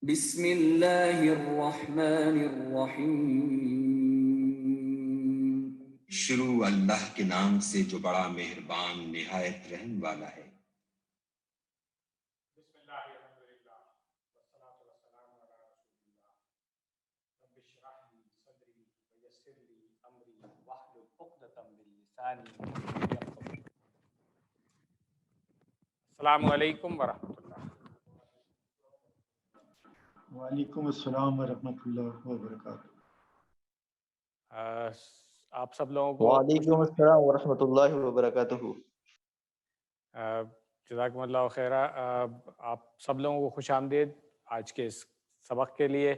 بسم اللہ الرحمن الرحیم۔ شروع اللہ کے نام سے جو بڑا مہربان نہایت رحم والا ہے۔ بسم اللہ الحمدللہ والصلاة والسلام علی رسول اللہ رب اشرح لی صدری ویسر لی امری واحلل عقدۃ من لسانی یفقهوا۔ السلام علیکم ورحمۃ اللہ۔ وعلیکم السلام ورحمۃ اللہ وبرکاتہ۔ آپ سب لوگوں کو وعلیکم السلام ورحمۃ اللہ وبرکاتہ۔ جزاکم اللہ خیرہ۔ آپ سب لوگوں کو خوش آمدید آج کے اس سبق کے لیے۔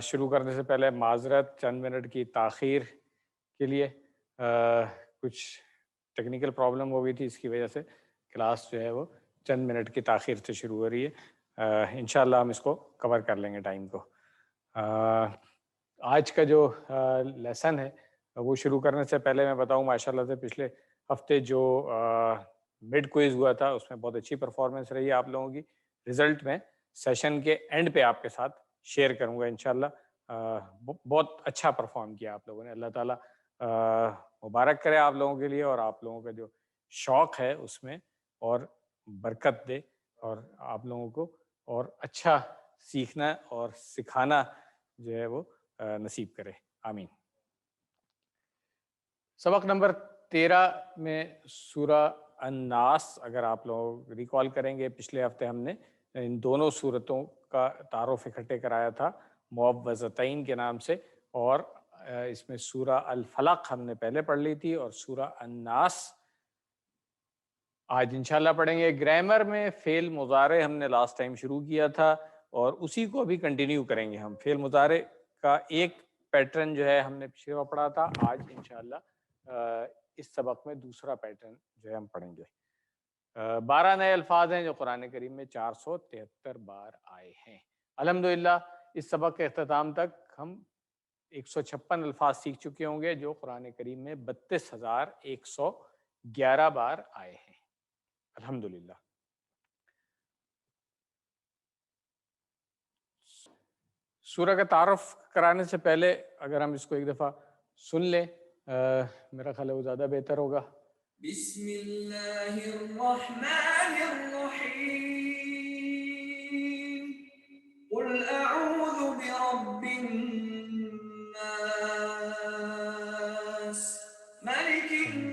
شروع کرنے سے پہلے معذرت چند منٹ کی تاخیر کے لیے، کچھ ٹیکنیکل پرابلم ہو گئی تھی، اس کی وجہ سے کلاس جو ہے وہ چند منٹ کی تاخیر سے شروع ہو رہی ہے۔ انشاءاللہ ہم اس کو کور کر لیں گے ٹائم کو۔ آج کا جو لیسن ہے وہ شروع کرنے سے پہلے میں بتاؤں، ماشاءاللہ سے پچھلے ہفتے جو مڈ کوئز ہوا تھا اس میں بہت اچھی پرفارمنس رہی ہے آپ لوگوں کی۔ رزلٹ میں سیشن کے اینڈ پہ آپ کے ساتھ شیئر کروں گا انشاءاللہ۔ بہت اچھا پرفارم کیا آپ لوگوں نے، اللہ تعالیٰ مبارک کرے آپ لوگوں کے لیے، اور آپ لوگوں کا جو شوق ہے اس میں اور برکت دے، اور آپ لوگوں کو اور اچھا سیکھنا اور سکھانا جو ہے وہ نصیب کرے، آمین۔ سبق نمبر 13 میں سورہ الناس، اگر آپ لوگ ریکال کریں گے پچھلے ہفتے ہم نے ان دونوں صورتوں کا تعارف اکٹھے کرایا تھا معوذتین کے نام سے، اور اس میں سورہ الفلق ہم نے پہلے پڑھ لی تھی اور سورہ الناس آج انشاءاللہ پڑھیں گے۔ گرامر میں فعل مضارع ہم نے لاسٹ ٹائم شروع کیا تھا اور اسی کو ابھی کنٹینیو کریں گے ہم۔ فعل مضارع کا ایک پیٹرن جو ہے ہم نے پچھلے بار پڑھا تھا، آج انشاءاللہ اس سبق میں دوسرا پیٹرن جو ہے ہم پڑھیں گے۔ 12 نئے الفاظ ہیں جو قرآن کریم میں 473 بار آئے ہیں۔ الحمدللہ اس سبق کے اختتام تک ہم 156 الفاظ سیکھ چکے ہوں گے جو قرآن کریم میں 32,111 بار آئے ہیں، الحمدللہ۔ سورہ کا تعارف کرانے سے پہلے اگر ہم اس کو ایک دفعہ سن لیں، میرا خیال ہے وہ زیادہ بہتر ہوگا۔ بسم اللہ الرحمن الرحیم۔ قل اعوذ برب الناس، ملک الناس،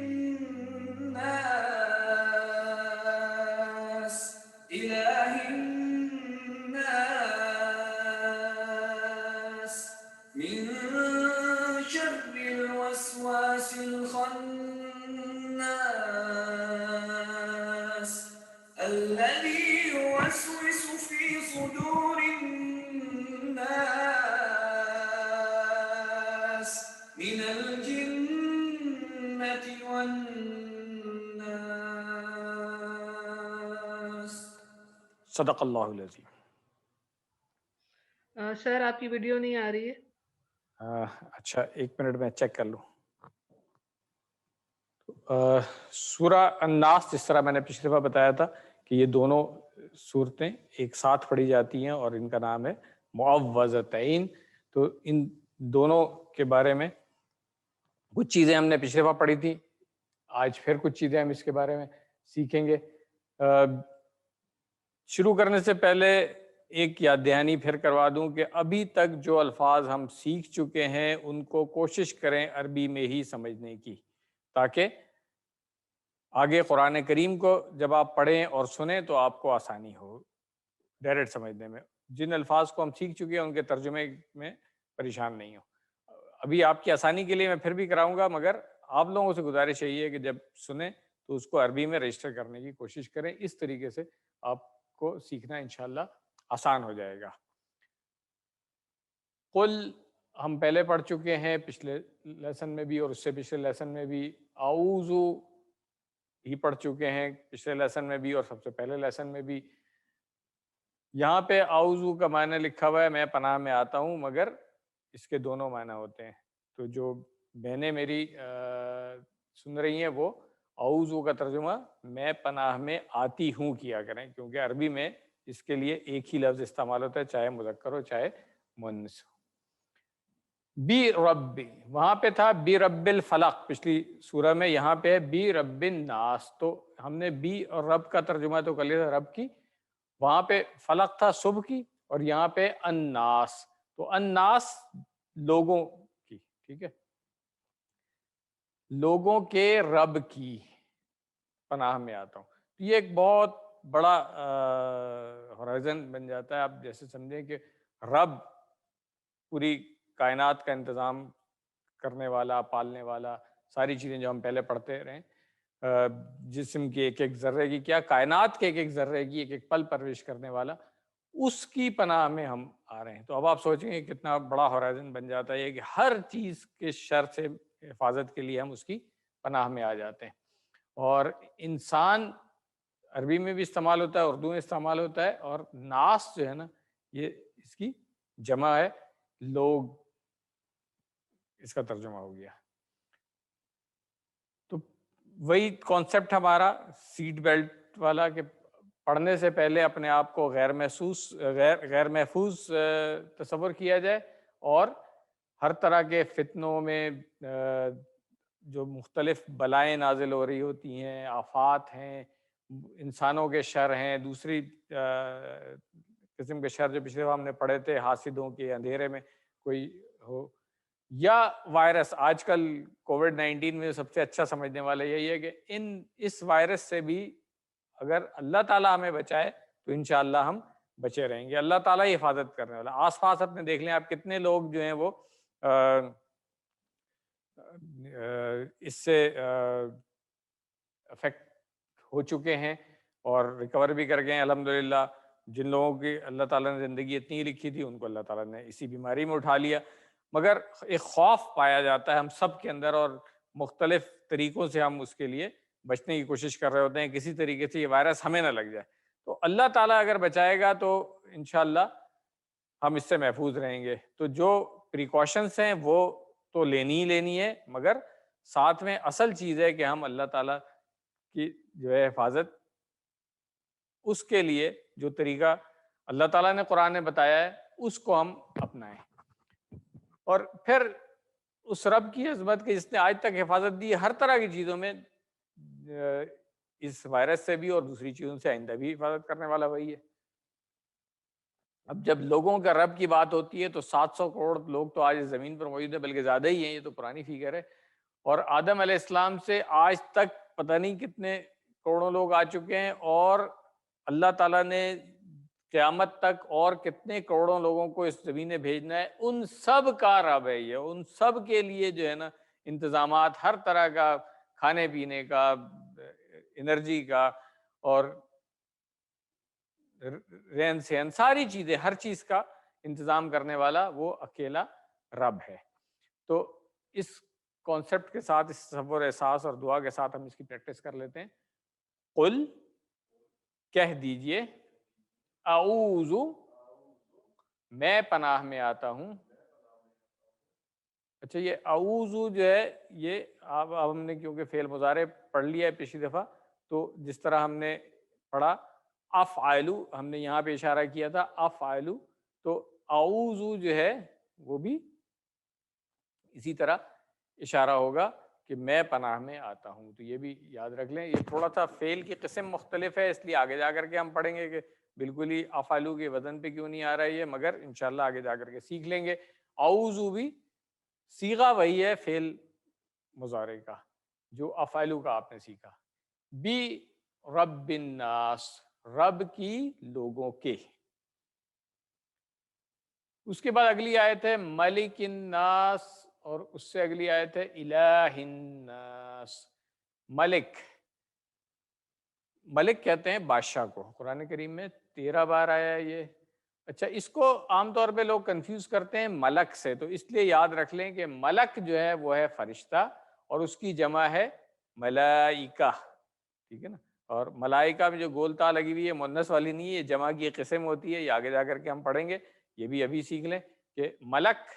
الہ الناس، من شر الوسواس الخناس الذي يوسوس في صدور الناس من الجنة والناس۔ صدق اللہ العظیم۔ سر آپ کی ویڈیو نہیں آ رہی ہے۔ اچھا ایک منٹ میں چیک کر لوں۔ سورہ الناس جس طرح میں نے پچھلی دفعہ بتایا تھا کہ یہ دونوں صورتیں ایک ساتھ پڑھی جاتی ہیں اور ان کا نام ہے معوذتین۔ تو ان دونوں کے بارے میں کچھ چیزیں ہم نے پچھلی دفعہ پڑھی تھی، آج پھر کچھ چیزیں ہم اس کے بارے میں سیکھیں گے۔ شروع کرنے سے پہلے ایک یاد دہانی پھر کروا دوں کہ ابھی تک جو الفاظ ہم سیکھ چکے ہیں ان کو کوشش کریں عربی میں ہی سمجھنے کی، تاکہ آگے قرآن کریم کو جب آپ پڑھیں اور سنیں تو آپ کو آسانی ہو ڈائریکٹ سمجھنے میں۔ جن الفاظ کو ہم سیکھ چکے ہیں ان کے ترجمے میں پریشان نہیں ہو۔ ابھی آپ کی آسانی کے لیے میں پھر بھی کراؤں گا، مگر آپ لوگوں سے گزارش یہی ہے کہ جب سنیں تو اس کو عربی میں رجسٹر کرنے کی کوشش کریں، اس طریقے سے آپ کو سیکھنا انشاءاللہ آسان ہو جائے گا۔ قل ہم پہلے پڑھ چکے ہیں پچھلے لیسن میں بھی اور اس سے پچھلے لیسن میں بھی، اعوذ ہی پڑھ چکے ہیں پچھلے لیسن میں بھی اور سب سے پہلے لیسن میں بھی۔ یہاں پہ اعوذ کا معنی لکھا ہوا ہے میں پناہ میں آتا ہوں، مگر اس کے دونوں معنی ہوتے ہیں۔ تو جو بہنیں میری سن رہی ہیں وہ اعوذ کا ترجمہ میں پناہ میں آتی ہوں کیا کریں، کیونکہ عربی میں اس کے لیے ایک ہی لفظ استعمال ہوتا ہے، چاہے مذکر ہو چاہے مؤنث ہو۔ بی رب، وہاں پہ تھا بی رب الفلق پچھلی سورہ میں، یہاں پہ ہے بی رب الناس، تو ہم نے بی اور رب کا ترجمہ تو کر لیا تھا رب کی، وہاں پہ فلق تھا صبح کی، اور یہاں پہ الناس، تو الناس لوگوں کی، ٹھیک ہے، لوگوں کے رب کی پناہ میں آتا ہوں۔ تو یہ ایک بہت بڑا ہورائزن بن جاتا ہے، آپ جیسے سمجھیں کہ رب پوری کائنات کا انتظام کرنے والا، پالنے والا، ساری چیزیں جو ہم پہلے پڑھتے رہے، جسم کے ایک ایک ذرے کی کیا، کائنات کے ایک ایک ذرے کی ایک ایک پل پرورش کرنے والا، اس کی پناہ میں ہم آ رہے ہیں۔ تو اب آپ سوچیں گے کتنا بڑا ہورائزن بن جاتا ہے کہ ہر چیز کے شر سے حفاظت کے لیے ہم اس کی پناہ میں آ جاتے ہیں۔ اور انسان عربی میں بھی استعمال ہوتا ہے، اردو میں استعمال ہوتا ہے، اور ناس جو ہے نا یہ اس کی جمع ہے، لوگ اس کا ترجمہ ہو گیا۔ تو وہی کانسیپٹ ہمارا سیٹ بیلٹ والا کہ پڑھنے سے پہلے اپنے آپ کو غیر محفوظ تصور کیا جائے، اور ہر طرح کے فتنوں میں جو مختلف بلائیں نازل ہو رہی ہوتی ہیں، آفات ہیں، انسانوں کے شر ہیں، دوسری قسم کے شر جو پچھلے ہم نے پڑھے تھے، حاسدوں کے اندھیرے میں کوئی ہو، یا وائرس، آج کل کووڈ-19 میں سب سے اچھا سمجھنے والا یہی ہے کہ اس وائرس سے بھی اگر اللہ تعالیٰ ہمیں بچائے تو انشاءاللہ ہم بچے رہیں گے، اللہ تعالیٰ ہی حفاظت کرنے والا۔ آس پاس اپنے دیکھ لیں آپ، کتنے لوگ جو ہیں وہ اس سے افیکٹ ہو چکے ہیں اور ریکور بھی کر گئے ہیں الحمدللہ۔ جن لوگوں کی اللہ تعالیٰ نے زندگی اتنی لکھی تھی ان کو اللہ تعالیٰ نے اسی بیماری میں اٹھا لیا، مگر ایک خوف پایا جاتا ہے ہم سب کے اندر، اور مختلف طریقوں سے ہم اس کے لیے بچنے کی کوشش کر رہے ہوتے ہیں، کسی طریقے سے یہ وائرس ہمیں نہ لگ جائے۔ تو اللہ تعالیٰ اگر بچائے گا تو انشاءاللہ ہم اس سے محفوظ رہیں گے۔ تو جو پریکاشنز ہیں وہ تو لینی ہی لینی ہے، مگر ساتھ میں اصل چیز ہے کہ ہم اللہ تعالیٰ کی جو ہے حفاظت، اس کے لیے جو طریقہ اللہ تعالیٰ نے قرآن میں بتایا ہے اس کو ہم اپنائیں، اور پھر اس رب کی عظمت کے جس نے آج تک حفاظت دی ہے ہر طرح کی چیزوں میں، اس وائرس سے بھی اور دوسری چیزوں سے آئندہ بھی حفاظت کرنے والا وہی ہے۔ اب جب لوگوں کا رب کی بات ہوتی ہے تو 700 کروڑ لوگ تو آج زمین پر موجود ہیں، بلکہ زیادہ ہی ہیں، یہ تو پرانی فگر ہے، اور آدم علیہ السلام سے آج تک پتہ نہیں کتنے کروڑوں لوگ آ چکے ہیں، اور اللہ تعالیٰ نے قیامت تک اور کتنے کروڑوں لوگوں کو اس زمین بھیجنا ہے، ان سب کا رب ہے یہ، ان سب کے لیے جو ہے نا انتظامات ہر طرح کا، کھانے پینے کا، انرجی کا، اور رہن سہن، ساری چیزیں، ہر چیز کا انتظام کرنے والا وہ اکیلا رب ہے۔ تو اس کانسیپٹ کے ساتھ، اس تصور، احساس اور دعا کے ساتھ ہم اس کی پریکٹس کر لیتے ہیں۔ قل، کہہ دیجئے، اعوذ، میں پناہ میں آتا ہوں۔ اچھا، یہ اعوذ جو ہے یہ اب ہم نے کیونکہ فعل مضارع پڑھ لیا ہے پچھلی دفعہ، تو جس طرح ہم نے پڑھا افعلوا، ہم نے یہاں پہ اشارہ کیا تھا افعلوا، تو اعوذ جو ہے وہ بھی اسی طرح اشارہ ہوگا کہ میں پناہ میں آتا ہوں۔ تو یہ بھی یاد رکھ لیں، یہ تھوڑا سا فعل کی قسم مختلف ہے، اس لیے آگے جا کر کے ہم پڑھیں گے کہ بالکل ہی افعلوا کے وزن پہ کیوں نہیں آ رہا ہے یہ، مگر انشاءاللہ آگے جا کر کے سیکھ لیں گے۔ اعوذ بھی صیغہ وہی ہے فعل مضارع کا جو افعلوا کا آپ نے سیکھا۔ بی رب الناس، رب کی لوگوں کے۔ اس کے بعد اگلی آیت ہے ملک الناس، اور اس سے اگلی آیت ہے الہ الناس۔ ملک، ملک کہتے ہیں بادشاہ کو، قرآن کریم میں 13 بار آیا ہے یہ۔ اچھا، اس کو عام طور پہ لوگ کنفیوز کرتے ہیں ملک سے، تو اس لیے یاد رکھ لیں کہ ملک جو ہے وہ ہے فرشتہ، اور اس کی جمع ہے ملائکہ، ٹھیک ہے نا۔ اور ملائکہ میں جو گول تا لگی ہوئی ہے مؤنث والی نہیں ہے، یہ جمع کی ایک قسم ہوتی ہے، یہ آگے جا کر کے ہم پڑھیں گے، یہ بھی ابھی سیکھ لیں کہ ملک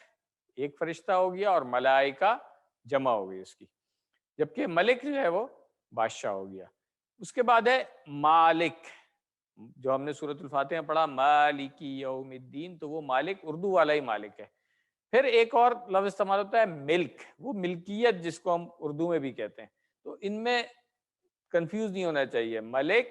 ایک فرشتہ ہو گیا اور ملائکہ جمع ہو گئی اس کی، جبکہ ملک جو ہے وہ بادشاہ ہو گیا۔ اس کے بعد ہے مالک، جو ہم نے سورۃ الفاتحہ میں پڑھا مالکی یوم الدین، تو وہ مالک اردو والا ہی مالک ہے۔ پھر ایک اور لفظ استعمال ہوتا ہے ملک، وہ ملکیت جس کو ہم اردو میں بھی کہتے ہیں، تو ان میں کنفیوز نہیں ہونا چاہیے۔ ملک،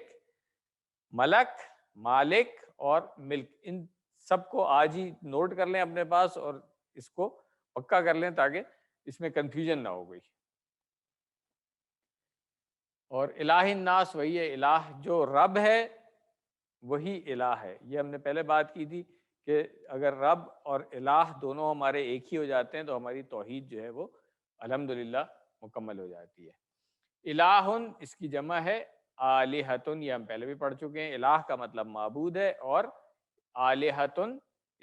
ملک، مالک اور ملک، ان سب کو آج ہی نوٹ کر لیں اپنے پاس اور اس کو پکا کر لیں تاکہ اس میں کنفیوژن نہ ہو گئی۔ اور الہ الناس وہی ہے، الہ جو رب ہے وہی الہ ہے۔ یہ ہم نے پہلے بات کی تھی کہ اگر رب اور الہ دونوں ہمارے ایک ہی ہو جاتے ہیں تو ہماری توحید جو ہے وہ الحمدللہ مکمل ہو جاتی ہے۔ الہ اس کی جمع ہے آلہۃ، یہ ہم پہلے بھی پڑھ چکے ہیں۔ الہ کا مطلب معبود ہے، اور آلہۃ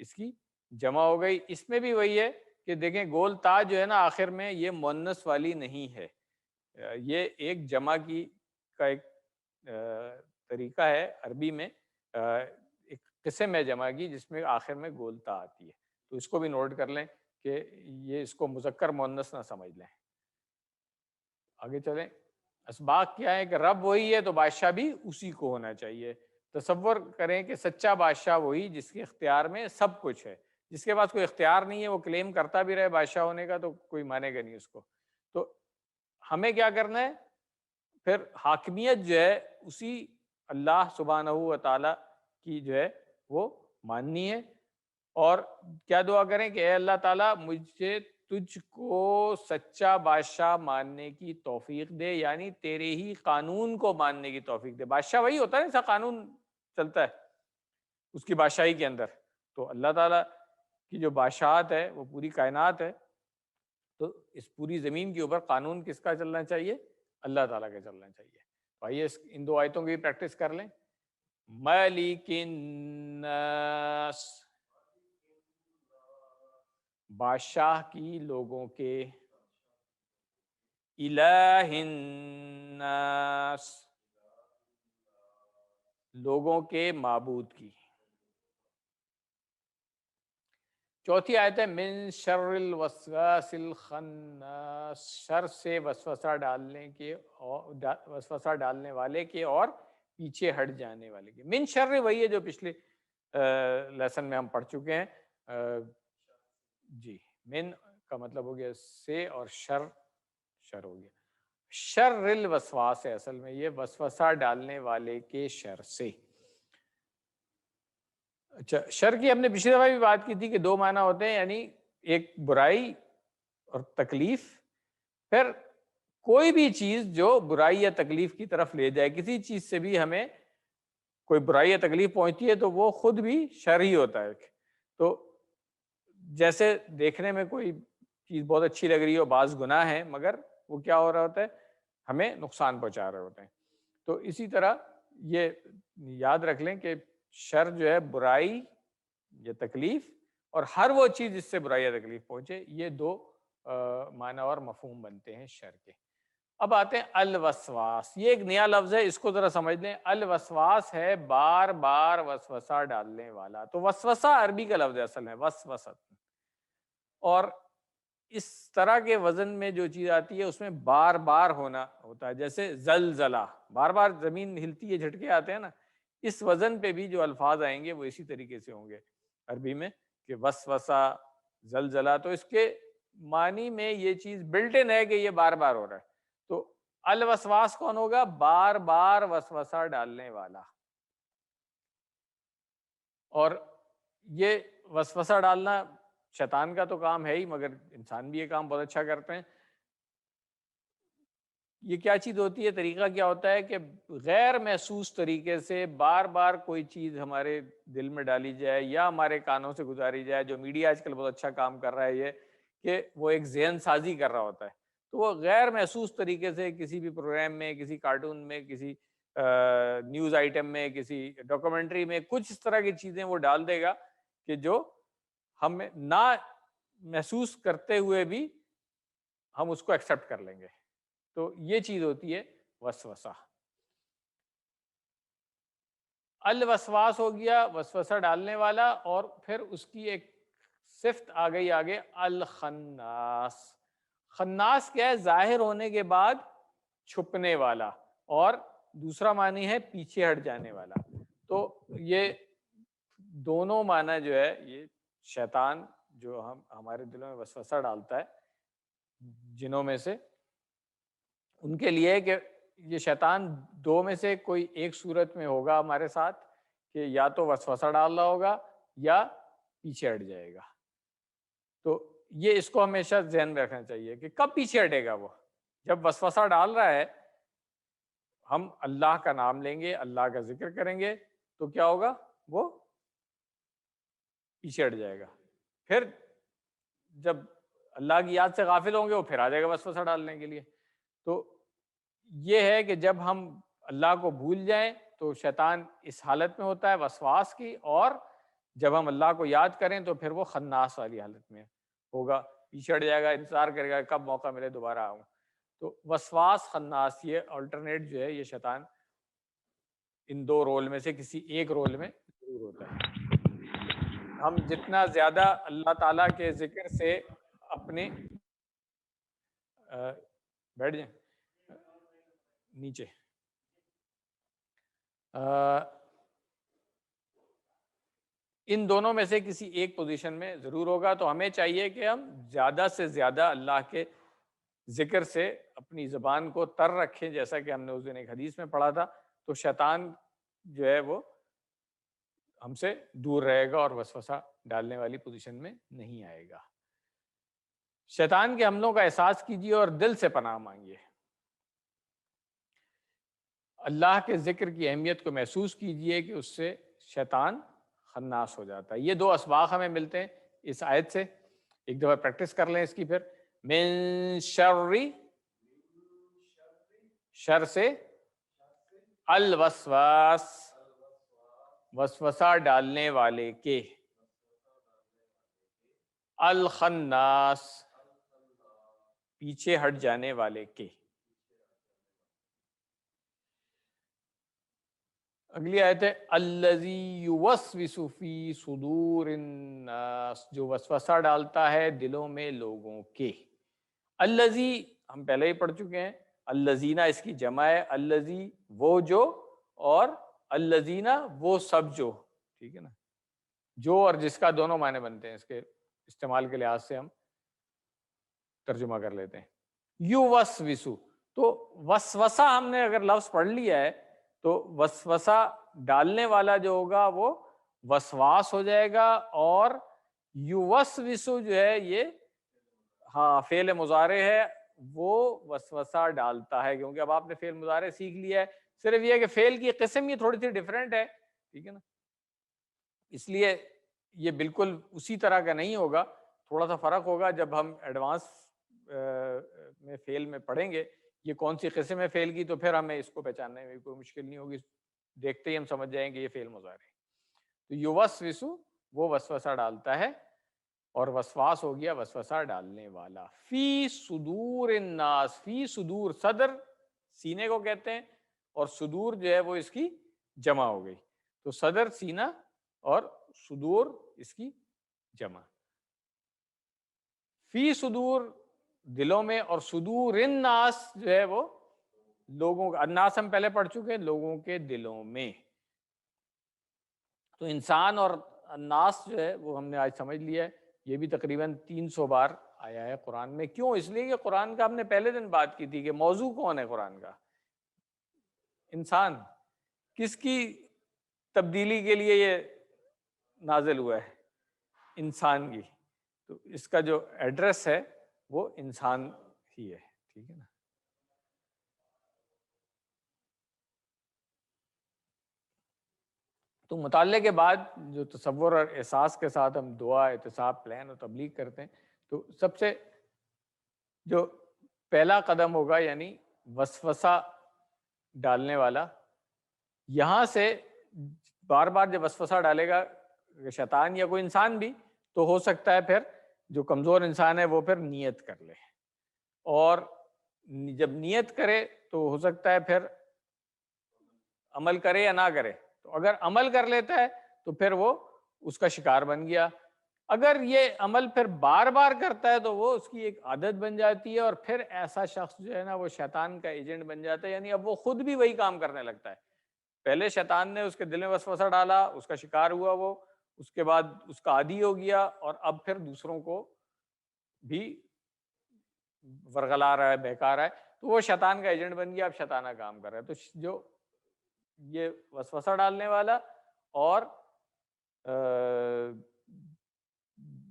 اس کی جمع ہو گئی۔ اس میں بھی وہی ہے کہ دیکھیں گول تا جو ہے نا آخر میں، یہ مؤنث والی نہیں ہے، یہ ایک جمع کی کا ایک طریقہ ہے عربی میں، ایک قسم ہے جمع کی جس میں آخر میں گول تا آتی ہے، تو اس کو بھی نوٹ کر لیں کہ یہ اس کو مذکر مؤنث نہ سمجھ لیں۔ آگے چلیں، اسباق کیا ہے کہ رب وہی ہے تو بادشاہ بھی اسی کو ہونا چاہیے۔ تصور کریں کہ سچا بادشاہ وہی جس کے اختیار میں سب کچھ ہے، جس کے پاس کوئی اختیار نہیں ہے، وہ کلیم کرتا بھی رہے بادشاہ ہونے کا تو کوئی مانے گا نہیں اس کو۔ تو ہمیں کیا کرنا ہے پھر؟ حاکمیت جو ہے اسی اللہ سبحانہ و تعالیٰ کی جو ہے وہ ماننی ہے، اور کیا دعا کریں کہ اے اللہ تعالیٰ مجھے تجھ کو سچا بادشاہ ماننے کی توفیق دے، یعنی تیرے ہی قانون کو ماننے کی توفیق دے۔ بادشاہ وہی ہوتا ہے، ایسا قانون چلتا ہے اس کی بادشاہی کے اندر، تو اللہ تعالیٰ کی جو بادشاہت ہے وہ پوری کائنات ہے، تو اس پوری زمین کے اوپر قانون کس کا چلنا چاہیے؟ اللہ تعالیٰ کا چلنا چاہیے۔ تو آئیے ان دو آیتوں کی پریکٹس کر لیں۔ مالک الناس، بادشاہ کی لوگوں کے، الہ الناس لوگوں کے معبود کی۔ چوتھی آیت ہے من شر الوسواس الخناس، شر سے وسوسہ ڈالنے کے اور وسوسہ ڈالنے والے کے اور پیچھے ہٹ جانے والے کے۔ من شر وہی ہے جو پچھلے لیسن میں ہم پڑھ چکے ہیں۔ جی، من کا مطلب ہو گیا سے، اور شر شر ہو گیا۔ شر الوسواس ہے اصل میں، یہ وسوسہ ڈالنے والے کے شر سے۔ اچھا، شر کی ہم نے پچھلی دفعہ بھی بات کی تھی کہ دو معنی ہوتے ہیں، یعنی ایک برائی اور تکلیف۔ پھر کوئی بھی چیز جو برائی یا تکلیف کی طرف لے جائے، کسی چیز سے بھی ہمیں کوئی برائی یا تکلیف پہنچتی ہے تو وہ خود بھی شر ہی ہوتا ہے۔ تو جیسے دیکھنے میں کوئی چیز بہت اچھی لگ رہی ہو، بعض گناہ ہیں مگر وہ کیا ہو رہا ہوتا ہے؟ ہمیں نقصان پہنچا رہے ہوتے ہیں۔ تو اسی طرح یہ یاد رکھ لیں کہ شر جو ہے برائی یا تکلیف، اور ہر وہ چیز جس سے برائی یا تکلیف پہنچے، یہ دو معنی اور مفہوم بنتے ہیں شر کے۔ اب آتے ہیں الوسواس، یہ ایک نیا لفظ ہے، اس کو ذرا سمجھ لیں۔ الوسواس ہے بار بار وسوسہ ڈالنے والا، تو وسوسہ عربی کا لفظ ہے اصل میں وسوسۃ، اور اس طرح کے وزن میں جو چیز آتی ہے اس میں بار بار ہونا ہوتا ہے، جیسے زلزلہ، بار بار زمین ہلتی ہے، جھٹکے آتے ہیں نا، اس وزن پہ بھی جو الفاظ آئیں گے وہ اسی طریقے سے ہوں گے عربی میں، کہ وسوسہ، زلزلہ، تو اس کے معنی میں یہ چیز بلٹ ان ہے کہ یہ بار بار ہو رہا ہے۔ تو الوسواس کون ہوگا؟ بار بار وسوسہ ڈالنے والا۔ اور یہ وسوسہ ڈالنا شیطان کا تو کام ہے ہی، مگر انسان بھی یہ کام بہت اچھا کرتے ہیں۔ یہ کیا چیز ہوتی ہے؟ طریقہ کیا ہوتا ہے کہ غیر محسوس طریقے سے بار بار کوئی چیز ہمارے دل میں ڈالی جائے یا ہمارے کانوں سے گزاری جائے۔ جو میڈیا آج کل بہت اچھا کام کر رہا ہے یہ کہ وہ ایک ذہن سازی کر رہا ہوتا ہے، تو وہ غیر محسوس طریقے سے کسی بھی پروگرام میں، کسی کارٹون میں، کسی نیوز آئٹم میں، کسی ڈاکومنٹری میں کچھ اس طرح کی چیزیں وہ ڈال دے گا کہ جو ہم نہ محسوس کرتے ہوئے بھی ہم اس کو ایکسیپٹ کر لیں گے۔ تو یہ چیز ہوتی ہے وسوسہ۔ الوسواس ہو گیا وسوسہ ڈالنے والا، اور پھر اس کی ایک صفت آ گئی آگے، الخناس۔ خناس کیا ہے؟ ظاہر ہونے کے بعد چھپنے والا، اور دوسرا معنی ہے پیچھے ہٹ جانے والا۔ تو یہ دونوں معنی جو ہے یہ شیطان جو ہمارے دلوں میں وسوسہ ڈالتا ہے جنوں میں سے، ان کے لیے کہ یہ شیطان دو میں سے کوئی ایک صورت میں ہوگا ہمارے ساتھ، کہ یا تو وسوسہ ڈال رہا ہوگا یا پیچھے ہٹ جائے گا. تو یہ اس کو ہمیشہ ذہن میں رکھنا چاہیے کہ کب پیچھے ہٹے گا وہ. جب وسوسہ ڈال رہا ہے، ہم اللہ کا نام لیں گے، اللہ کا ذکر کریں گے، تو کیا ہوگا؟ وہ پیچھے ہٹ جائے گا. پھر جب اللہ کی یاد سے غافل ہوں گے وہ پھر آ جائے گا وسوسہ ڈالنے کے لیے. تو یہ ہے کہ جب ہم اللہ کو بھول جائیں تو شیطان اس حالت میں ہوتا ہے وسواس کی، اور جب ہم اللہ کو یاد کریں تو پھر وہ خناس والی حالت میں ہوگا، پیچھے ہٹ جائے گا، انتظار کرے گا کب موقع ملے دوبارہ آؤں. تو وسواس، خناس، یہ آلٹرنیٹ جو ہے یہ شیطان ان دو رول میں سے کسی ایک رول میں ضرور ہوتا ہے. ہم جتنا زیادہ اللہ تعالیٰ کے ذکر سے اپنے بیٹھ جائیں نیچے، ان دونوں میں سے کسی ایک پوزیشن میں ضرور ہوگا. تو ہمیں چاہیے کہ ہم زیادہ سے زیادہ اللہ کے ذکر سے اپنی زبان کو تر رکھیں، جیسا کہ ہم نے اس دن ایک حدیث میں پڑھا تھا. تو شیطان جو ہے وہ ہم سے دور رہے گا اور وسوسہ ڈالنے والی پوزیشن میں نہیں آئے گا. شیطان کے حملوں کا احساس کیجیے اور دل سے پناہ مانگیے. اللہ کے ذکر کی اہمیت کو محسوس کیجیے کہ اس سے شیطان خناس ہو جاتا ہے. یہ دو اسباق ہمیں ملتے ہیں اس آیت سے. ایک دفعہ پریکٹس کر لیں اس کی. پھر من شر، شر سے، الوسواس، وسوسہ ڈالنے والے کے، الخناس، پیچھے ہٹ جانے والے کے. اگلی آیت ہے الذی یوسوس فی صدور الناس، جو وسوسہ ڈالتا ہے دلوں میں لوگوں کے. الذی ہم پہلے ہی پڑھ چکے ہیں، الذین اس کی جمع ہے، الذی وہ جو، اور الذین وہ سب جو. ٹھیک ہے نا، جو اور جس کا دونوں معنی بنتے ہیں. اس کے استعمال کے لحاظ سے ہم ترجمہ کر لیتے ہیں. یوسوسو، تو وسوسہ ہم نے اگر لفظ پڑھ لیا ہے تو وسوسہ ڈالنے والا جو ہوگا وہ وسواس ہو جائے گا، اور یوسوسو جو ہے یہ فعل مضارع ہے، وہ وسوسہ ڈالتا ہے. کیونکہ اب آپ نے فعل مضارع سیکھ لیا ہے، صرف یہ کہ فعل کی قسم یہ تھوڑی سی ڈیفرنٹ ہے. ٹھیک ہے نا، اس لیے یہ بالکل اسی طرح کا نہیں ہوگا، تھوڑا سا فرق ہوگا. جب ہم ایڈوانس میں فعل میں پڑھیں گے یہ کون سی قسم ہے فعل کی، تو پھر ہمیں اس کو پہچاننے میں کوئی مشکل نہیں ہوگی، دیکھتے ہی ہم سمجھ جائیں گے یہ فعل مضارع ہے. تو یوسوسو وہ وسوسہ ڈالتا ہے، اور وسواس ہو گیا وسوسہ ڈالنے والا. فی صدور الناس، فی صدور، صدر سینے کو کہتے ہیں، اور صدور جو ہے وہ اس کی جمع ہو گئی. تو صدر سینہ اور صدور اس کی جمع. فی صدور دلوں میں، اور صدور الناس جو ہے وہ لوگوں کا، الناس ہم پہلے پڑھ چکے ہیں، لوگوں کے دلوں میں. تو انسان اور الناس جو ہے وہ ہم نے آج سمجھ لیا ہے. یہ بھی تقریباً 300 بار آیا ہے قرآن میں. کیوں؟ اس لیے کہ قرآن کا ہم نے پہلے دن بات کی تھی کہ موضوع کون ہے قرآن کا؟ انسان. کس کی تبدیلی کے لیے یہ نازل ہوا ہے؟ انسان کی. تو اس کا جو ایڈریس ہے وہ انسان ہی ہے. ٹھیک ہے نا. تو مطالعے کے بعد جو تصور اور احساس کے ساتھ ہم دعا، احتساب، پلان اور تبلیغ کرتے ہیں، تو سب سے جو پہلا قدم ہوگا یعنی وسوسہ ڈالنے والا، یہاں سے بار بار جب وسوسہ ڈالے گا شیطان یا کوئی انسان بھی، تو ہو سکتا ہے پھر جو کمزور انسان ہے وہ پھر نیت کر لے، اور جب نیت کرے تو ہو سکتا ہے پھر عمل کرے یا نہ کرے. تو اگر عمل کر لیتا ہے تو پھر وہ اس کا شکار بن گیا. اگر یہ عمل پھر بار بار کرتا ہے تو وہ اس کی ایک عادت بن جاتی ہے، اور پھر ایسا شخص جو ہے نا وہ شیطان کا ایجنٹ بن جاتا ہے. یعنی اب وہ خود بھی وہی کام کرنے لگتا ہے. پہلے شیطان نے اس کے دل میں وسوسہ ڈالا، اس کا شکار ہوا وہ، اس کے بعد اس کا عادی ہو گیا، اور اب پھر دوسروں کو بھی ورغلا رہا ہے، بہکا رہا ہے، تو وہ شیطان کا ایجنٹ بن گیا، اب شیطانہ کام کر رہا ہے۔ تو جو یہ وسوسہ ڈالنے والا اور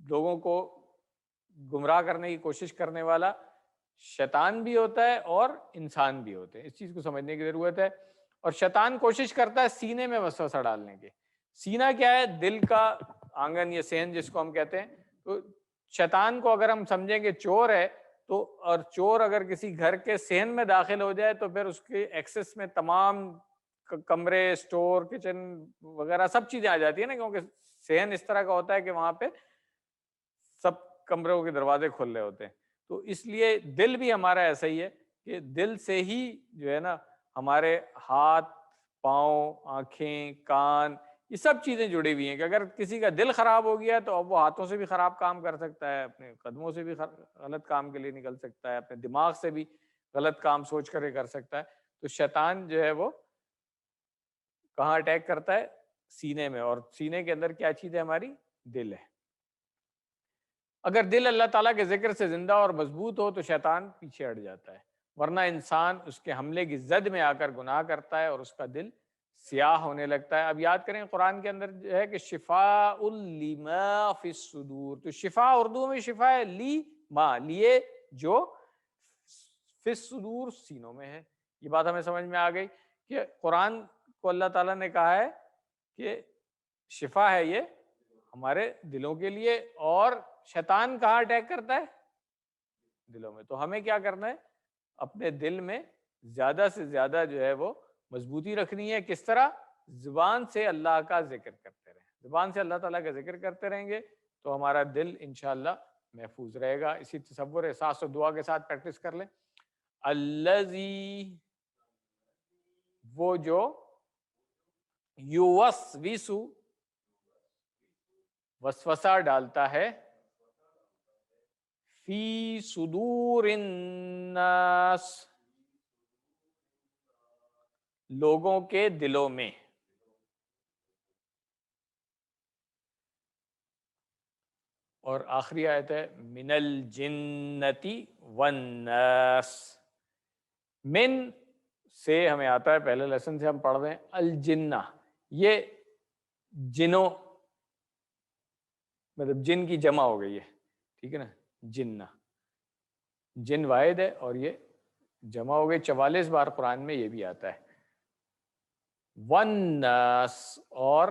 لوگوں کو گمراہ کرنے کی کوشش کرنے والا شیطان بھی ہوتا ہے اور انسان بھی ہوتے ہیں، اس چیز کو سمجھنے کی ضرورت ہے۔ اور شیطان کوشش کرتا ہے سینے میں وسوسہ ڈالنے کی۔ سینہ کیا ہے؟ دل کا آنگن یا صحن جس کو ہم کہتے ہیں۔ تو شیطان کو اگر ہم سمجھیں کہ چور ہے، تو اور چور اگر کسی گھر کے صحن میں داخل ہو جائے تو پھر اس کے ایکسس میں تمام کمرے، سٹور، کچن وغیرہ سب چیزیں آ جاتی ہیں نا، کیونکہ صحن اس طرح کا ہوتا ہے کہ وہاں پہ سب کمروں کے دروازے کھل رہے ہوتے ہیں۔ تو اس لیے دل بھی ہمارا ایسا ہی ہے کہ دل سے ہی جو ہے نا ہمارے ہاتھ، پاؤں، آنکھیں، کان، یہ سب چیزیں جڑی ہوئی ہیں کہ اگر کسی کا دل خراب ہو گیا تو اب وہ ہاتھوں سے بھی خراب کام کر سکتا ہے، اپنے قدموں سے بھی غلط کام کے لیے نکل سکتا ہے، اپنے دماغ سے بھی غلط کام سوچ کر کر سکتا ہے۔ تو شیطان جو ہے وہ کہاں اٹیک کرتا ہے؟ سینے میں، اور سینے کے اندر کیا چیز ہے؟ ہماری دل ہے۔ اگر دل اللہ تعالیٰ کے ذکر سے زندہ اور مضبوط ہو تو شیطان پیچھے ہٹ جاتا ہے، ورنہ انسان اس کے حملے کی زد میں آ کر گناہ کرتا ہے اور اس کا دل سیاہ ہونے لگتا ہے۔ اب یاد کریں قرآن کے اندر جو ہے کہ شفاء لما فی الصدور، تو شفا اردو میں شفا ہے لی ما، لیے جو، فی الصدور سینوں میں ہے۔ یہ بات ہمیں سمجھ میں آ گئی کہ قرآن کو اللہ تعالیٰ نے کہا ہے کہ شفا ہے یہ ہمارے دلوں کے لیے، اور شیطان کہاں اٹیک کرتا ہے؟ دلوں میں۔ تو ہمیں کیا کرنا ہے؟ اپنے دل میں زیادہ سے زیادہ جو ہے وہ مضبوطی رکھنی ہے۔ کس طرح؟ زبان سے اللہ کا ذکر کرتے رہیں، زبان سے اللہ تعالیٰ کا ذکر کرتے رہیں گے تو ہمارا دل انشاءاللہ محفوظ رہے گا۔ اسی تصور احساس و دعا کے ساتھ پریکٹس کر لیں۔ الذی، وہ جو، یوسوس، وسوسہ ڈالتا ہے، فی صدور الناس، لوگوں کے دلوں میں۔ اور آخری آیت ہے من الجنتی والناس۔ من سے ہمیں آتا ہے، پہلے لیسن سے ہم پڑھ رہے ہیں الجنہ، یہ جنوں، مطلب جن کی جمع ہو گئی ہے، ٹھیک ہے نا، جنہ، جن واحد ہے اور یہ جمع ہو گئی، 44 بار قرآن میں یہ بھی آتا ہے۔ والناس، اور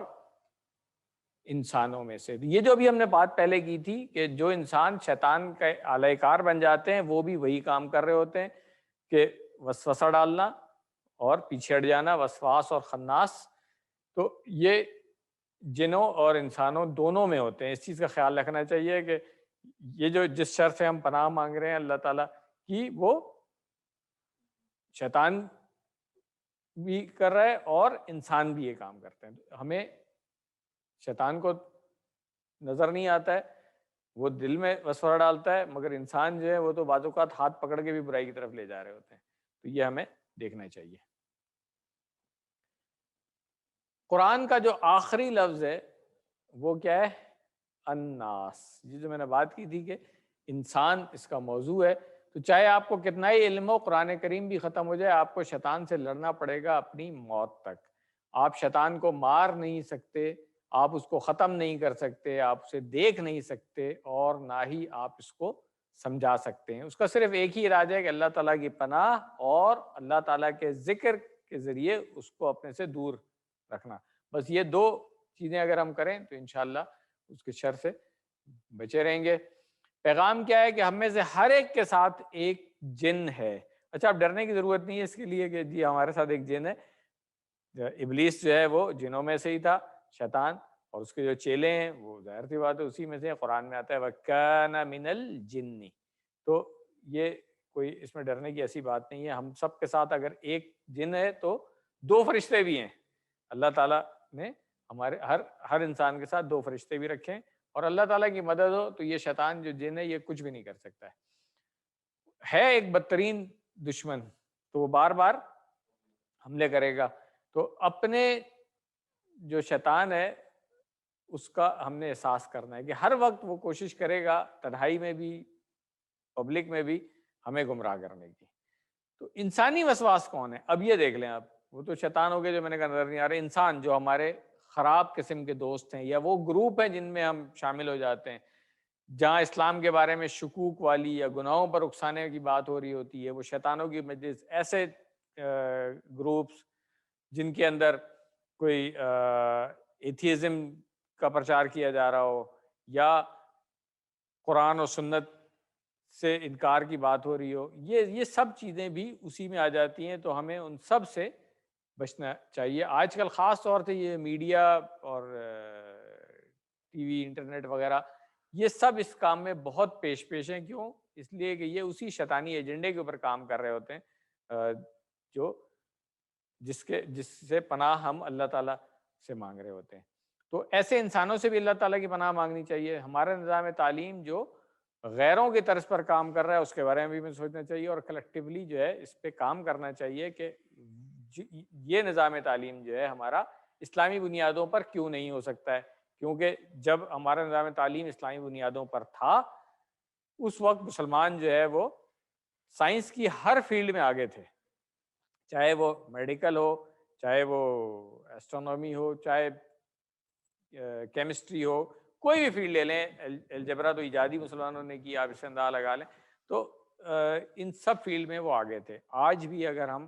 انسانوں میں سے۔ یہ جو بھی ہم نے بات پہلے کی تھی کہ جو انسان شیطان کا آلہ کار بن جاتے ہیں وہ بھی وہی کام کر رہے ہوتے ہیں کہ وسوسہ ڈالنا اور پیچھے ہٹ جانا، وسواس اور خناس، تو یہ جنوں اور انسانوں دونوں میں ہوتے ہیں۔ اس چیز کا خیال رکھنا چاہیے کہ یہ جو جس شر سے ہم پناہ مانگ رہے ہیں اللہ تعالیٰ کی، وہ شیطان بھی کر رہا ہے اور انسان بھی یہ کام کرتے ہیں۔ ہمیں شیطان کو نظر نہیں آتا ہے، وہ دل میں وسوسہ ڈالتا ہے، مگر انسان جو ہے وہ تو بعض اوقات ہاتھ پکڑ کے بھی برائی کی طرف لے جا رہے ہوتے ہیں۔ تو یہ ہمیں دیکھنا چاہیے۔ قرآن کا جو آخری لفظ ہے وہ کیا ہے؟ الناس۔ یہ جو میں نے بات کی تھی کہ انسان اس کا موضوع ہے، تو چاہے آپ کو کتنا ہی علم ہو، قرآن کریم بھی ختم ہو جائے، آپ کو شیطان سے لڑنا پڑے گا اپنی موت تک۔ آپ شیطان کو مار نہیں سکتے، آپ اس کو ختم نہیں کر سکتے، آپ اسے دیکھ نہیں سکتے، اور نہ ہی آپ اس کو سمجھا سکتے ہیں۔ اس کا صرف ایک ہی علاج ہے کہ اللہ تعالیٰ کی پناہ اور اللہ تعالیٰ کے ذکر کے ذریعے اس کو اپنے سے دور رکھنا۔ بس یہ دو چیزیں اگر ہم کریں تو انشاءاللہ اس کے شر سے بچے رہیں گے۔ پیغام کیا ہے کہ ہم میں سے ہر ایک کے ساتھ ایک جن ہے۔ اچھا، اب ڈرنے کی ضرورت نہیں ہے اس کے لیے کہ جی ہمارے ساتھ ایک جن ہے۔ ابلیس جو ہے وہ جنوں میں سے ہی تھا، شیطان، اور اس کے جو چیلے ہیں وہ ظاہر سی بات ہے اسی میں سے۔ قرآن میں آتا ہے وَكَانَ مِنَ الْجِنِّ، تو یہ کوئی اس میں ڈرنے کی ایسی بات نہیں ہے۔ ہم سب کے ساتھ اگر ایک جن ہے تو دو فرشتے بھی ہیں۔ اللہ تعالیٰ نے ہمارے ہر انسان کے ساتھ دو فرشتے بھی رکھے ہیں، اور اللہ تعالیٰ کی مدد ہو تو یہ شیطان جو جن ہے یہ کچھ بھی نہیں کر سکتا ہے ایک بدترین دشمن، تو وہ بار بار حملے کرے گا۔ تو اپنے جو شیطان ہے اس کا ہم نے احساس کرنا ہے کہ ہر وقت وہ کوشش کرے گا تنہائی میں بھی پبلک میں بھی ہمیں گمراہ کرنے کی. تو انسانی وسواس کون ہے؟ اب یہ دیکھ لیں آپ، وہ تو شیطان ہو گئے جو میں نے کہا نظر نہیں آ رہے، انسان جو ہمارے خراب قسم کے دوست ہیں یا وہ گروپ ہیں جن میں ہم شامل ہو جاتے ہیں جہاں اسلام کے بارے میں شکوک والی یا گناہوں پر اکسانے کی بات ہو رہی ہوتی ہے، وہ شیطانوں کی مجلس، ایسے گروپس جن کے اندر کوئی ایتھیزم کا پرچار کیا جا رہا ہو یا قرآن و سنت سے انکار کی بات ہو رہی ہو، یہ سب چیزیں بھی اسی میں آ جاتی ہیں. تو ہمیں ان سب سے بچنا چاہیے. آج کل خاص طور سے یہ میڈیا اور ٹی وی، انٹرنیٹ وغیرہ، یہ سب اس کام میں بہت پیش ہیں. کیوں؟ اس لیے کہ یہ اسی شیطانی ایجنڈے کے اوپر کام کر رہے ہوتے ہیں جو جس سے پناہ ہم اللہ تعالیٰ سے مانگ رہے ہوتے ہیں. تو ایسے انسانوں سے بھی اللہ تعالیٰ کی پناہ مانگنی چاہیے. ہمارا نظام تعلیم جو غیروں کی طرز پر کام کر رہا ہے اس کے بارے میں بھی ہمیں سوچنا چاہیے، اور کلیکٹیولی جو ہے اس پہ کام کرنا چاہیے کہ یہ نظام تعلیم جو ہے ہمارا اسلامی بنیادوں پر کیوں نہیں ہو سکتا ہے. کیونکہ جب ہمارا نظام تعلیم اسلامی بنیادوں پر تھا اس وقت مسلمان جو ہے وہ سائنس کی ہر فیلڈ میں آگے تھے، چاہے وہ میڈیکل ہو، چاہے وہ ایسٹرونومی ہو، چاہے کیمسٹری ہو، کوئی بھی فیلڈ لے لیں. الجبرا تو ایجادی مسلمانوں نے کی، آپ اس سے اندازہ لگا لیں. تو ان سب فیلڈ میں وہ آگے تھے. آج بھی اگر ہم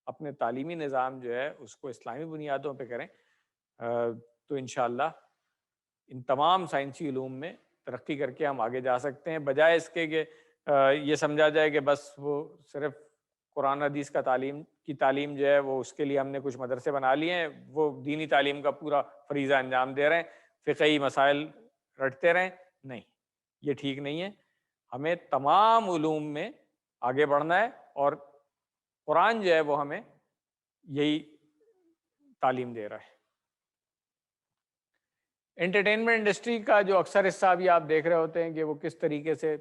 اپنے تعلیمی نظام جو ہے اس کو اسلامی بنیادوں پہ کریں تو انشاءاللہ ان تمام سائنسی علوم میں ترقی کر کے ہم آگے جا سکتے ہیں، بجائے اس کے کہ یہ سمجھا جائے کہ بس وہ صرف قرآن حدیث کا تعلیم جو ہے وہ اس کے لیے ہم نے کچھ مدرسے بنا لیے ہیں، وہ دینی تعلیم کا پورا فریضہ انجام دے رہے ہیں، فقہی مسائل رٹتے رہیں. نہیں، یہ ٹھیک نہیں ہے. ہمیں تمام علوم میں آگے بڑھنا ہے، اور قرآن جو ہے وہ ہمیں یہی تعلیم دے رہا ہے. انٹرٹینمنٹ انڈسٹری کا جو اکثر حصہ بھی آپ دیکھ رہے ہوتے ہیں کہ وہ کس طریقے سے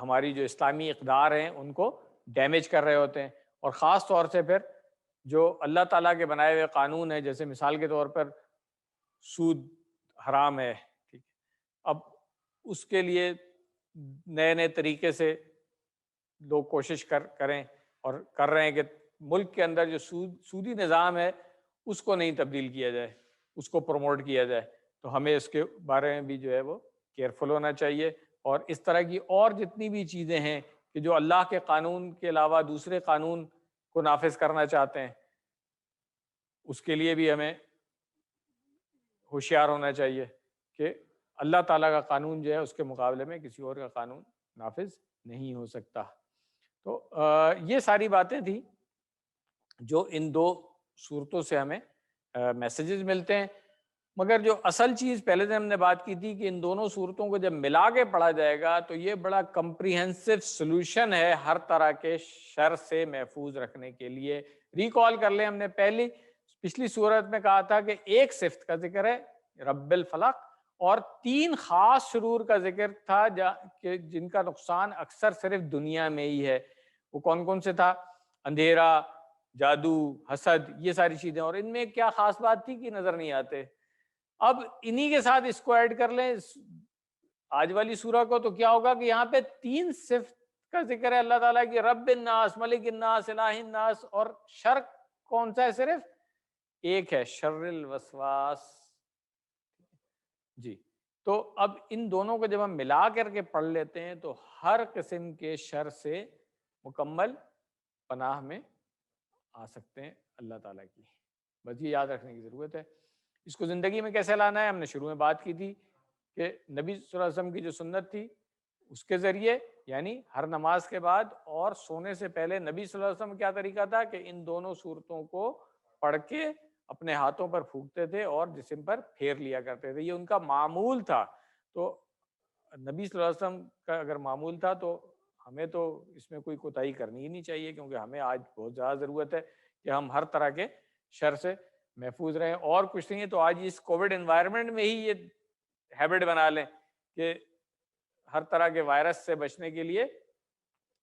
ہماری جو اسلامی اقدار ہیں ان کو ڈیمیج کر رہے ہوتے ہیں، اور خاص طور سے پھر جو اللہ تعالیٰ کے بنائے ہوئے قانون ہیں، جیسے مثال کے طور پر سود حرام ہے، ٹھیک ہے، اب اس کے لیے نئے نئے طریقے سے لوگ کوشش کریں اور کر رہے ہیں کہ ملک کے اندر جو سودی نظام ہے اس کو نہیں تبدیل کیا جائے، اس کو پروموٹ کیا جائے. تو ہمیں اس کے بارے میں بھی جو ہے وہ کیئرفل ہونا چاہیے. اور اس طرح کی اور جتنی بھی چیزیں ہیں کہ جو اللہ کے قانون کے علاوہ دوسرے قانون کو نافذ کرنا چاہتے ہیں، اس کے لیے بھی ہمیں ہوشیار ہونا چاہیے کہ اللہ تعالیٰ کا قانون جو ہے اس کے مقابلے میں کسی اور کا قانون نافذ نہیں ہو سکتا. تو یہ ساری باتیں تھیں جو ان دو صورتوں سے ہمیں میسیجز ملتے ہیں. مگر جو اصل چیز پہلے سے ہم نے بات کی تھی کہ ان دونوں صورتوں کو جب ملا کے پڑھا جائے گا تو یہ بڑا کمپریہنسو سلوشن ہے ہر طرح کے شر سے محفوظ رکھنے کے لیے. ریکال کر لیں، ہم نے پچھلی صورت میں کہا تھا کہ ایک صفت کا ذکر ہے رب الفلق، اور 3 خاص شرور کا ذکر تھا کہ جن کا نقصان اکثر صرف دنیا میں ہی ہے. وہ کون کون سے تھا؟ اندھیرا، جادو، حسد، یہ ساری چیزیں. اور ان میں کیا خاص بات تھی کہ نظر نہیں آتے. اب انہی کے ساتھ اس کو ایڈ کر لیں آج والی سورہ کو، تو کیا ہوگا کہ یہاں پہ 3 صفت کا ذکر ہے اللہ تعالیٰ کی، رب الناس، ملک الناس، الہ الناس، اور شر کون سا ہے؟ صرف ایک ہے، شر الوسواس. جی، تو اب ان دونوں کو جب ہم ملا کر کے پڑھ لیتے ہیں تو ہر قسم کے شر سے مکمل پناہ میں آ سکتے ہیں اللہ تعالیٰ کی. بس یہ یاد رکھنے کی ضرورت ہے. اس کو زندگی میں کیسے لانا ہے؟ ہم نے شروع میں بات کی تھی کہ نبی صلی اللہ علیہ وسلم کی جو سنت تھی اس کے ذریعے، یعنی ہر نماز کے بعد اور سونے سے پہلے نبی صلی اللہ علیہ وسلم کیا طریقہ تھا کہ ان دونوں صورتوں کو پڑھ کے اپنے ہاتھوں پر پھونکتے تھے اور جسم پر پھیر لیا کرتے تھے. یہ ان کا معمول تھا. تو نبی صلی اللہ علیہ وسلم کا اگر معمول تھا تو ہمیں تو اس میں کوئی کوتاہی کرنی ہی نہیں چاہیے، کیونکہ ہمیں آج بہت زیادہ ضرورت ہے کہ ہم ہر طرح کے شر سے محفوظ رہیں. اور کچھ نہیں ہے تو آج اس کووڈ انوائرمنٹ میں ہی یہ ہیبٹ بنا لیں کہ ہر طرح کے وائرس سے بچنے کے لیے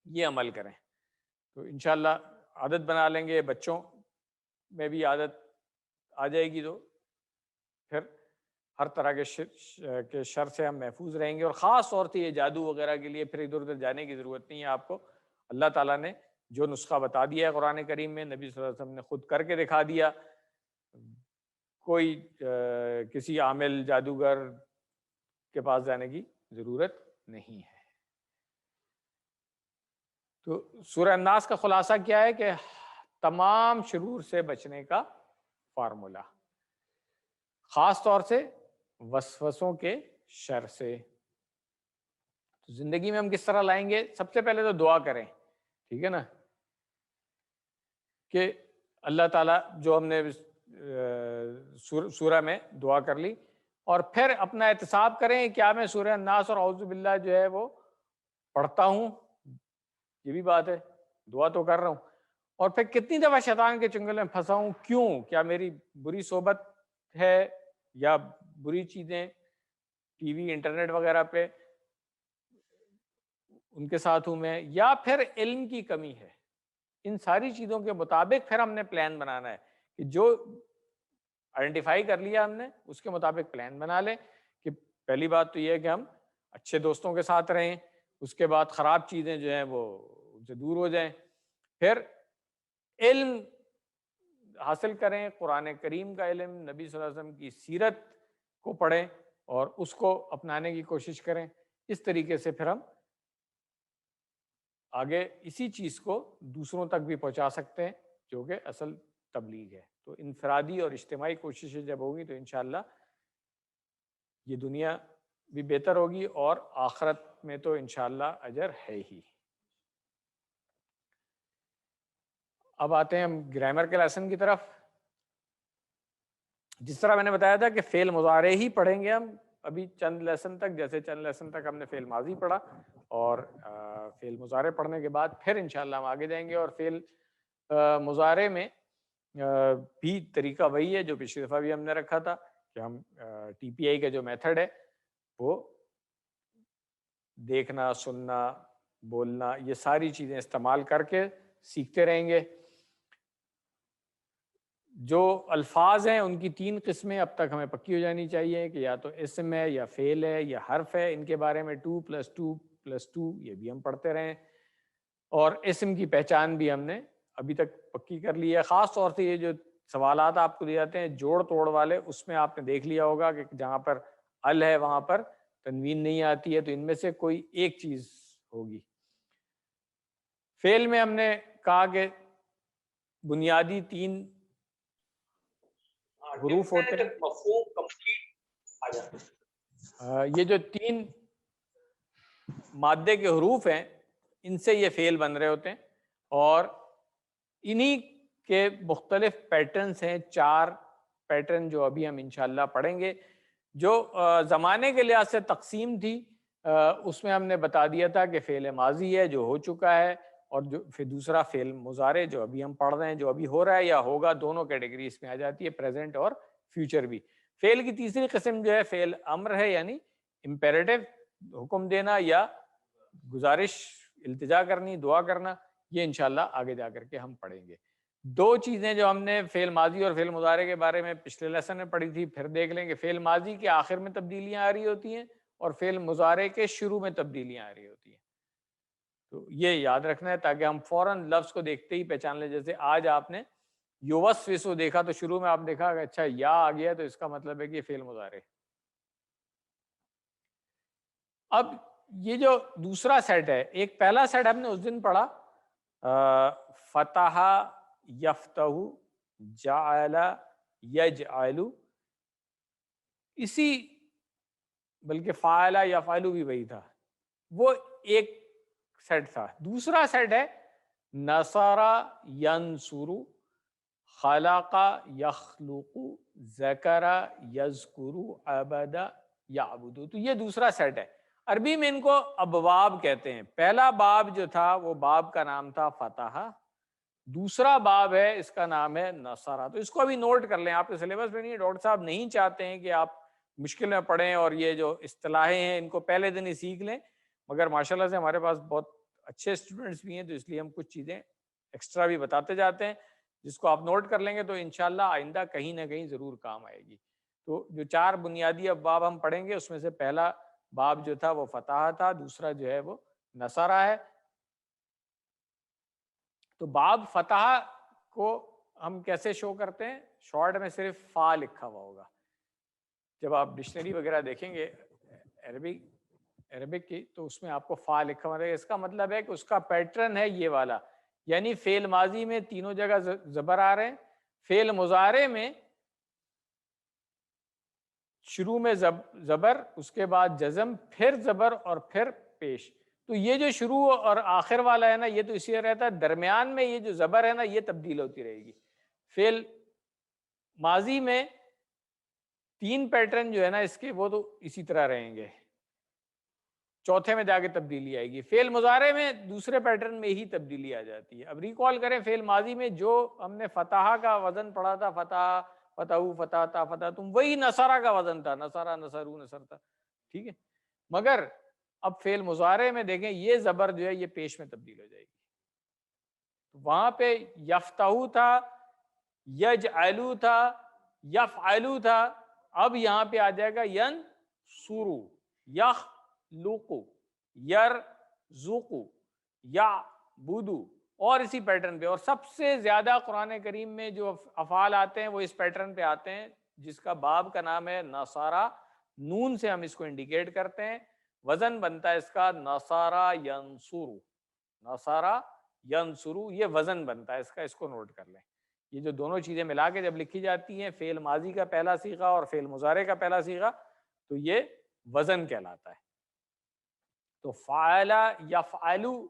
یہ عمل کریں. تو انشاءاللہ عادت بنا لیں گے. بچوں میں بھی عادت آ جائے گی تو پھر ہر طرح کے شر سے ہم محفوظ رہیں گے، اور خاص طور سے یہ جادو وغیرہ کے لیے پھر ادھر ادھر جانے کی ضرورت نہیں ہے آپ کو۔ اللہ تعالیٰ نے جو نسخہ بتا دیا ہے قرآن کریم میں، نبی صلی اللہ علیہ وسلم نے خود کر کے دکھا دیا، کوئی کسی عامل جادوگر کے پاس جانے کی ضرورت نہیں ہے۔ تو سورہ الناس کا خلاصہ کیا ہے کہ تمام شرور سے بچنے کا فارمولہ، خاص طور سے وسوسوں کے شر سے۔ تو زندگی میں ہم کس طرح لائیں گے؟ سب سے پہلے تو دعا کریں، ٹھیک ہے نا، کہ اللہ تعالیٰ جو ہم نے سورہ میں دعا کر لی، اور پھر اپنا احتساب کریں کیا میں سورہ الناس اور اعوذ باللہ جو ہے وہ پڑھتا ہوں؟ یہ بھی بات ہے، دعا تو کر رہا ہوں، اور پھر کتنی دفعہ شیطان کے چنگل میں پھنسا ہوں، کیوں؟ کیا میری بری صحبت ہے، یا بری چیزیں ٹی وی انٹرنیٹ وغیرہ پہ ان کے ساتھ ہوں میں، یا پھر علم کی کمی ہے؟ ان ساری چیزوں کے مطابق پھر ہم نے پلان بنانا ہے کہ جو آئیڈینٹیفائی کر لیا ہم نے اس کے مطابق پلان بنا لیں کہ پہلی بات تو یہ ہے کہ ہم اچھے دوستوں کے ساتھ رہیں، اس کے بعد خراب چیزیں جو ہیں وہ ان سے دور ہو جائیں، پھر علم حاصل کریں، قرآن کریم کا علم، نبی صلی اللہ علیہ وسلم کی سیرت کو پڑھیں اور اس کو اپنانے کی کوشش کریں۔ اس طریقے سے پھر ہم آگے اسی چیز کو دوسروں تک بھی پہنچا سکتے ہیں جو کہ اصل تبلیغ ہے۔ تو انفرادی اور اجتماعی کوششیں جب ہوگی تو انشاءاللہ یہ دنیا بھی بہتر ہوگی اور آخرت میں تو انشاءاللہ اجر ہے ہی۔ اب آتے ہیں ہم گرامر کے لیسن کی طرف۔ جس طرح میں نے بتایا تھا کہ فعل مضارع ہی پڑھیں گے ہم ابھی چند لیسن تک، جیسے چند لیسن تک ہم نے فعل ماضی پڑھا، اور فعل مضارع پڑھنے کے بعد پھر انشاءاللہ ہم آگے جائیں گے، اور فعل مضارع میں بھی طریقہ وہی ہے جو پچھلی دفعہ بھی ہم نے رکھا تھا کہ ہم ٹی پی آئی کا جو میتھڈ ہے وہ دیکھنا، سننا، بولنا، یہ ساری چیزیں استعمال کر کے سیکھتے رہیں گے۔ جو الفاظ ہیں ان کی 3 قسمیں اب تک ہمیں پکی ہو جانی چاہیے کہ یا تو اسم ہے، یا فعل ہے، یا حرف ہے۔ ان کے بارے میں 2+2+2 یہ بھی ہم پڑھتے رہیں، اور اسم کی پہچان بھی ہم نے ابھی تک پکی کر لی ہے۔ خاص طور سے یہ جو سوالات آپ کو دیے جاتے ہیں جوڑ توڑ والے، اس میں آپ نے دیکھ لیا ہوگا کہ جہاں پر ال ہے وہاں پر تنوین نہیں آتی ہے، تو ان میں سے کوئی ایک چیز ہوگی۔ فعل میں ہم نے کہا کہ بنیادی 3 حروف ہوتے ہیں۔ یہ جو 3 مادے کے حروف ہیں ان سے یہ فعل بن رہے ہوتے ہیں، اور انہی کے مختلف پیٹرنز ہیں، 4 پیٹرن جو ابھی ہم انشاءاللہ پڑھیں گے۔ جو زمانے کے لحاظ سے تقسیم تھی اس میں ہم نے بتا دیا تھا کہ فعل ماضی ہے جو ہو چکا ہے، اور جو پھر دوسرا فعل مضارع جو ابھی ہم پڑھ رہے ہیں، جو ابھی ہو رہا ہے یا ہوگا، دونوں کیٹیگری اس میں آ جاتی ہے، پریزنٹ اور فیوچر بھی۔ فعل کی تیسری قسم جو ہے فعل امر ہے، یعنی امپیریٹو، حکم دینا یا گزارش، التجا کرنی، دعا کرنا۔ یہ انشاءاللہ آگے جا کر کے ہم پڑھیں گے۔ 2 چیزیں جو ہم نے فعل ماضی اور فعل مضارع کے بارے میں پچھلے لیسن میں پڑھی تھی، پھر دیکھ لیں کہ فعل ماضی کے آخر میں تبدیلیاں آ رہی ہوتی ہیں اور فعل مضارع کے شروع میں تبدیلیاں آ رہی ہوتی ہیں۔ تو یہ یاد رکھنا ہے تاکہ ہم فوراً لفظ کو دیکھتے ہی پہچان لیں۔ جیسے آج آپ نے یوسوسو دیکھا تو شروع میں آپ دیکھا کہ اچھا یا آ گیا، تو اس کا مطلب ہے کہ یہ فعل مضارع۔ اب یہ جو دوسرا سیٹ ہے، ایک پہلا سیٹ ہم نے اس دن پڑھا فتح، یفتح، جعل، یجعل، اسی بلکہ فعل یفعل بھی وہی تھا، وہ ایک سیٹ تھا۔ دوسرا سیٹ ہے نصر ینصر، خلق یخلق، ذکر یذکر، عبد یعبد۔ تو یہ دوسرا سیٹ ہے۔ عربی میں ان کو ابواب کہتے ہیں۔ پہلا باب جو تھا وہ باب کا نام تھا فتح، دوسرا باب ہے اس کا نام ہے نصر۔ تو اس کو ابھی نوٹ کر لیں، آپ کے سلیبس میں نہیں ہے، ڈاکٹر صاحب نہیں چاہتے ہیں کہ آپ مشکل میں پڑھیں اور یہ جو اصطلاحیں ہیں ان کو پہلے دن ہی سیکھ لیں، مگر ماشاءاللہ سے ہمارے پاس بہت اچھے اسٹوڈنٹس بھی ہیں، تو اس لیے ہم کچھ چیزیں ایکسٹرا بھی بتاتے جاتے ہیں جس کو آپ نوٹ کر لیں گے تو انشاءاللہ آئندہ کہیں نہ کہیں ضرور کام آئے گی. تو جو 4 بنیادی ابواب ہم پڑھیں گے اس میں سے پہلا باب جو تھا وہ فتح تھا، دوسرا جو ہے وہ نصرہ ہے. تو باب فتح کو ہم کیسے شو کرتے ہیں؟ شارٹ میں صرف فا لکھا ہوا ہوگا. جب آپ ڈکشنری وغیرہ دیکھیں گے عربک کی تو اس میں آپ کو فا لکھا ہوا ہے. اس کا مطلب ہے کہ اس کا پیٹرن ہے یہ والا، یعنی فعل ماضی میں تینوں جگہ زبر آ رہے ہیں، فعل مضارع میں شروع میں زبر، اس کے بعد جزم، پھر زبر اور پھر پیش. تو یہ جو شروع اور آخر والا ہے نا یہ تو اسی رہتا ہے، درمیان میں یہ جو زبر ہے نا یہ تبدیل ہوتی رہے گی. فعل ماضی میں 3 پیٹرن جو ہے نا اس کے وہ تو اسی طرح رہیں گے، چوتھے میں جا کے تبدیلی آئے گی. فعل مضارع میں دوسرے پیٹرن میں ہی تبدیلی آ جاتی ہے. اب ریکال کریں فعل ماضی میں جو ہم نے فتح کا وزن پڑھا تھا، فتح، فتحو، فتحتا، فتح تم، وہی نصرہ کا وزن تھا، نصرہ، نصرو، نصرتا. ٹھیک ہے، مگر اب فعل مضارع میں دیکھیں یہ زبر جو ہے یہ پیش میں تبدیل ہو جائے گی. وہاں پہ یفتحو تھا، یجعلو تھا، یفعلو تھا، اب یہاں پہ آ جائے گا ینصرو، یخلقو، یرزقو، یعبدو، اور اسی پیٹرن پہ. اور سب سے زیادہ قرآن کریم میں جو افعال آتے ہیں وہ اس پیٹرن پہ آتے ہیں جس کا باب کا نام ہے نصارہ. نون سے ہم اس کو انڈیکیٹ کرتے ہیں. وزن بنتا ہے اس کا نصارہ ینصرو، نصارہ ینصرو، یہ وزن بنتا ہے اس کا، اس کو نوٹ کر لیں. یہ جو دونوں چیزیں ملا کے جب لکھی جاتی ہیں، فعل ماضی کا پہلا صیغہ اور فعل مضارع کا پہلا صیغہ، تو یہ وزن کہلاتا ہے. تو فعل یفعلو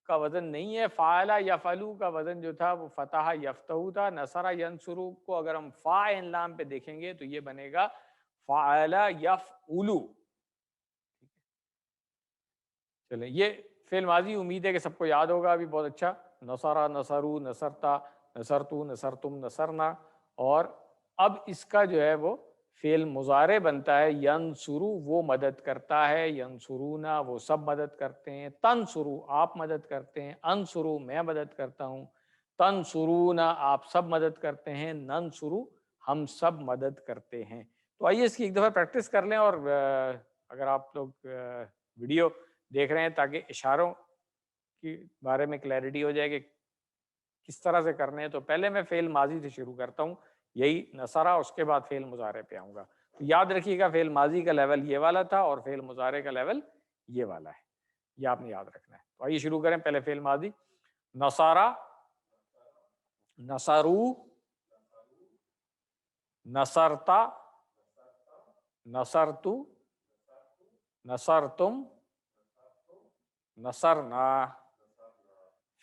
کا وزن نہیں ہے، فعل یفعلو کا وزن جو تھا وہ فتح یفتحو تھا. نصر ینصرو کو اگر ہم فا عین لام پہ دیکھیں گے تو یہ بنے گا فعل یفعلو. چلیں، یہ فعل ماضی امید ہے کہ سب کو یاد ہوگا ابھی بہت اچھا. نصرہ، نصرو، نصرتا، نصرتو، نصرتم، نصرنا. اور اب اس کا جو ہے وہ فعل مضارع بنتا ہے ینصرو، وہ مدد کرتا ہے، ینصرونا وہ سب مدد کرتے ہیں، تنصرو آپ مدد کرتے ہیں، انصرو میں مدد کرتا ہوں، تنصرونا آپ سب مدد کرتے ہیں، ننصرو ہم سب مدد کرتے ہیں. تو آئیے اس کی ایک دفعہ پریکٹس کر لیں، اور اگر آپ لوگ ویڈیو دیکھ رہے ہیں تاکہ اشاروں کے بارے میں کلیئرٹی ہو جائے کہ کس طرح سے کرنے ہیں. تو پہلے میں فعل ماضی سے شروع کرتا ہوں، یہی نصرہ، اس کے بعد فعل مضارع پہ آؤں گا. تو یاد رکھیے گا فعل ماضی کا لیول یہ والا تھا اور فعل مضارع کا لیول یہ والا ہے، یہ آپ نے یاد رکھنا ہے. تو آئیے شروع کریں. پہلے فعل ماضی نصارہ، نصرو، نصرتا، نصرتو، نصرتم، نصرنا.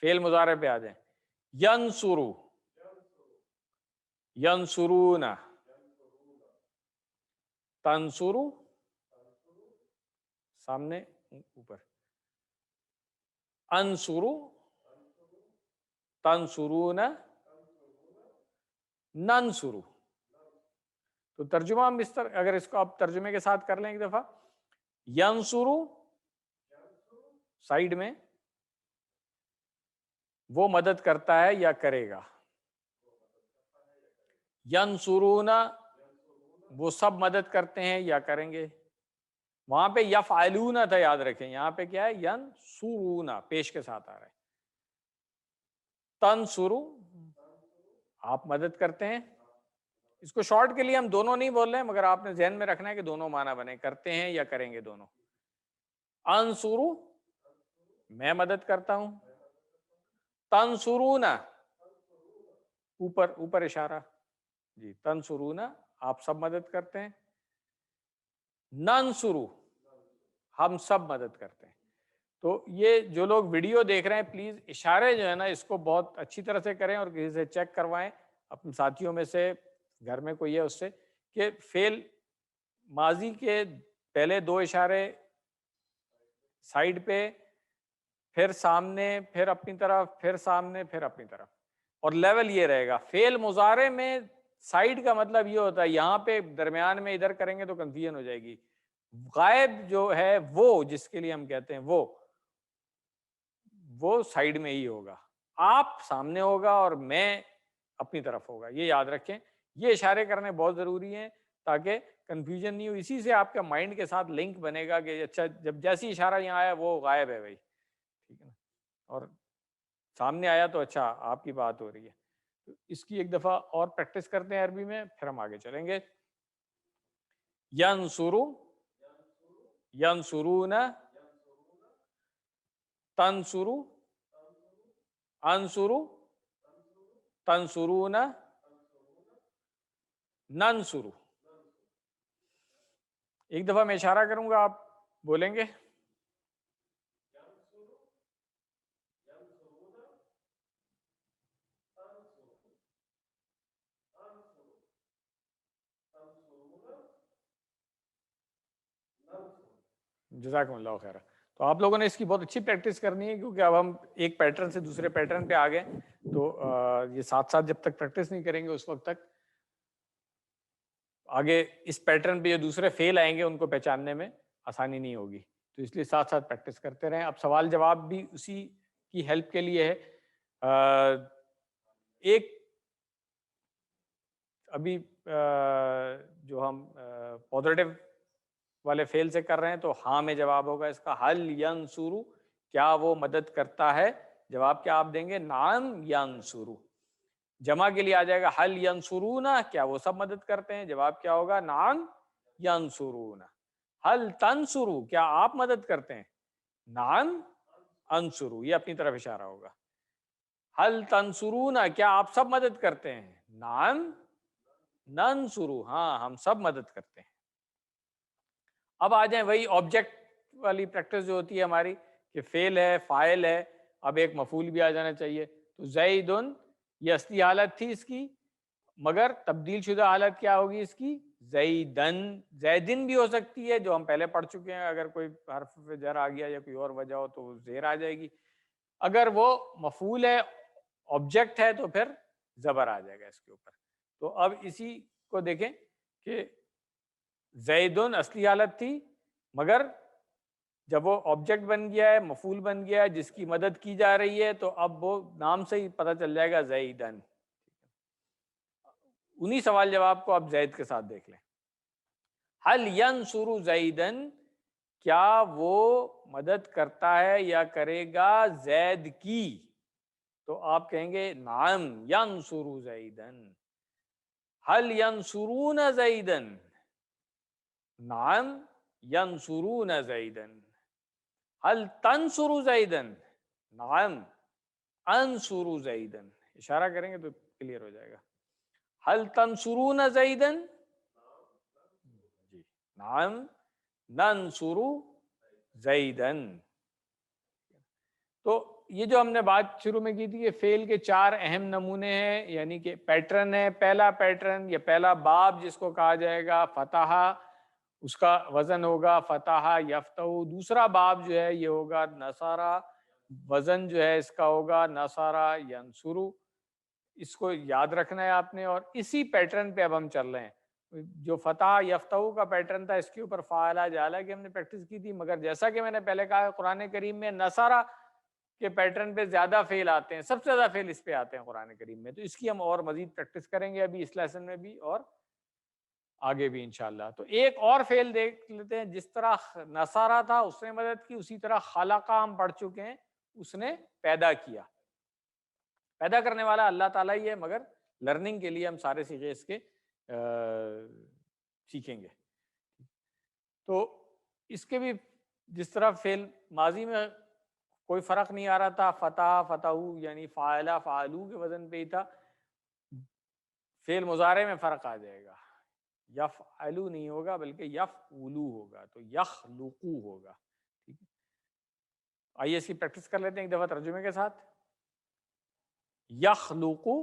فعل مضارع پہ آ جائیں. ینصرو، ینصرون، تنصرو سامنے اوپر، انصرو، تنصرون، ننصرو. تو ترجمہ ہم اس طرح، اگر اس کو آپ ترجمے کے ساتھ کر لیں ایک دفعہ، ینصرو سائیڈ میں وہ مدد کرتا ہے یا کرے گا، ینصرون وہ سب مدد کرتے ہیں یا کریں گے. وہاں پہ یفعلون تھا، یاد رکھیں، یہاں پہ کیا ہے، ینصرون پیش کے ساتھ آ رہا ہے. تنصرو آپ مدد کرتے ہیں. اس کو شارٹ کے لیے ہم دونوں نہیں بول رہے ہیں، مگر آپ نے ذہن میں رکھنا ہے کہ دونوں معنی بنے، کرتے ہیں یا کریں گے دونوں. انصرو میں مدد کرتا ہوں، تنصرون اوپر، اوپر اشارہ جی، تنصرون آپ سب مدد کرتے ہیں، ننصرو ہم سب مدد کرتے ہیں. تو یہ جو لوگ ویڈیو دیکھ رہے ہیں پلیز اشارے جو ہے نا اس کو بہت اچھی طرح سے کریں اور کسی سے چیک کروائیں، اپنے ساتھیوں میں سے، گھر میں کوئی ہے اس سے، کہ فعل ماضی کے پہلے 2 اشارے سائیڈ پہ، پھر سامنے، پھر اپنی طرف، پھر سامنے، پھر اپنی طرف. اور لیول یہ رہے گا. فعل مضارع میں سائیڈ کا مطلب یہ ہوتا ہے یہاں پہ درمیان میں ادھر کریں گے تو کنفیوژن ہو جائے گی. غائب جو ہے وہ، جس کے لیے ہم کہتے ہیں وہ سائیڈ میں ہی ہوگا. آپ سامنے ہوگا اور میں اپنی طرف ہوگا. یہ یاد رکھیں, یہ اشارے کرنے بہت ضروری ہیں تاکہ کنفیوژن نہیں ہو. اسی سے آپ کا مائنڈ کے ساتھ لنک بنے گا کہ اچھا جب جیسی اشارہ یہاں آیا وہ غائب ہے بھائی, ٹھیک ہے نا, اور سامنے آیا تو اچھا آپ کی بات ہو رہی ہے. تو اس کی ایک دفعہ اور پریکٹس کرتے ہیں عربی میں, پھر ہم آگے چلیں گے. ینصرو, ینصرون, تنصرو, انصرو, تنصرون, ننصرو. ایک دفعہ میں اشارہ کروں گا, آپ بولیں گے. جزاکم اللہ خیر. تو آپ لوگوں نے اس کی بہت اچھی پریکٹس کرنی ہے, کیونکہ اب ہم ایک پیٹرن سے دوسرے پیٹرن پہ آ گئے. تو یہ ساتھ ساتھ جب تک پریکٹس نہیں کریں گے اس وقت تک آگے اس پیٹرن پہ جو دوسرے فیل آئیں گے ان کو پہچاننے میں آسانی نہیں ہوگی. تو اس لیے ساتھ ساتھ پریکٹس کرتے رہیں. اب سوال جواب بھی اسی کی ہیلپ کے لیے ہے. ایک ابھی جو ہم پوزیٹیو والے فیل سے کر رہے ہیں تو ہاں میں جواب ہوگا اس کا, حل ینصرو, کیا وہ مدد کرتا ہے. جواب کیا آپ دیں گے؟ نعم ینصرو. جمع کے لیے آ جائے گا حل ینصرون, کیا وہ سب مدد کرتے ہیں. جواب کیا ہوگا؟ نعم ینصرون. حل تنصرو, کیا آپ مدد کرتے ہیں. نعم انصرو, یہ اپنی طرف اشارہ ہوگا. حل تنصرون, کیا آپ سب مدد کرتے ہیں. نعم ننصرو, ہاں ہم سب مدد کرتے ہیں. اب آ جائیں وہی آبجیکٹ والی پریکٹس جو ہوتی ہے ہماری کہ فعل ہے, فاعل ہے, اب ایک مفعول بھی آ جانا چاہیے. تو زیدن یہ اصلی حالت تھی اس کی, مگر تبدیل شدہ حالت کیا ہوگی اس کی؟ زیدن. زیدن بھی ہو سکتی ہے جو ہم پہلے پڑھ چکے ہیں, اگر کوئی حرف جر آ گیا یا کوئی اور وجہ ہو تو زیر آ جائے گی. اگر وہ مفعول ہے, آبجیکٹ ہے, تو پھر زبر آ جائے گا اس کے اوپر. تو اب اسی کو دیکھیں کہ زیدن اصلی حالت تھی, مگر جب وہ آبجیکٹ بن گیا ہے, مفعول بن گیا ہے جس کی مدد کی جا رہی ہے, تو اب وہ نام سے ہی پتہ چل جائے گا زیدن. انہی سوال جواب کو آپ زید کے ساتھ دیکھ لیں. حل ینصر زیدن, کیا وہ مدد کرتا ہے یا کرے گا زید کی. تو آپ کہیں گے نعم ینصر زیدن. حل ینصرون زیدن. نعم ینصرون زیدن. حل تنصر زیدن. نعم انصر زیدن. اشارہ کریں گے تو کلیئر ہو جائے گا. حل تنصرون زیدن. جی نعم ننصر زیدن. تو یہ جو ہم نے بات شروع میں کی تھی کہ فعل کے 4 اہم نمونے ہیں, یعنی کہ پیٹرن ہے. پہلا پیٹرن یا پہلا باب جس کو کہا جائے گا فتح, اس کا وزن ہوگا فتح یفتح. دوسرا باب جو ہے یہ ہوگا نصارہ, وزن جو ہے اس کا ہوگا نصارہ ینصرو. اس کو یاد رکھنا ہے آپ نے. اور اسی پیٹرن پہ اب ہم چل رہے ہیں. جو فتح یفتح کا پیٹرن تھا اس کے اوپر فاعلہ جعلہ کی ہم نے پریکٹس کی تھی, مگر جیسا کہ میں نے پہلے کہا قرآن کریم میں نصارہ کے پیٹرن پہ زیادہ فعل آتے ہیں, سب سے زیادہ فعل اس پہ آتے ہیں قرآن کریم میں. تو اس کی ہم اور مزید پریکٹس کریں گے ابھی اس لیسن میں بھی اور آگے بھی انشاءاللہ. تو ایک اور فعل دیکھ لیتے ہیں. جس طرح نصارہ تھا اس نے مدد کی, اسی طرح خلقہ ہم پڑھ چکے ہیں, اس نے پیدا کیا. پیدا کرنے والا اللہ تعالیٰ ہی ہے, مگر لرننگ کے لیے ہم سارے صیغے اس کے سیکھیں گے. تو اس کے بھی جس طرح فعل ماضی میں کوئی فرق نہیں آ رہا تھا, فتح فتحو یعنی فاعلہ فعلو کے وزن پہ ہی تھا, فعل مضارع میں فرق آ جائے گا. یفعلو نہیں ہوگا بلکہ یفعلو ہوگا, تو یخلقو ہوگا. ٹھیک ہے, آئیے اس کی پریکٹس کر لیتے ہیں ایک دفعہ ترجمے کے ساتھ. یخلقو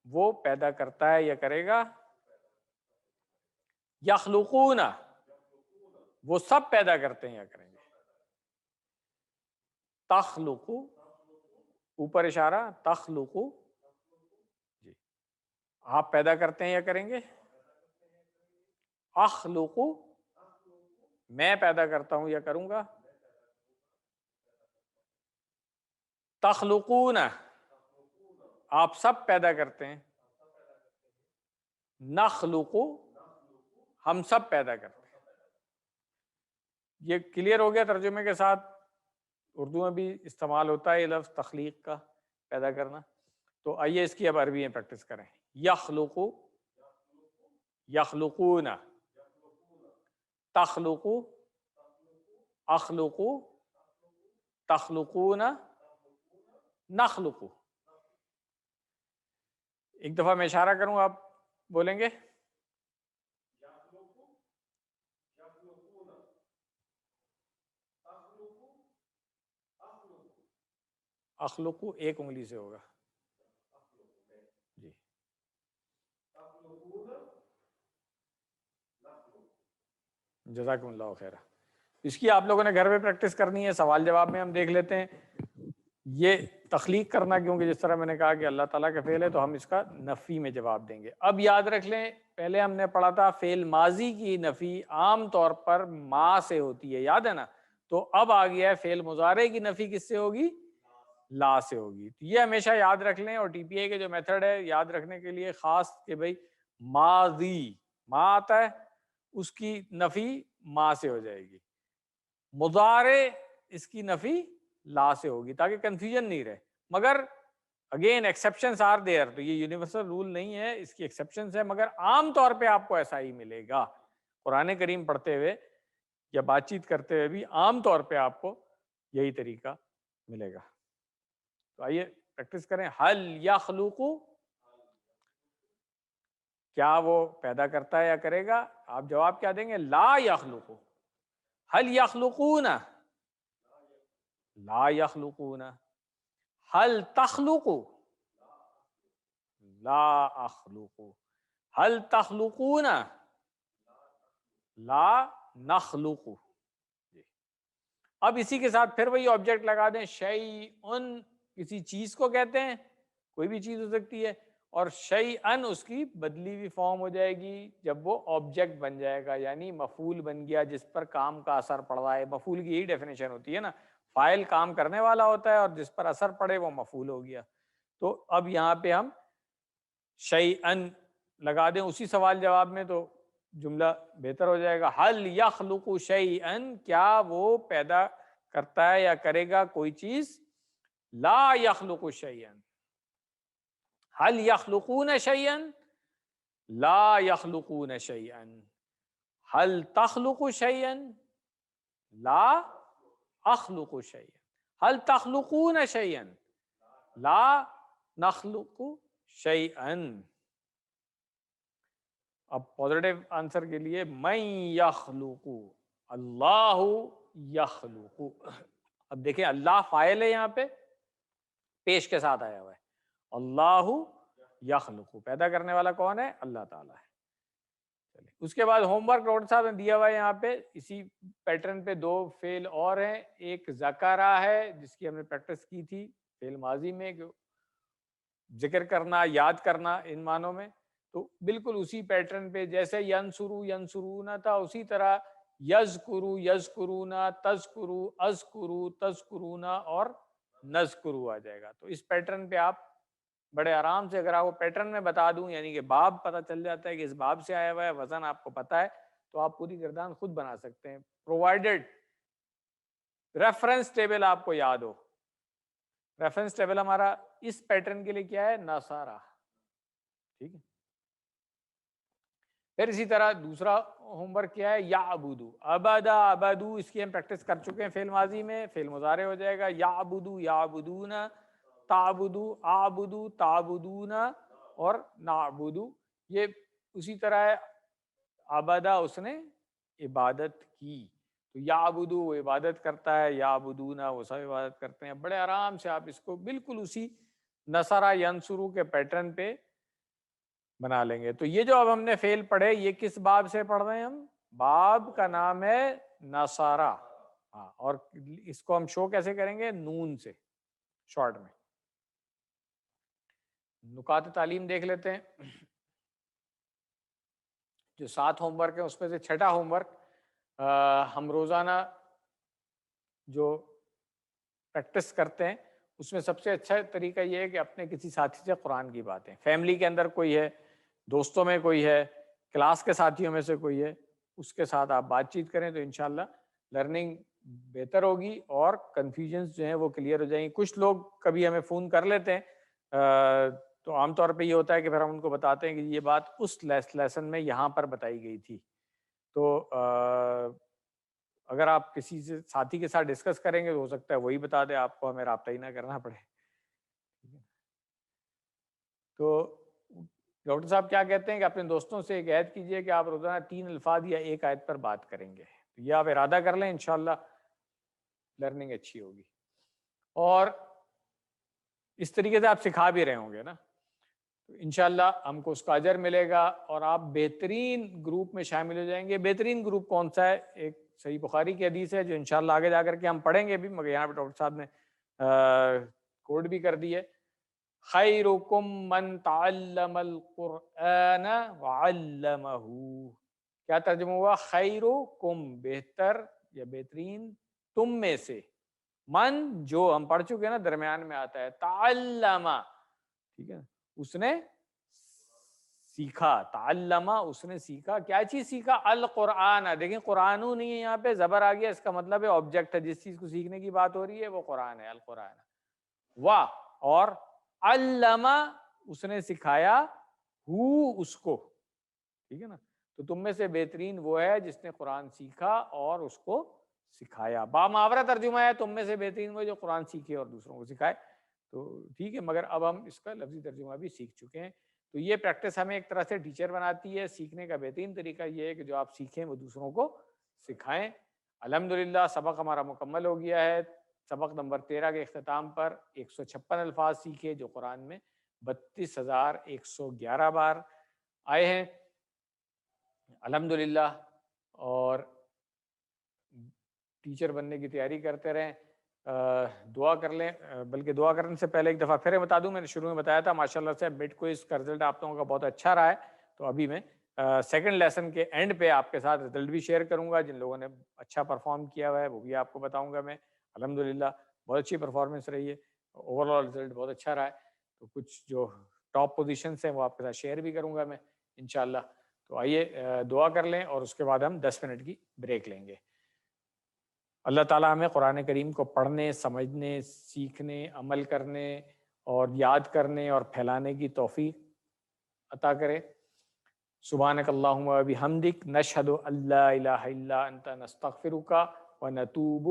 وہ پیدا کرتا ہے یا کرے گا. یخلقون وہ سب پیدا کرتے ہیں یا کریں گے. تخلقو اوپر اشارہ, تخلقو جی آپ پیدا کرتے ہیں یا کریں گے. اخلقو میں پیدا کرتا ہوں یا کروں گا. تخلقون آپ سب پیدا کرتے ہیں، نخلق ہم سب پیدا کرتے ہیں۔ یہ کلیئر ہو گیا ترجمے کے ساتھ؟ اردو میں بھی استعمال ہوتا ہے یہ لفظ تخلیق کا، پیدا کرنا۔ تو آئیے اس کی اب عربی میں پریکٹس کریں۔ یخلق، یخلقون، تخلق، اخلق، تخلقون، نخلق۔ ایک دفعہ میں اشارہ کروں آپ بولیں گے؟ اخلق ایک انگلی سے ہوگا جی۔ جزاکم اللہ خیر۔ اس کی آپ لوگوں نے گھر میں پریکٹس کرنی ہے، سوال جواب میں ہم دیکھ لیتے ہیں۔ یہ تخلیق کرنا، کیونکہ جس طرح میں نے کہا کہ اللہ تعالیٰ کا فعل ہے تو ہم اس کا نفی میں جواب دیں گے۔ اب یاد رکھ لیں، پہلے ہم نے پڑھا تھا فعل ماضی کی نفی عام طور پر ما سے ہوتی ہے، یاد ہے نا؟ تو اب آ گیا ہے فعل مضارع کی نفی کس سے ہوگی؟ لا سے ہوگی۔ تو یہ ہمیشہ یاد رکھ لیں، اور ٹی پی اے کے جو میتھڈ ہے یاد رکھنے کے لیے خاص کہ بھائی ماضی ما آتا ہے، اس کی نفی ما سے ہو جائے گی، مضارع اس کی نفی لا سے ہوگی، تاکہ کنفیوژن نہیں رہے۔ مگر اگین ایکسیپشنز آر دیئر، تو یہ یونیورسل رول نہیں ہے، اس کی ایکسیپشنز ہے، مگر عام طور پہ آپ کو ایسا ہی ملے گا۔ قرآن کریم پڑھتے ہوئے یا بات چیت کرتے ہوئے بھی عام طور پہ آپ کو یہی طریقہ ملے گا۔ تو آئیے پریکٹس کریں۔ حل یخلق، کیا وہ پیدا کرتا ہے یا کرے گا؟ آپ جواب کیا دیں گے؟ لا یخلق۔ حل یخلقون، لا یخلقون۔ حل تخلق، لا اخلق۔ حل تخلقون، لا نخلق۔ اب اسی کے ساتھ پھر وہی آبجیکٹ لگا دیں، شیئن کسی چیز کو کہتے ہیں، کوئی بھی چیز ہو سکتی ہے، اور شیئن اس کی بدلی ہوئی فارم ہو جائے گی جب وہ آبجیکٹ بن جائے گا، یعنی مفعول بن گیا جس پر کام کا اثر پڑ رہا ہے۔ مفعول کی یہی ڈیفینیشن ہوتی ہے نا، فاعل کام کرنے والا ہوتا ہے اور جس پر اثر پڑے وہ مفعول ہو گیا۔ تو اب یہاں پہ ہم شیئن لگا دیں اسی سوال جواب میں تو جملہ بہتر ہو جائے گا۔ حل یخلق شیئن، کیا وہ پیدا کرتا ہے یا کرے گا کوئی چیز؟ لا یخلق شیئن۔ حل یخلقون شیئن، لا یخلقون شیئن۔ حل تخلق شیئن، لا اخلق شیئن۔ حل تخلقون شیئن، لا نخلق شیئن۔ اب پازیٹیو آنسر کے لیے من یخلق، اللہ یخلق۔ اب دیکھیں اللہ فاعل ہے، یہاں پہ پیش کے ساتھ آیا ہوا ہے، اللہ یخلق، پیدا کرنے والا کون ہے؟ اللہ تعالیٰ ہے۔ اس کے بعد ہوم ورک ڈاکٹر صاحب نے دیا ہوا ہے یہاں پہ اسی پیٹرن پہ، دو فعل اور ہیں، ایک ذکرہ ہے جس کی ہم نے پریکٹس کی تھی فعل ماضی میں، ذکر کرنا، یاد کرنا ان معنوں میں، تو بالکل اسی پیٹرن پہ جیسے ینصرو ینصرون تھا، اسی طرح یذکرو یذکرون، تذکرو اذکرو تذکرون اور نذکرو آ جائے گا۔ تو اس پیٹرن پہ آپ بڑے آرام سے، اگر آپ کو پیٹرن میں بتا دوں یعنی کہ باب پتہ چل جاتا ہے کہ اس باب سے آیا ہوا ہے، وزن آپ کو پتہ ہے، تو آپ پوری گردان خود بنا سکتے ہیں، پرووائڈڈ ریفرنس ٹیبل آپ کو یاد ہو۔ ریفرنس ٹیبل ہمارا اس پیٹرن کے لیے کیا ہے؟ نصارہ، ٹھیک ہے۔ پھر اسی طرح دوسرا ہوم ورک کیا ہے؟ یعبدو، عبدا عبدو، اس کی ہم پریکٹس کر چکے ہیں فعل ماضی میں، فعل مضارع ہو جائے گا یعبدو یعبدون، تعبدو اعبدو تعبدون اور نعبدو۔ یہ اسی طرح ہے، عبدا اس نے عبادت کی، تو یعبدو وہ عبادت کرتا ہے، یعبدون وہ سب عبادت کرتے ہیں۔ بڑے آرام سے آپ اس کو بالکل اسی نصرہ ینصرو کے پیٹرن پہ بنا لیں گے۔ تو یہ جو اب ہم نے فعل پڑھے، یہ کس باب سے پڑھ رہے ہیں ہم؟ باب کا نام ہے نصارہ، ہاں، اور اس کو ہم شو کیسے کریں گے؟ نون سے، شارٹ میں۔ نکات تعلیم دیکھ لیتے ہیں، جو 7 ہوم ورک ہیں اس میں سے چھٹا ہوم ورک ہم روزانہ جو پریکٹس کرتے ہیں اس میں سب سے اچھا طریقہ یہ ہے کہ اپنے کسی ساتھی سے قرآن کی باتیں، فیملی کے اندر کوئی ہے، دوستوں میں کوئی ہے، کلاس کے ساتھیوں میں سے کوئی ہے، اس کے ساتھ آپ بات چیت کریں تو انشاءاللہ لرننگ بہتر ہوگی اور کنفیوژنس جو ہیں وہ کلیئر ہو جائیں گی۔ کچھ لوگ کبھی ہمیں فون کر لیتے ہیں تو عام طور پہ یہ ہوتا ہے کہ پھر ہم ان کو بتاتے ہیں کہ یہ بات اس لیسن میں یہاں پر بتائی گئی تھی، تو اگر آپ کسی سے ساتھی کے ساتھ ڈسکس کریں گے تو ہو سکتا ہے وہی بتا دے آپ کو، ہمیں رابطہ ہی نہ کرنا پڑے۔ تو ڈاکٹر صاحب کیا کہتے ہیں کہ اپنے دوستوں سے ایک عہد کیجئے کہ آپ روزانہ 3 الفاظ یا ایک آیت پر بات کریں گے، تو یہ آپ ارادہ کر لیں، انشاءاللہ لرننگ اچھی ہوگی۔ اور اس طریقے سے آپ سکھا بھی رہے ہوں گے نا، تو انشاءاللہ ہم کو اس کا اجر ملے گا اور آپ بہترین گروپ میں شامل ہو جائیں گے۔ بہترین گروپ کون سا ہے؟ ایک صحیح بخاری کی حدیث ہے جو انشاءاللہ آگے جا کر کے ہم پڑھیں گے بھی، مگر یہاں پہ ڈاکٹر صاحب نے کوڈ بھی کر دی ہے، خیرکم من تعلم القرآن وعلمہ۔ کیا ترجمہ ہوا؟ خیرکم بہتر یا بہترین تم میں سے، من جو ہم پڑھ چکے نا درمیان میں آتا ہے، تعلم ٹھیک ہے، اس نے سیکھا، تعلم اس نے سیکھا، کیا چیز سیکھا؟ القرآن۔ دیکھیں قرآن نہیں ہے یہاں پہ، زبر آ گیا، اس کا مطلب ہے آبجیکٹ ہے، جس چیز کو سیکھنے کی بات ہو رہی ہے وہ قرآن ہے، القرآن۔ واہ، اور علم اس نے سکھایا، ہو اس کو، ٹھیک ہے نا، تو تم میں سے بہترین وہ ہے جس نے قرآن سیکھا اور اس کو سکھایا۔ باماورہ ترجمہ ہے تم میں سے بہترین وہ جو قرآن سیکھے اور دوسروں کو سکھائے، تو ٹھیک ہے، مگر اب ہم اس کا لفظی ترجمہ بھی سیکھ چکے ہیں، تو یہ پریکٹس ہمیں ایک طرح سے ٹیچر بناتی ہے۔ سیکھنے کا بہترین طریقہ یہ ہے کہ جو آپ سیکھیں وہ دوسروں کو سکھائیں۔ الحمدللہ سبق ہمارا مکمل ہو گیا ہے۔ سبق نمبر 13 کے اختتام پر 156 الفاظ سیکھے جو قرآن میں 32,111 بار آئے ہیں الحمدللہ، اور ٹیچر بننے کی تیاری کرتے رہیں، دعا کر لیں۔ بلکہ دعا کرنے سے پہلے ایک دفعہ پھر بتا دوں، میں نے شروع میں بتایا تھا ماشاءاللہ سے مڈ کوئز کا رزلٹ آپ لوگوں کا بہت اچھا رہا ہے، تو ابھی میں سیکنڈ لیسن کے اینڈ پہ آپ کے ساتھ رزلٹ بھی شیئر کروں گا، جن لوگوں نے اچھا پرفارم کیا ہوا ہے وہ بھی آپ کو بتاؤں گا میں۔ الحمدللہ بہت اچھی پرفارمنس رہی ہے، اوور آل رزلٹ بہت اچھا رہا ہے، تو کچھ جو ٹاپ پوزیشنس ہیں وہ آپ کے ساتھ شیئر بھی کروں گا میں انشاءاللہ۔ تو آئیے دعا کر لیں اور اس کے بعد ہم 10 منٹ کی بریک لیں گے۔ اللہ تعالیٰ ہمیں قرآن کریم کو پڑھنے، سمجھنے، سیکھنے، عمل کرنے اور یاد کرنے اور پھیلانے کی توفیق عطا کرے۔ سبحانک اللہم و بحمدک، نشہد ان لا الہ الا انت، نستغفرک و نتوب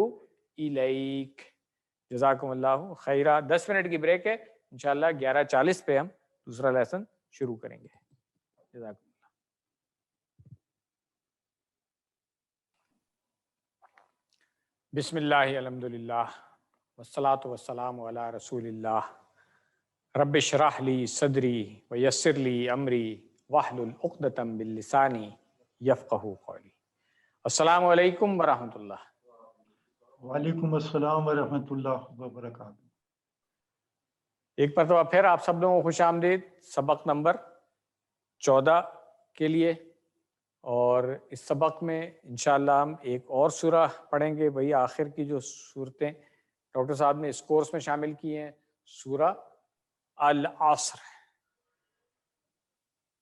الیک۔ جزاکم اللہ خیرہ۔ 10 منٹ کی بریک ہے، انشاءاللہ 11:40 پہ ہم دوسرا لیسن شروع کریں گے۔ جزاکم اللہ۔ بسم اللہ، الحمدللہ، والصلاة والسلام علی رسول اللہ۔ رب اشرح لی صدری ویسر لی امری واحلل عقدۃ من لسانی یفقہوا قولی۔ السلام علیکم ورحمۃ اللہ۔ وعلیکم السلام ورحمۃ اللہ وبرکاتہ۔ ایک مرتبہ پھر آپ سب لوگوں کو خوش آمدید سبق نمبر 14 کے لیے، اور اس سبق میں انشاءاللہ ہم ایک اور سورہ پڑھیں گے، وہی آخر کی جو صورتیں ڈاکٹر صاحب نے اس کورس میں شامل کی ہیں، سورہ العصر۔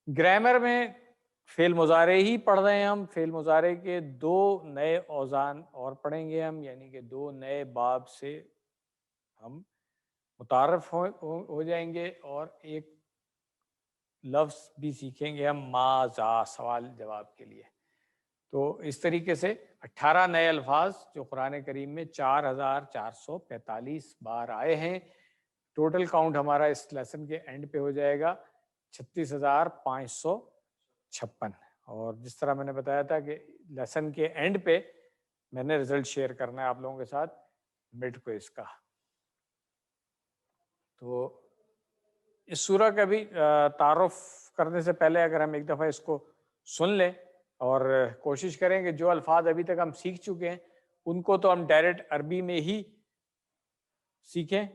گرامر میں فعل مضارع ہی پڑھ رہے ہیں ہم، فعل مضارع کے 2 نئے اوزان اور پڑھیں گے ہم، یعنی کہ 2 نئے باب سے ہم متعارف ہو جائیں گے، اور ایک لفظ بھی سیکھیں گے ہم ماذا، سوال جواب کے لیے۔ تو اس طریقے سے 18 نئے الفاظ جو قرآن کریم میں 4,445 بار آئے ہیں۔ ٹوٹل کاؤنٹ ہمارا اس لیسن کے اینڈ پہ ہو جائے گا 36,556، اور جس طرح میں نے بتایا تھا کہ لیسن کے اینڈ پہ میں نے رزلٹ شیئر کرنا ہے آپ لوگوں کے ساتھ مڈ کوئز کا۔ تو اس سورہ کا بھی تعارف کرنے سے پہلے اگر ہم ایک دفعہ اس کو سن لیں اور کوشش کریں کہ جو الفاظ ابھی تک ہم سیکھ چکے ہیں ان کو تو ہم ڈائریکٹ عربی میں ہی سیکھیں،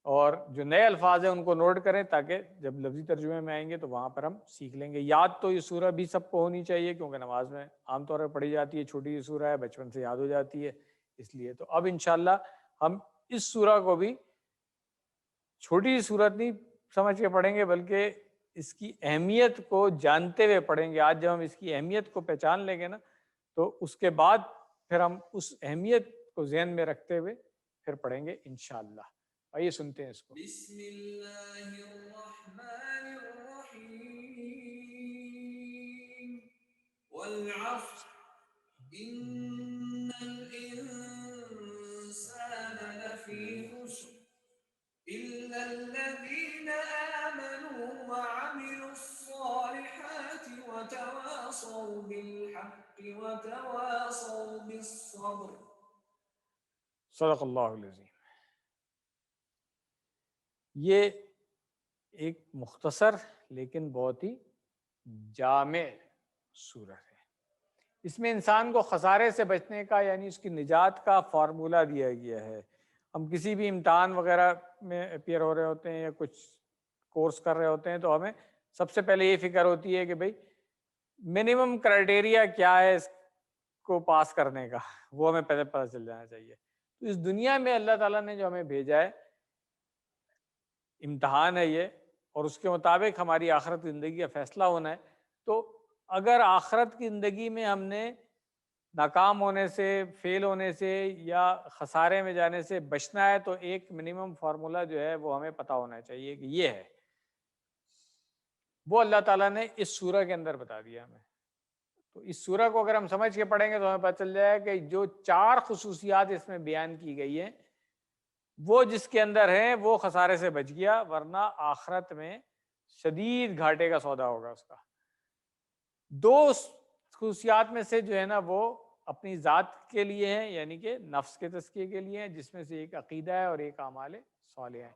اور جو نئے الفاظ ہیں ان کو نوٹ کریں تاکہ جب لفظی ترجمے میں آئیں گے تو وہاں پر ہم سیکھ لیں گے۔ یاد تو یہ سورہ بھی سب کو ہونی چاہیے کیونکہ نماز میں عام طور پر پڑھی جاتی ہے، چھوٹی سی سورہ ہے، بچپن سے یاد ہو جاتی ہے، اس لیے تو اب انشاءاللہ ہم اس سورہ کو بھی چھوٹی سی صورت نہیں سمجھ کے پڑھیں گے بلکہ اس کی اہمیت کو جانتے ہوئے پڑھیں گے. آج جب ہم اس کی اہمیت کو پہچان لیں گے نا تو اس کے بعد پھر ہم اس اہمیت کو ذہن میں رکھتے ہوئے پھر پڑھیں گے انشاءاللہ. آئیے سنتے ہیں اس کو. بسم اللہ الرحمن الرحیم والعصر ان الانسان لفی خسر الا الذین آمنوا وعملوا الصالحات وتواصوا بالحق وتواصوا بالصبر. صدق اللہ العظیم. یہ ایک مختصر لیکن بہت ہی جامع سورت ہے. اس میں انسان کو خسارے سے بچنے کا یعنی اس کی نجات کا فارمولہ دیا گیا ہے. ہم کسی بھی امتحان وغیرہ میں اپیئر ہو رہے ہوتے ہیں یا کچھ کورس کر رہے ہوتے ہیں تو ہمیں سب سے پہلے یہ فکر ہوتی ہے کہ بھئی منیمم کرائٹیریا کیا ہے اس کو پاس کرنے کا، وہ ہمیں پہلے پتہ چل جانا چاہیے. تو اس دنیا میں اللہ تعالیٰ نے جو ہمیں بھیجا ہے امتحان ہے یہ، اور اس کے مطابق ہماری آخرت کی زندگی کا فیصلہ ہونا ہے. تو اگر آخرت کی زندگی میں ہم نے ناکام ہونے سے، فیل ہونے سے یا خسارے میں جانے سے بچنا ہے تو ایک منیمم فارمولہ جو ہے وہ ہمیں پتہ ہونا چاہیے کہ یہ ہے. وہ اللہ تعالیٰ نے اس سورہ کے اندر بتا دیا ہمیں. تو اس سورہ کو اگر ہم سمجھ کے پڑھیں گے تو ہمیں پتہ چل جائے کہ جو 4 خصوصیات اس میں بیان کی گئی ہیں وہ جس کے اندر ہیں وہ خسارے سے بچ گیا، ورنہ آخرت میں شدید گھاٹے کا سودا ہوگا اس کا. 2 خصوصیات میں سے جو ہے نا وہ اپنی ذات کے لیے ہیں، یعنی کہ نفس کے تزکیے کے لیے ہیں، جس میں سے ایک عقیدہ ہے اور ایک اعمال صالحہ ہے.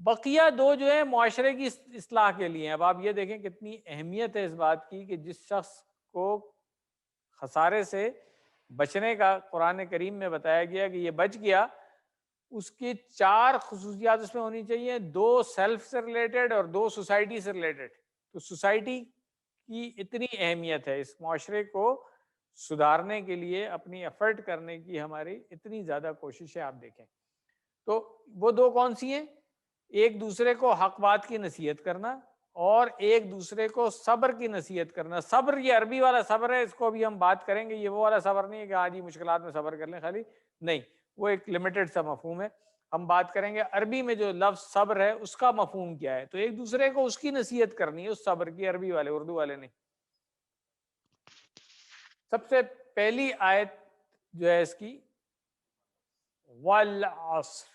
بقیہ 2 جو ہیں معاشرے کی اصلاح کے لیے ہیں. اب آپ یہ دیکھیں کتنی اہمیت ہے اس بات کی کہ جس شخص کو خسارے سے بچنے کا قرآن کریم میں بتایا گیا کہ یہ بچ گیا، اس کی 4 خصوصیات اس میں ہونی چاہیے. 2 سیلف سے ریلیٹڈ اور 2 سوسائٹی سے ریلیٹڈ. تو سوسائٹی کی اتنی اہمیت ہے، اس معاشرے کو سدھارنے کے لیے اپنی ایفرٹ کرنے کی ہماری اتنی زیادہ کوشش ہے. آپ دیکھیں تو وہ 2 کون سی ہیں؟ ایک دوسرے کو حق بات کی نصیحت کرنا اور ایک دوسرے کو صبر کی نصیحت کرنا. صبر یہ عربی والا صبر ہے، اس کو بھی ہم بات کریں گے. یہ وہ والا صبر نہیں ہے کہ ہاں جی مشکلات میں صبر کر لیں خالی، نہیں، وہ ایک لمیٹڈ سا مفہوم ہے. ہم بات کریں گے عربی میں جو لفظ صبر ہے اس کا مفہوم کیا ہے. تو ایک دوسرے کو اس کی نصیحت کرنی ہے، اس صبر کی. عربی والے، اردو والے نہیں. سب سے پہلی آیت جو ہے اس کی والعصر،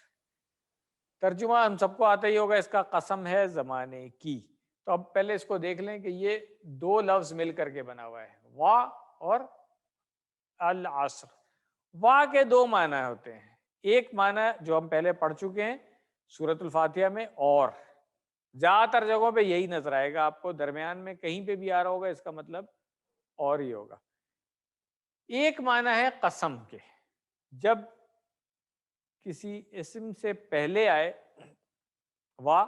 ترجمہ ہم سب کو آتا ہی ہوگا اس کا، قسم ہے زمانے کی. تو اب پہلے اس کو دیکھ لیں کہ یہ 2 لفظ مل کر کے بنا ہوا ہے، وا اور العصر. وا کے 2 معنی ہوتے ہیں. ایک معنی جو ہم پہلے پڑھ چکے ہیں سورۃ الفاتحہ میں، اور زیادہ تر جگہوں پہ یہی نظر آئے گا آپ کو، درمیان میں کہیں پہ بھی آ رہا ہوگا اس کا مطلب اور ہی ہوگا. ایک معنی ہے قسم کے، جب کسی اسم سے پہلے آئے وا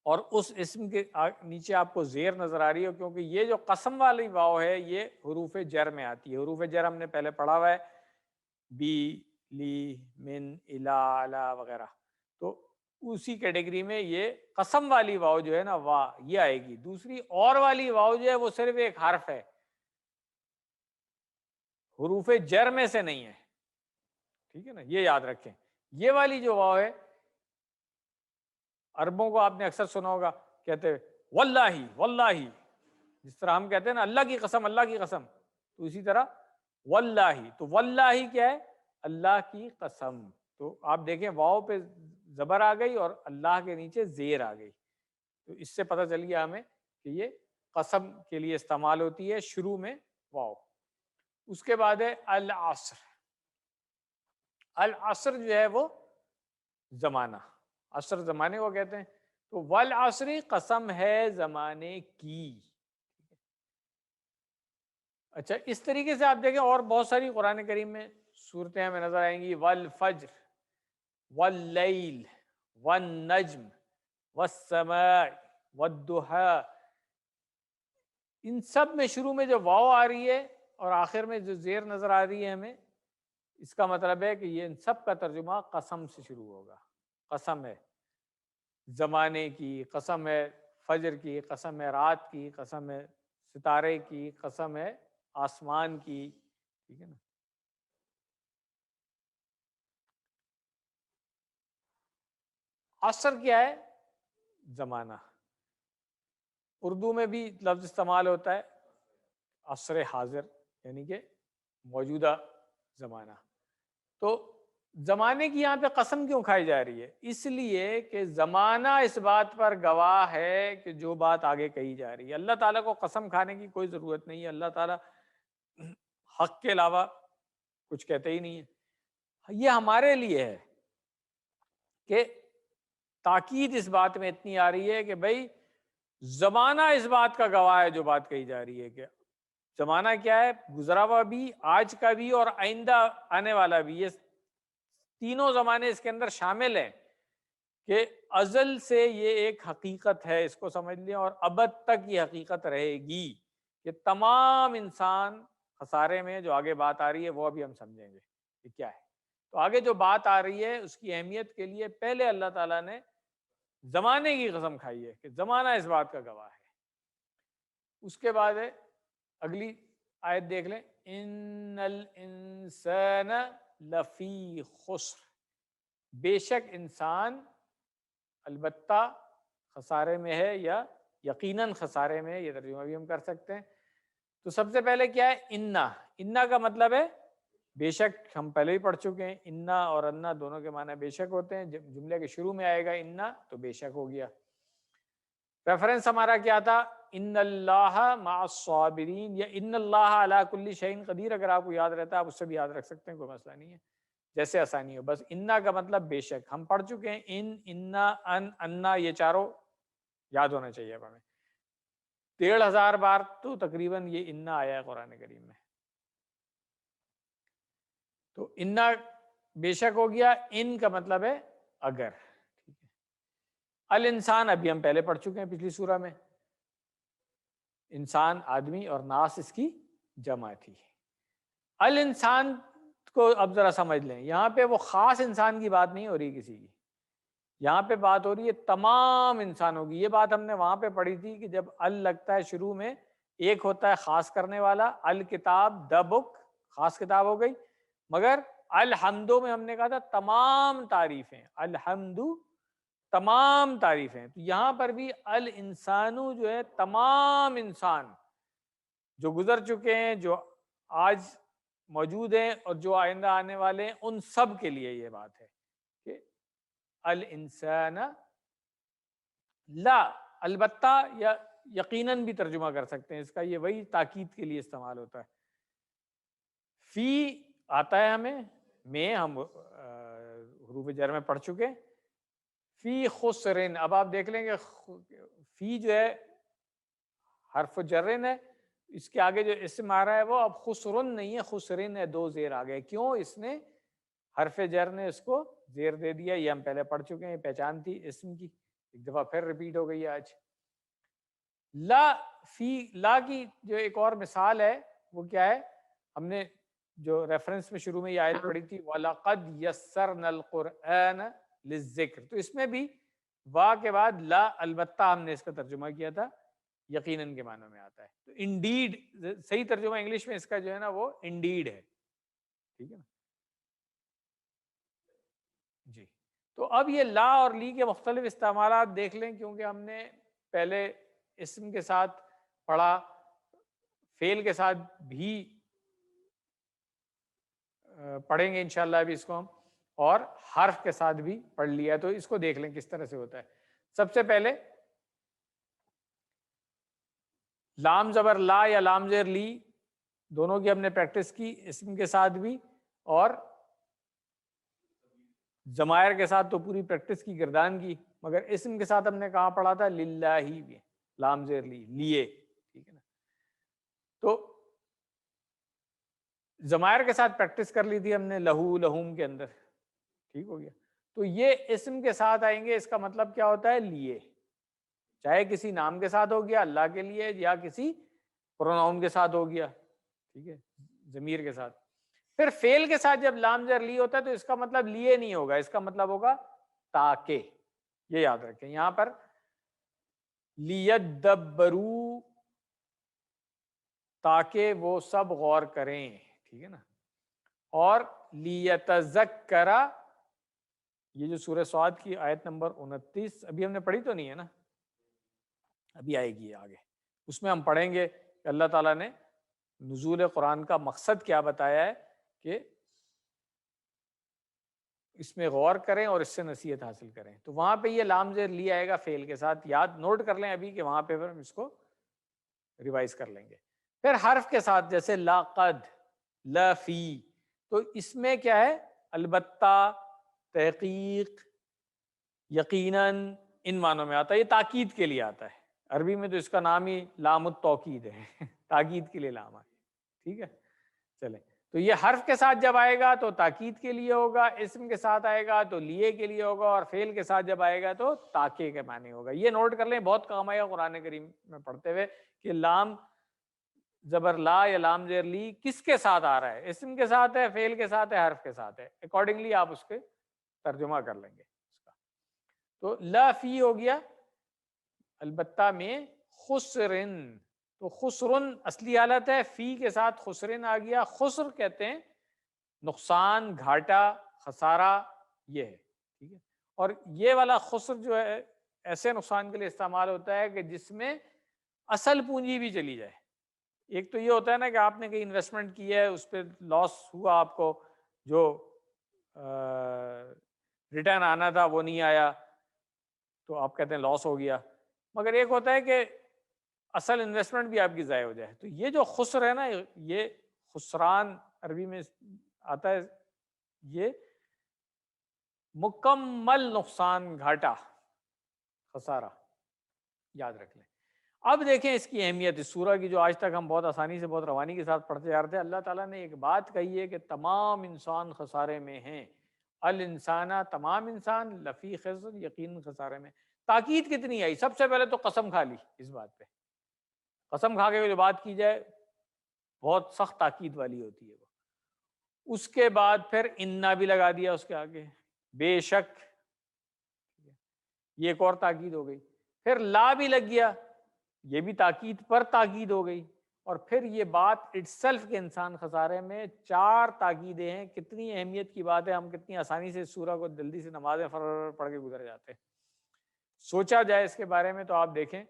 اور اس اسم کے نیچے آپ کو زیر نظر آ رہی ہو، کیونکہ یہ جو قسم والی واو ہے یہ حروف جر میں آتی ہے. حروف جر ہم نے پہلے پڑھا ہوا ہے، بی، لی، من، الا، علا وغیرہ. تو اسی کیٹیگری میں یہ قسم والی واو جو ہے نا وا یہ آئے گی. دوسری اور والی واو جو ہے وہ صرف ایک حرف ہے، حروف جر میں سے نہیں ہے. ٹھیک ہے نا، یہ یاد رکھیں. یہ والی جو واو ہے عربوں کو آپ نے اکثر سنا ہوگا کہتے واللہ واللہ، جس طرح ہم کہتے ہیں نا اللہ کی قسم اللہ کی قسم، تو اسی طرح واللہ. تو واللہ کیا ہے؟ اللہ کی قسم. تو آپ دیکھیں واو پہ زبر آ گئی اور اللہ کے نیچے زیر آ گئی. تو اس سے پتہ چل گیا ہمیں کہ یہ قسم کے لیے استعمال ہوتی ہے شروع میں واو. اس کے بعد ہے العصر. العصر جو ہے وہ زمانہ، عصر زمانے کو کہتے ہیں. تو والعصر قسم ہے زمانے کی. اچھا اس طریقے سے آپ دیکھیں اور بہت ساری قرآن کریم میں صورتیں ہمیں نظر آئیں گی. والفجر واللیل والنجم والسماء والضحیٰ. ان سب میں شروع میں جو واو آ رہی ہے اور آخر میں جو زیر نظر آ رہی ہے ہمیں، اس کا مطلب ہے کہ یہ ان سب کا ترجمہ قسم سے شروع ہوگا. قسم ہے. زمانے کی، قسم ہے فجر کی، قسم ہے رات کی، قسم ہے ستارے کی، قسم ہے آسمان کی، ٹھیک ہے نا. عصر کیا ہے؟ زمانہ. اردو میں بھی لفظ استعمال ہوتا ہے عصر حاضر، یعنی کہ موجودہ زمانہ. تو زمانے کی یہاں پہ قسم کیوں کھائی جا رہی ہے؟ اس لیے کہ زمانہ اس بات پر گواہ ہے کہ جو بات آگے کہی جا رہی ہے. اللہ تعالیٰ کو قسم کھانے کی کوئی ضرورت نہیں ہے، اللہ تعالیٰ حق کے علاوہ کچھ کہتے ہی نہیں ہے. یہ ہمارے لیے ہے کہ تاکید اس بات میں اتنی آ رہی ہے کہ بھائی زمانہ اس بات کا گواہ ہے جو بات کہی جا رہی ہے. کہ زمانہ کیا ہے؟ گزرا ہوا بھی، آج کا بھی اور آئندہ آنے والا بھی. یہ تینوں زمانے اس کے اندر شامل ہیں کہ ازل سے یہ ایک حقیقت ہے، اس کو سمجھ لیں، اور ابد تک یہ حقیقت رہے گی کہ تمام انسان خسارے میں. جو آگے بات آ رہی ہے وہ ابھی ہم سمجھیں گے کہ کیا ہے. تو آگے جو بات آ رہی ہے اس کی اہمیت کے لیے پہلے اللہ تعالیٰ نے زمانے کی قسم کھائی ہے کہ زمانہ اس بات کا گواہ ہے. اس کے بعد ہے اگلی آیت دیکھ لیں، ان الانسان لفی خسر، بے شک انسان البتہ خسارے میں ہے، یا یقیناً خسارے میں ہے، یہ ترجمہ بھی ہم کر سکتے ہیں. تو سب سے پہلے کیا ہے؟ انا کا مطلب ہے بے شک. ہم پہلے ہی پڑھ چکے ہیں انا اور انا دونوں کے معنی بے شک ہوتے ہیں. جب جملے کے شروع میں آئے گا انا تو بے شک ہو گیا. ریفرنس ہمارا کیا تھا؟ ان اللہ مع الصابرین یا ان اللہ علی کل شیء قدیر. اگر آپ کو یاد رہتا ہے آپ اس سے بھی یاد رکھ سکتے ہیں، کوئی مسئلہ نہیں ہے، جیسے آسانی ہو. بس انا کا مطلب بے شک. ہم پڑھ چکے ہیں ان، انا، ان، انا، یہ چاروں یاد ہونا چاہیے اب ہمیں. 1500 بار تو تقریباً یہ انا آیا ہے قرآن کریم میں. تو انا بے شک ہو گیا. ان کا مطلب ہے اگر. ٹھیک ہے. الانسان ابھی ہم پہلے پڑھ چکے ہیں پچھلی سورہ میں. انسان آدمی اور ناس اس کی جمع تھی. الانسان کو اب ذرا سمجھ لیں، یہاں پہ وہ خاص انسان کی بات نہیں ہو رہی کسی کی، یہاں پہ بات ہو رہی ہے تمام انسانوں کی. یہ بات ہم نے وہاں پہ پڑھی تھی کہ جب ال لگتا ہے شروع میں، ایک ہوتا ہے خاص کرنے والا، الکتاب دا بک، خاص کتاب ہو گئی. مگر الحمدو میں ہم نے کہا تھا تمام تعریفیں، الحمد تمام تعریفیں. تو یہاں پر بھی الانسانو جو ہے تمام انسان جو گزر چکے ہیں، جو آج موجود ہیں اور جو آئندہ آنے والے ہیں، ان سب کے لیے یہ بات ہے کہ الانسان لا، البتہ یا یقیناً بھی ترجمہ کر سکتے ہیں اس کا. یہ وہی تاکید کے لیے استعمال ہوتا ہے. فی آتا ہے ہمیں، میں ہم حروف جر میں پڑھ چکے. فی خسرن، اب آپ دیکھ لیں گے فی جو ہے حرف جرن ہے، اس کے آگے جو اسم آ رہا ہے وہ اب خسرن نہیں ہے، خسرن ہے. 2 زیر آ گئے. کیوں؟ اس نے حرف جر نے اس کو زیر دے دیا. یہ ہم پہلے پڑھ چکے ہیں، پہچان تھی اسم کی، ایک دفعہ پھر ریپیٹ ہو گئی آج. لا، فی لا کی جو ایک اور مثال ہے وہ کیا ہے؟ ہم نے جو ریفرنس میں شروع میں یہ آیت پڑھی تھی وَلَقَدْ يَسَّرْنَا الْقُرْآنَ لِلذِّكْرِ. تو اس میں بھی وا کے بعد لا البتہ ہم نے اس کا ترجمہ کیا تھا یقیناً کے معنوں میں آتا ہے. تو انڈیڈ صحیح ترجمہ انگلش میں اس کا جو ہے نا وہ انڈیڈ ہے. ٹھیک ہے نا جی. تو اب یہ لا اور لی کے مختلف استعمالات دیکھ لیں، کیونکہ ہم نے پہلے اسم کے ساتھ پڑھا، فعل کے ساتھ بھی پڑھیں گے انشاءاللہ ابھی اس کو ہم، اور حرف کے ساتھ بھی پڑھ لیا. تو اس کو دیکھ لیں کس طرح سے ہوتا ہے. سب سے پہلے لام زبر لا یا لام زبر لی دونوں کی ہم نے پریکٹس کی، اسم کے ساتھ بھی اور ضمائر کے ساتھ تو پوری پریکٹس کی، گردان کی. مگر اسم کے ساتھ ہم نے کہاں پڑھا تھا؟ للہ بھی، لام زبر لی، لیے. ٹھیک ہے نا. تو ضمائر کے ساتھ پریکٹس کر لی تھی ہم نے لہو لہوم کے اندر. ٹھیک ہو گیا. تو یہ اسم کے ساتھ آئیں گے، اس کا مطلب کیا ہوتا ہے؟ لیے. چاہے کسی نام کے ساتھ ہو گیا اللہ کے لیے، یا کسی پروناؤن کے ساتھ ہو گیا، ٹھیک ہے، ضمیر کے ساتھ. پھر فعل کے ساتھ جب لام زر لی ہوتا ہے تو اس کا مطلب لیے نہیں ہوگا، اس کا مطلب ہوگا تاکہ. یہ یاد رکھیں. یہاں پر لیدبرو تاکہ وہ سب غور کریں، ٹھیک ہے نا. اور لیتذکرا، یہ جو سورہ صاد کی آیت نمبر 29 ابھی ہم نے پڑھی تو نہیں ہے نا، ابھی آئے گی آگے، اس میں ہم پڑھیں گے کہ اللہ تعالیٰ نے نزول قرآن کا مقصد کیا بتایا ہے کہ اس میں غور کریں اور اس سے نصیحت حاصل کریں. تو وہاں پہ یہ لام زیر لی آئے گا فعل کے ساتھ، یاد نوٹ کر لیں ابھی کہ وہاں پہ ہم اس کو ریوائز کر لیں گے. پھر حرف کے ساتھ جیسے لاقد، لفی، تو اس میں کیا ہے؟ البتہ، تحقیق، یقیناً، ان معنوں میں آتا ہے. یہ تاکید کے لیے آتا ہے. عربی میں تو اس کا نام ہی لام التوکید ہے، تاکید کے لیے لام ہے. ٹھیک ہے، چلیں. تو یہ حرف کے ساتھ جب آئے گا تو تاکید کے لیے ہوگا، اسم کے ساتھ آئے گا تو لیے کے لیے ہوگا، اور فعل کے ساتھ جب آئے گا تو تاکہ کے معنی ہوگا. یہ نوٹ کر لیں، بہت کام آئے گا قرآن کریم میں پڑھتے ہوئے کہ لام زبر لا یا لام زیر لی کس کے ساتھ آ رہا ہے، اسم کے ساتھ ہے، فعل کے ساتھ ہے، حرف کے ساتھ ہے. اکارڈنگلی آپ اس کے ترجمہ کر لیں گے اس کا. تو لا فی ہو گیا البتہ میں، خسرن، تو خسرن اصلی حالت ہے، فی کے ساتھ خسرن آ گیا. خسر کہتے ہیں نقصان، گھاٹا، خسارہ، یہ ہے. ٹھیک ہے، اور یہ والا خسر جو ہے ایسے نقصان کے لیے استعمال ہوتا ہے کہ جس میں اصل پونجی بھی چلی جائے. ایک تو یہ ہوتا ہے نا کہ آپ نے کہیں انویسٹمنٹ کی ہے، اس پہ لاس ہوا، آپ کو جو ریٹرن آنا تھا وہ نہیں آیا تو آپ کہتے ہیں لاس ہو گیا. مگر ایک ہوتا ہے کہ اصل انویسٹمنٹ بھی آپ کی ضائع ہو جائے. تو یہ جو خسر ہے نا، یہ خسران عربی میں آتا ہے، یہ مکمل نقصان، گھاٹا، خسارہ، یاد رکھ لیں. اب دیکھیں اس کی اہمیت، اس سورہ کی جو آج تک ہم بہت آسانی سے، بہت روانی کے ساتھ پڑھتے جا رہے تھے. اللہ تعالیٰ نے ایک بات کہی ہے کہ تمام انسان خسارے میں ہیں. الانسانہ، تمام انسان، لفی خسر، یقین خسارے میں. تاکید کتنی آئی؟ سب سے پہلے تو قسم کھا لی اس بات پہ. قسم کھا کے جو بات کی جائے بہت سخت تاکید والی ہوتی ہے وہ. اس کے بعد پھر انا بھی لگا دیا اس کے آگے، بے شک، یہ ایک اور تاکید ہو گئی. پھر لا بھی لگ گیا، یہ بھی تاکید پر تاکید ہو گئی. اور پھر یہ بات اٹسیلف کے انسان خسارے میں. 4 تاکیدیں ہیں. کتنی اہمیت کی بات ہے، ہم کتنی آسانی سے اس سورہ کو جلدی سے نمازیں پڑھ کے گزر جاتے ہیں. سوچا جائے اس کے بارے میں تو آپ دیکھیں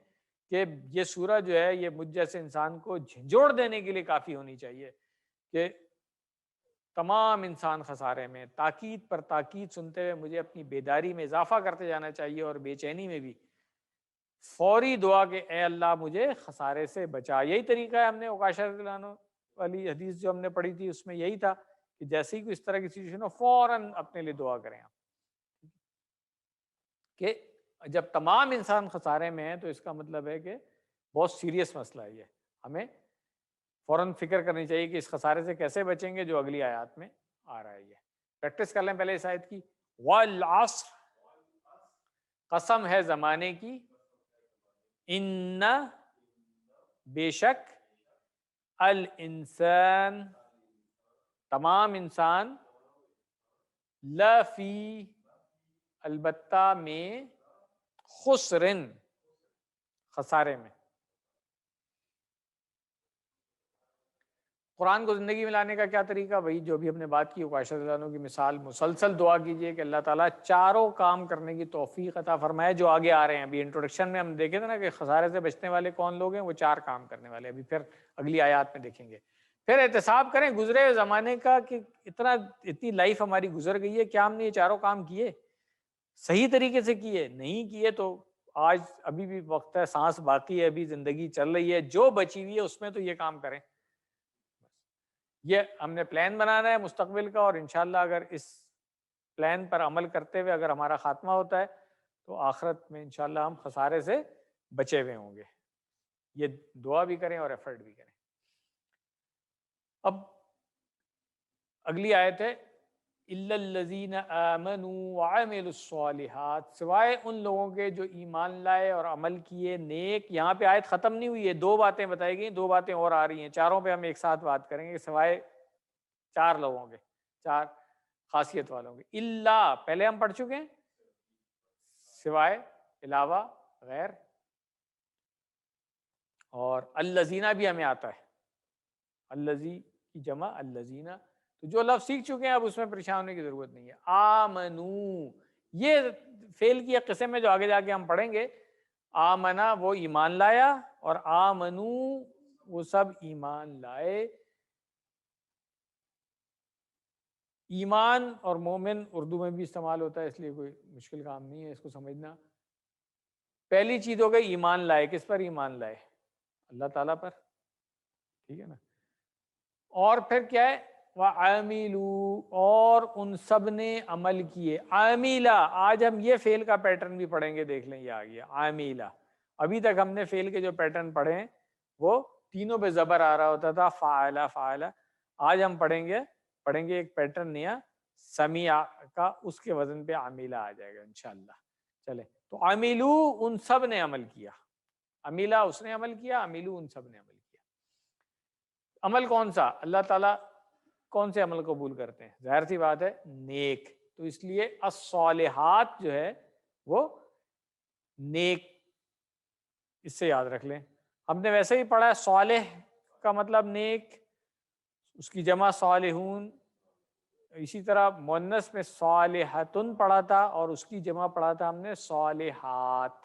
کہ یہ سورہ جو ہے یہ مجھ جیسے انسان کو جھنجھوڑ دینے کے لیے کافی ہونی چاہیے کہ تمام انسان خسارے میں. تاکید پر تاکید سنتے ہوئے مجھے اپنی بیداری میں اضافہ کرتے جانا چاہیے، اور بے چینی میں بھی فوری دعا کہ اے اللہ مجھے خسارے سے بچا. یہی طریقہ ہے. ہم نے عکاشہ رضی اللہ عنہ والی حدیث جو ہم نے پڑھی تھی اس میں یہی تھا کہ جیسے ہی کوئی اس طرح کی سچویشن ہو فوراً اپنے لیے دعا کریں آپ کہ جب تمام انسان خسارے میں ہیں تو اس کا مطلب ہے کہ بہت سیریس مسئلہ ہے. یہ ہمیں فوراً فکر کرنی چاہیے کہ اس خسارے سے کیسے بچیں گے جو اگلی آیات میں آ رہا ہے. یہ پریکٹس کر لیں پہلے اس آیت کی. والعصر، قسم ہے زمانے کی، ان، بے شک، الانسان، تمام انسان، لفی، البتہ میں، خسرن، خسارے میں. قرآن کو زندگی میں لانے کا کیا طریقہ؟ وہی جو بھی ہم نے بات کی، عکاشہ رضی اللہ عنہ کی مثال. مسلسل دعا کیجئے کہ اللہ تعالیٰ چاروں کام کرنے کی توفیق عطا فرمائے جو آگے آ رہے ہیں. ابھی انٹروڈکشن میں ہم دیکھے تھے نا کہ خسارے سے بچنے والے کون لوگ ہیں، وہ 4 کام کرنے والے. ابھی پھر اگلی آیات میں دیکھیں گے. پھر احتساب کریں گزرے ہوئے زمانے کا کہ اتنی لائف ہماری گزر گئی ہے، کیا ہم نے یہ 4 کام کیے؟ صحیح طریقے سے کیے؟ نہیں کیے تو آج ابھی بھی وقت ہے، سانس باقی ہے، ابھی زندگی چل رہی ہے، جو بچی ہوئی ہے اس میں تو یہ کام کریں. یہ ہم نے پلان بنانا ہے مستقبل کا، اور انشاءاللہ اگر اس پلان پر عمل کرتے ہوئے اگر ہمارا خاتمہ ہوتا ہے تو آخرت میں انشاءاللہ ہم خسارے سے بچے ہوئے ہوں گے. یہ دعا بھی کریں اور ایفرٹ بھی کریں. اب اگلی آیت ہے الا الذین آمنوا وعملوا الصالحات، سوائے ان لوگوں کے جو ایمان لائے اور عمل کیے نیک. یہاں پہ آیت ختم نہیں ہوئی ہے، 2 باتیں بتائی گئی، 2 باتیں اور آ رہی ہیں. 4 پہ ہم ایک ساتھ بات کریں گے، سوائے 4 لوگوں کے، 4 خاصیت والوں کے. الا، پہلے ہم پڑھ چکے ہیں، سوائے، علاوہ، غیر. اور الذین بھی ہمیں آتا ہے، الذی کی جمع الذین. تو جو لفظ سیکھ چکے ہیں اب اس میں پریشان ہونے کی ضرورت نہیں ہے. آمنو، یہ فعل کی ایک قسم ہے جو آگے جا کے ہم پڑھیں گے. آمنا وہ ایمان لایا، اور آمنو وہ سب ایمان لائے. ایمان اور مومن اردو میں بھی استعمال ہوتا ہے، اس لیے کوئی مشکل کام نہیں ہے اس کو سمجھنا. پہلی چیز ہو گئی ایمان لائے. کس پر ایمان لائے؟ اللہ تعالیٰ پر. ٹھیک ہے نا. اور پھر کیا ہے؟ وَعَمِلُوا، اور ان سب نے عمل کیے. عاملہ، آج ہم یہ فعل کا پیٹرن بھی پڑھیں گے، دیکھ لیں یہ آ گیا عاملہ. ابھی تک ہم نے فعل کے جو پیٹرن پڑھے ہیں وہ تینوں پہ زبر آ رہا ہوتا تھا، فعلہ فعلہ. آج ہم پڑھیں گے ایک پیٹرن نیا سمیع کا، اس کے وزن پہ عاملہ آ جائے گا انشاءاللہ. چلے تو عاملو، ان سب نے عمل کیا. عاملہ اس نے عمل کیا، عاملو ان سب نے عمل کیا. عمل کون سا؟ اللہ تعالیٰ کون سے عمل قبول کرتے ہیں؟ ظاہر سی بات ہے نیک. تو اس لیے الصالحات جو ہے وہ نیک، اس سے یاد رکھ لیں. ہم نے ویسے ہی پڑھا ہے صالح کا مطلب نیک، اس کی جمع صالحون. اسی طرح مؤنث میں صالحتن پڑھا تھا اور اس کی جمع پڑھا تھا ہم نے صالحات.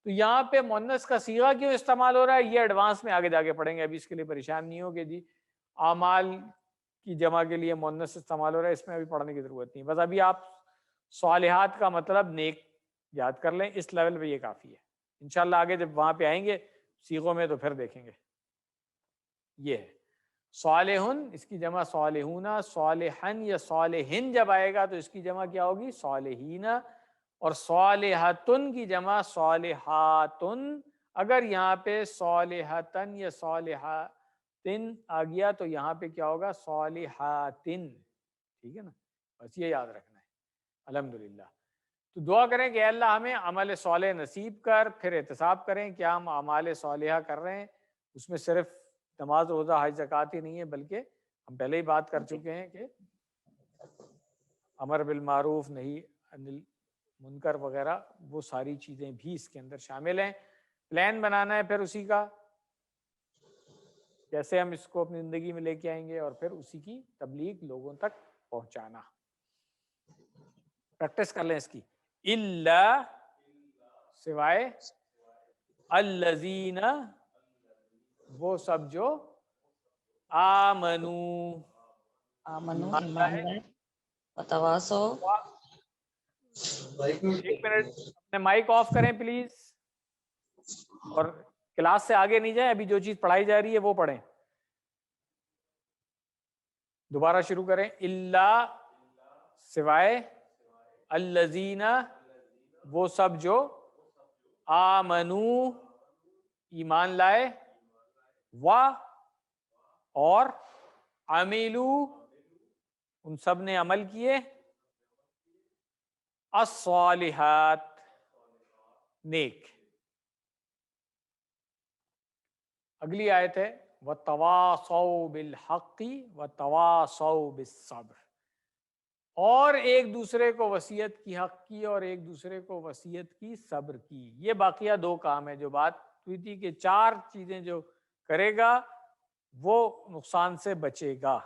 تو یہاں پہ مؤنث کا صیغہ کیوں استعمال ہو رہا ہے یہ ایڈوانس میں آگے جا کے پڑھیں گے، ابھی اس کے لیے پریشان نہیں ہو کہ جی اعمال کی جمع کے لیے مؤنث استعمال ہو رہا ہے، اس میں ابھی پڑھنے کی ضرورت نہیں. بس ابھی آپ صالحات کا مطلب نیک یاد کر لیں، اس لیول پہ یہ کافی ہے. انشاءاللہ آگے جب وہاں پہ آئیں گے صیغوں میں تو پھر دیکھیں گے. یہ ہے صالحن، اس کی جمع صالحون. صالحن یا صالحن جب آئے گا تو اس کی جمع کیا ہوگی؟ صالحین. اور صالحتن کی جمع صالحاتن. اگر یہاں پہ صالحتن یا صالحاتن آ گیا تو یہاں پہ کیا ہوگا؟ صالحاتن. ٹھیک ہے نا، بس یہ یاد رکھنا ہے. الحمدللہ. تو دعا کریں کہ اے اللہ ہمیں عمل صالح نصیب کر. پھر احتساب کریں کہ ہم اعمال صالحہ کر رہے ہیں، اس میں صرف نماز روزہ حج زکوٰۃ ہی نہیں ہے، بلکہ ہم پہلے ہی بات کر چکے ہیں کہ امر بالمعروف نہی عن المنکر وغیرہ، وہ ساری چیزیں بھی اس کے اندر شامل ہیں. پلان بنانا ہے پھر اسی کا، کیسے ہم اس کو اپنی زندگی میں لے کے آئیں گے، اور پھر اسی کی تبلیغ لوگوں تک پہنچانا. پریکٹس کر لیں اس کی. الا، سوائے، الذین، وہ سب جو، آمنو، آمنو ایمان ایمان لائے. لائے، وتواصوا. ایک منٹ اپنے مائک آف کریں پلیز، اور کلاس سے آگے نہیں جائیں. ابھی جو چیز پڑھائی جا رہی ہے وہ پڑھیں. دوبارہ شروع کریں. الا، سوائے، الذین، وہ سب جو، آمنو، ایمان لائے، اور عملو، ان سب نے عمل کیے، الصالحات، نیک. اگلی آیت ہے وَتَوَاصَوْا بِالْحَقِّ وَتَوَاصَوْا بِالصَّبْرِ. اور ایک دوسرے کو وصیت کی حق کی، اور ایک دوسرے کو وصیت کی صبر کی. یہ باقیہ دو کام ہے جو بات ہوئی تھی کہ چار چیزیں جو کرے گا وہ نقصان سے بچے گا.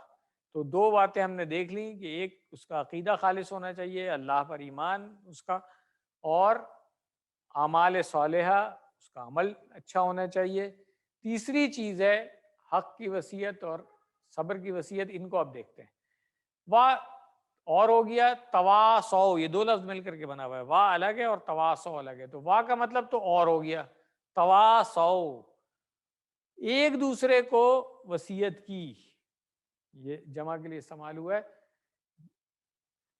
تو دو باتیں ہم نے دیکھ لی کہ ایک اس کا عقیدہ خالص ہونا چاہیے، اللہ پر ایمان اس کا، اور اعمال صالحہ اس کا عمل اچھا ہونا چاہیے. تیسری چیز ہے حق کی وصیت اور صبر کی وصیت. ان کو اب دیکھتے ہیں. اور ہو گیا تواصو، یہ دو لفظ مل کر کے بنا ہوا ہے. وا الگ ہے اور تواصو الگ ہے. تو وا کا مطلب تو اور ہو گیا، تواصو، ایک دوسرے کو وصیت کی. یہ جمع کے لیے استعمال ہوا ہے.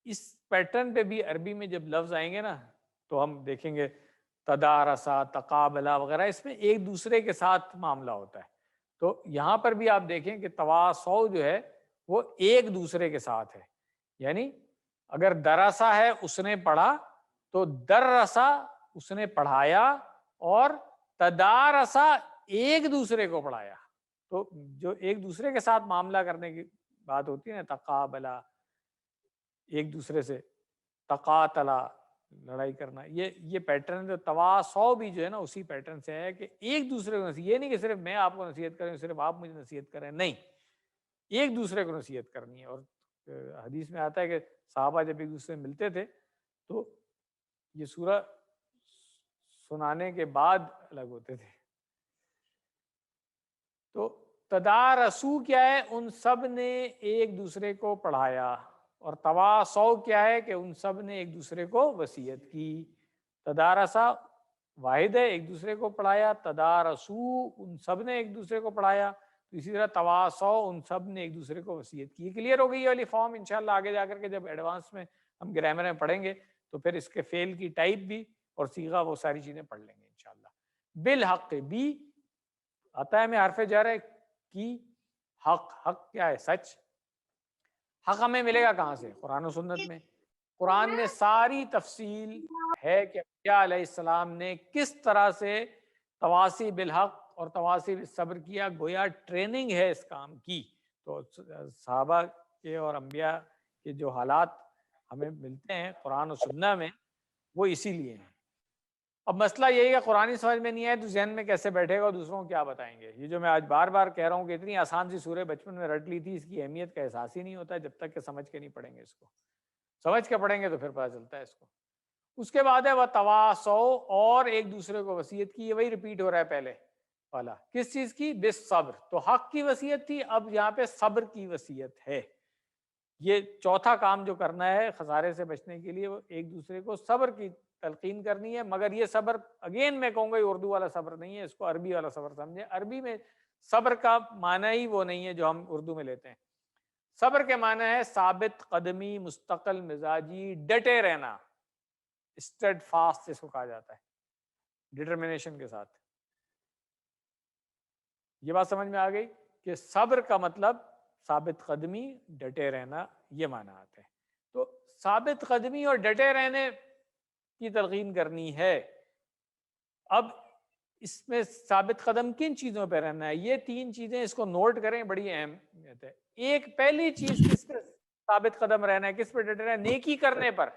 اس پیٹرن پہ بھی عربی میں جب لفظ آئیں گے نا تو ہم دیکھیں گے تدارسا، تقابلہ وغیرہ، اس میں ایک دوسرے کے ساتھ معاملہ ہوتا ہے. تو یہاں پر بھی آپ دیکھیں کہ تواصو جو ہے وہ ایک دوسرے کے ساتھ ہے. یعنی اگر درسا ہے اس نے پڑھا تو درسا اس نے پڑھایا، اور تدارسا ایک دوسرے کو پڑھایا. تو جو ایک دوسرے کے ساتھ معاملہ کرنے کی بات ہوتی ہے نا، تقابلہ، ایک دوسرے سے، تقاتلا، لڑائی کرنا، یہ پیٹرن جو تواصو بھی جو ہے نا اسی پیٹرن سے ہے کہ ایک دوسرے کو نصیحت، یہ نہیں کہ صرف میں آپ کو نصیحت کریں صرف آپ مجھے نصیحت کریں، نہیں، ایک دوسرے کو نصیحت کرنی ہے۔ اور حدیث میں آتا ہے کہ صحابہ جب ایک دوسرے سے ملتے تھے تو یہ سورہ سنانے کے بعد الگ ہوتے تھے۔ تو تدارسو کیا ہے؟ ان سب نے ایک دوسرے کو پڑھایا، اور تواصو کیا ہے کہ ان سب نے ایک دوسرے کو وصیت کی۔ تدارسا واحد ہے، ایک دوسرے کو پڑھایا، تدارسو ان سب نے ایک دوسرے کو پڑھایا، تو اسی طرح تواصو ان سب نے ایک دوسرے کو وصیت کی۔ کلیئر ہو گئی یہ والی فارم؟ انشاءاللہ آگے جا کر کے جب ایڈوانس میں ہم گرامر میں پڑھیں گے تو پھر اس کے فعل کی ٹائپ بھی اور صیغہ وہ ساری چیزیں پڑھ لیں گے انشاءاللہ۔ بالحق بھی آتا ہے میں حرف جر ہے کی، حق، حق کیا ہے؟ سچ۔ حق ہمیں ملے گا کہاں سے؟ قرآن و سنت میں۔ قرآن میں ساری تفصیل ہے کہ انبیاء علیہ السلام نے کس طرح سے تواصی بالحق اور تواصی بالصبر کیا، گویا ٹریننگ ہے اس کام کی۔ تو صحابہ کے اور انبیاء کے جو حالات ہمیں ملتے ہیں قرآن و سنت میں وہ اسی لیے ہیں۔ اب مسئلہ یہی ہے قرآن سمجھ میں نہیں آئے تو ذہن میں کیسے بیٹھے گا اور دوسروں کو کیا بتائیں گے؟ یہ جو میں آج بار بار کہہ رہا ہوں کہ اتنی آسان سی سورہ بچپن میں رٹ لی تھی، اس کی اہمیت کا احساس ہی نہیں ہوتا جب تک کہ سمجھ کے نہیں پڑھیں گے۔ اس کو سمجھ کے پڑھیں گے تو پھر پتہ چلتا ہے اس کو۔ اس کے بعد ہے وہ تواصو، اور ایک دوسرے کو وصیت کی۔ یہ وہی ریپیٹ ہو رہا ہے پہلے والا، کس چیز کی؟ بالصبر۔ تو حق کی وصیت تھی، اب یہاں پہ صبر کی وصیت ہے۔ یہ چوتھا کام جو کرنا ہے خسارے سے بچنے کے لیے، وہ ایک دوسرے کو صبر کی تلقین کرنی ہے۔ مگر یہ صبر اگین میں کہوں گا یہ اردو والا صبر نہیں ہے، اس کو عربی والا صبر سمجھیں۔ عربی میں صبر کا معنی ہی وہ نہیں ہے جو ہم اردو میں لیتے ہیں۔ صبر کے معنی ہے ثابت قدمی، مستقل مزاجی، ڈٹے رہنا، اسٹیڈ فاسٹ جس کو کہا جاتا ہے، ڈٹرمنیشن کے ساتھ۔ یہ بات سمجھ میں آ گئی کہ صبر کا مطلب ثابت قدمی، ڈٹے رہنا، یہ معنی آتے ہیں۔ تو ثابت قدمی اور ڈٹے رہنے کی تلقین کرنی ہے۔ اب اس میں ثابت قدم کن چیزوں پہ رہنا ہے؟ یہ تین چیزیں اس کو نوٹ کریں، بڑی اہمیت ہے۔ ایک پہلی چیز کس پہ ثابت قدم رہنا ہے، کس پہ ڈٹے رہنا ہے؟ نیکی کرنے پر،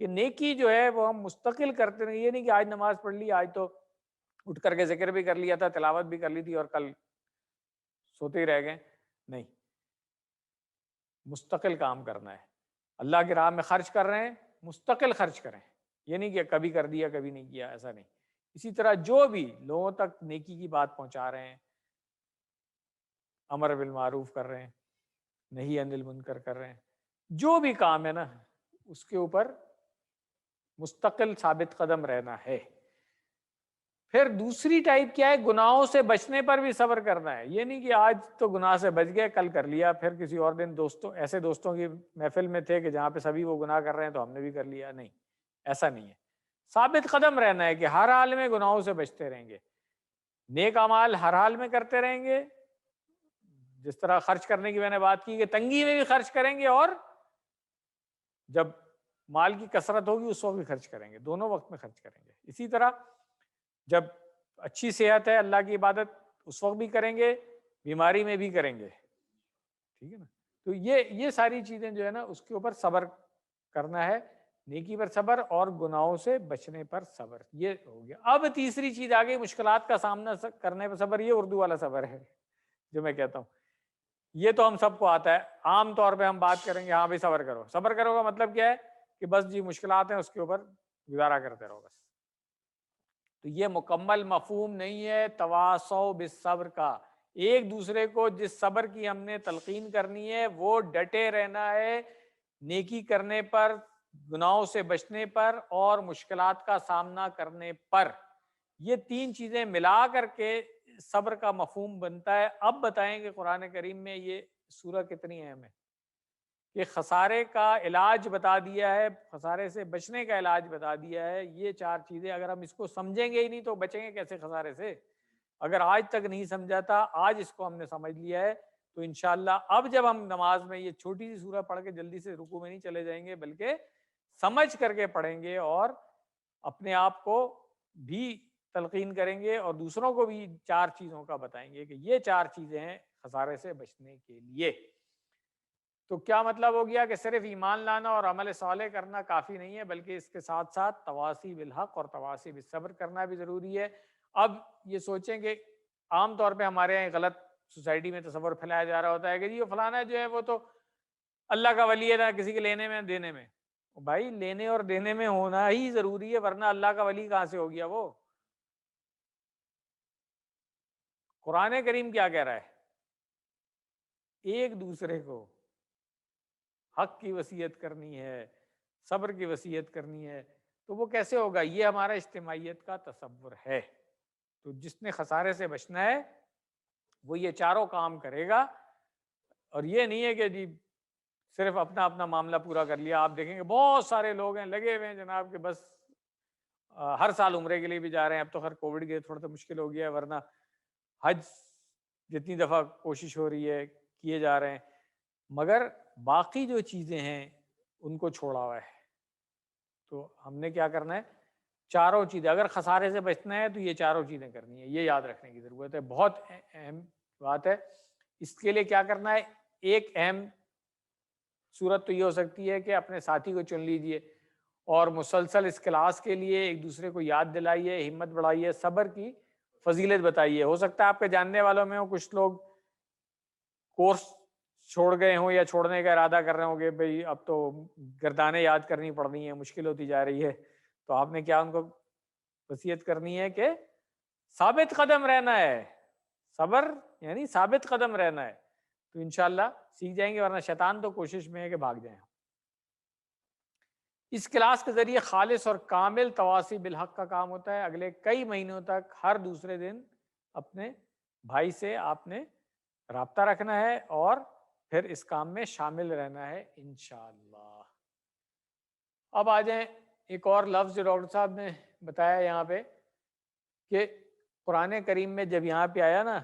کہ نیکی جو ہے وہ ہم مستقل کرتے رہیں۔ یہ نہیں کہ آج نماز پڑھ لی، آج تو اٹھ کر کے ذکر بھی کر لیا تھا، تلاوت بھی کر لی تھی اور کل سوتے ہی رہ گئے، نہیں، مستقل کام کرنا ہے۔ اللہ کی راہ میں خرچ کر رہے ہیں، مستقل خرچ کریں، یہ نہیں کہ کبھی کر دیا کبھی نہیں کیا، ایسا نہیں۔ اسی طرح جو بھی لوگوں تک نیکی کی بات پہنچا رہے ہیں، امر بالمعروف کر رہے ہیں، نہی عن المنکر کر رہے ہیں، جو بھی کام ہے نا اس کے اوپر مستقل ثابت قدم رہنا ہے۔ پھر دوسری ٹائپ کیا ہے؟ گناہوں سے بچنے پر بھی صبر کرنا ہے۔ یہ نہیں کہ آج تو گناہ سے بچ گئے، کل کر لیا، پھر کسی اور دن ایسے دوستوں کی محفل میں تھے کہ جہاں پہ سبھی وہ گناہ کر رہے ہیں تو ہم نے بھی کر لیا، نہیں، ایسا نہیں ہے۔ ثابت قدم رہنا ہے کہ ہر حال میں گناہوں سے بچتے رہیں گے، نیک اعمال ہر حال میں کرتے رہیں گے، جس طرح خرچ کرنے کی میں نے بات کی کہ تنگی میں بھی خرچ کریں گے، اور جب مال کی کثرت ہوگی اس وقت بھی خرچ کریں گے، دونوں وقت میں خرچ کریں گے۔ اسی طرح جب اچھی صحت ہے اللہ کی عبادت اس وقت بھی کریں گے، بیماری میں بھی کریں گے، ٹھیک ہے نا۔ تو یہ ساری چیزیں جو ہے نا اس کے اوپر صبر کرنا ہے، نیکی پر صبر اور گناہوں سے بچنے پر صبر، یہ ہو گیا۔ اب تیسری چیز آ گئی مشکلات کا سامنا کرنے پر صبر۔ یہ اردو والا صبر ہے جو میں کہتا ہوں، یہ تو ہم سب کو آتا ہے، عام طور پہ ہم بات کریں گے ہاں بھائی صبر کرو۔ صبر کرو کا مطلب کیا ہے؟ کہ بس جی مشکلات ہیں اس کے اوپر گزارا کرتے رہو بس۔ تو یہ مکمل مفہوم نہیں ہے تواصو بالصبر کا۔ ایک دوسرے کو جس صبر کی ہم نے تلقین کرنی ہے وہ ڈٹے رہنا ہے، نیکی کرنے پر، گناہوں سے بچنے پر اور مشکلات کا سامنا کرنے پر۔ یہ تین چیزیں ملا کر کے صبر کا مفہوم بنتا ہے۔ اب بتائیں کہ قرآن کریم میں یہ سورہ کتنی اہم ہے، کہ خسارے کا علاج بتا دیا ہے، خسارے سے بچنے کا علاج بتا دیا ہے۔ یہ چار چیزیں اگر ہم اس کو سمجھیں گے ہی نہیں تو بچیں گے کیسے خسارے سے؟ اگر آج تک نہیں سمجھا تھا، آج اس کو ہم نے سمجھ لیا ہے تو انشاءاللہ اب جب ہم نماز میں یہ چھوٹی سی سورہ پڑھ کے جلدی سے رکوع میں نہیں چلے جائیں گے، بلکہ سمجھ کر کے پڑھیں گے اور اپنے آپ کو بھی تلقین کریں گے اور دوسروں کو بھی چار چیزوں کا بتائیں گے کہ یہ چار چیزیں ہیں خسارے سے بچنے کے لیے۔ تو کیا مطلب ہو گیا کہ صرف ایمان لانا اور عمل صالح کرنا کافی نہیں ہے، بلکہ اس کے ساتھ ساتھ تواصی بالحق اور تواصی بالصبر کرنا بھی ضروری ہے۔ اب یہ سوچیں کہ عام طور پہ ہمارے یہاں غلط سوسائٹی میں تصور پھیلایا جا رہا ہوتا ہے کہ جی وہ فلانا جو ہے وہ تو اللہ کا ولی ہے نا، کسی کے لینے میں دینے میں۔ بھائی لینے اور دینے میں ہونا ہی ضروری ہے، ورنہ اللہ کا ولی کہاں سے ہو گیا وہ؟ قرآن کریم کیا کہہ رہا ہے؟ ایک دوسرے کو حق کی وصیت کرنی ہے، صبر کی وصیت کرنی ہے، تو وہ کیسے ہوگا؟ یہ ہمارا اجتماعیت کا تصور ہے۔ تو جس نے خسارے سے بچنا ہے وہ یہ چاروں کام کرے گا، اور یہ نہیں ہے کہ جی صرف اپنا اپنا معاملہ پورا کر لیا۔ آپ دیکھیں گے بہت سارے لوگ ہیں لگے ہوئے ہیں جناب کہ بس ہر سال عمرے کے لیے بھی جا رہے ہیں۔ اب تو خیر کووڈ کے تھوڑا سا مشکل ہو گیا ہے، ورنہ حج جتنی دفعہ کوشش ہو رہی ہے کیے جا رہے ہیں، مگر باقی جو چیزیں ہیں ان کو چھوڑا ہوا ہے۔ تو ہم نے کیا کرنا ہے؟ چاروں چیزیں، اگر خسارے سے بچنا ہے تو یہ چاروں چیزیں کرنی ہے، یہ یاد رکھنے کی ضرورت ہے، بہت اہم بات ہے۔ اس کے لیے کیا کرنا ہے؟ ایک اہم صورت تو یہ ہو سکتی ہے کہ اپنے ساتھی کو چن لیجئے اور مسلسل اس کلاس کے لیے ایک دوسرے کو یاد دلائیے، ہمت بڑھائیے، صبر کی فضیلت بتائیے۔ ہو سکتا ہے آپ کے جاننے والوں میں ہو کچھ لوگ کورس چھوڑ گئے ہوں یا چھوڑنے کا ارادہ کر رہے ہوں کہ بھئی اب تو گردانیں یاد کرنی پڑ رہی ہیں، مشکل ہوتی جا رہی ہے، تو آپ نے کیا ان کو وصیت کرنی ہے کہ ثابت قدم رہنا ہے، صبر یعنی ثابت قدم رہنا ہے، تو انشاءاللہ سیکھ جائیں گے، ورنہ شیطان تو کوشش میں ہے کہ بھاگ جائیں۔ اس کلاس کے ذریعے خالص اور کامل تواصی بالحق کا کام ہوتا ہے۔ اگلے کئی مہینوں تک ہر دوسرے دن اپنے بھائی سے آپ نے رابطہ رکھنا ہے اور پھر اس کام میں شامل رہنا ہے انشاءاللہ۔ اب آ جائیں ایک اور لفظ جو ڈاکٹر صاحب نے بتایا یہاں پہ کہ قرآن کریم میں جب یہاں پہ آیا نا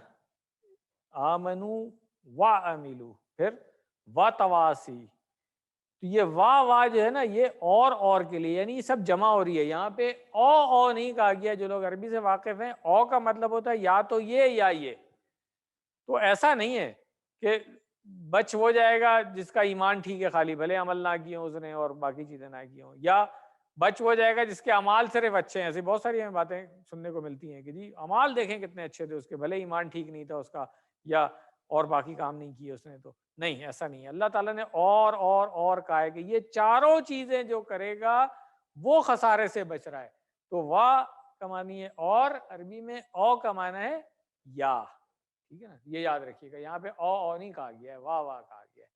آمنو وعملو پھر وتواسی، تو یہ وا جو ہے نا یہ اور کے لیے، یعنی یہ سب جمع ہو رہی ہے۔ یہاں پہ او نہیں کہا گیا۔ جو لوگ عربی سے واقف ہیں، او کا مطلب ہوتا ہے یا تو یہ یا یہ۔ تو ایسا نہیں ہے کہ بچ ہو جائے گا جس کا ایمان ٹھیک ہے خالی، بھلے عمل نہ کیے ہوں اس نے اور باقی چیزیں نہ کی ہوں، یا بچ ہو جائے گا جس کے اعمال صرف اچھے ہیں۔ ایسی بہت ساری ہمیں باتیں سننے کو ملتی ہیں کہ جی اعمال دیکھیں کتنے اچھے تھے اس کے، بھلے ایمان ٹھیک نہیں تھا اس کا یا اور باقی کام نہیں کیے اس نے، تو نہیں، ایسا نہیں ہے۔ اللہ تعالیٰ نے اور کہا ہے کہ یہ چاروں چیزیں جو کرے گا وہ خسارے سے بچ رہا ہے۔ تو وا کا معنی ہے اور، عربی میں او کا معنی ہے یا، ٹھیک ہے نا، یہ یاد رکھیے گا۔ یہاں پہ او نہیں کہا گیا ہے، واہ کہا گیا ہے۔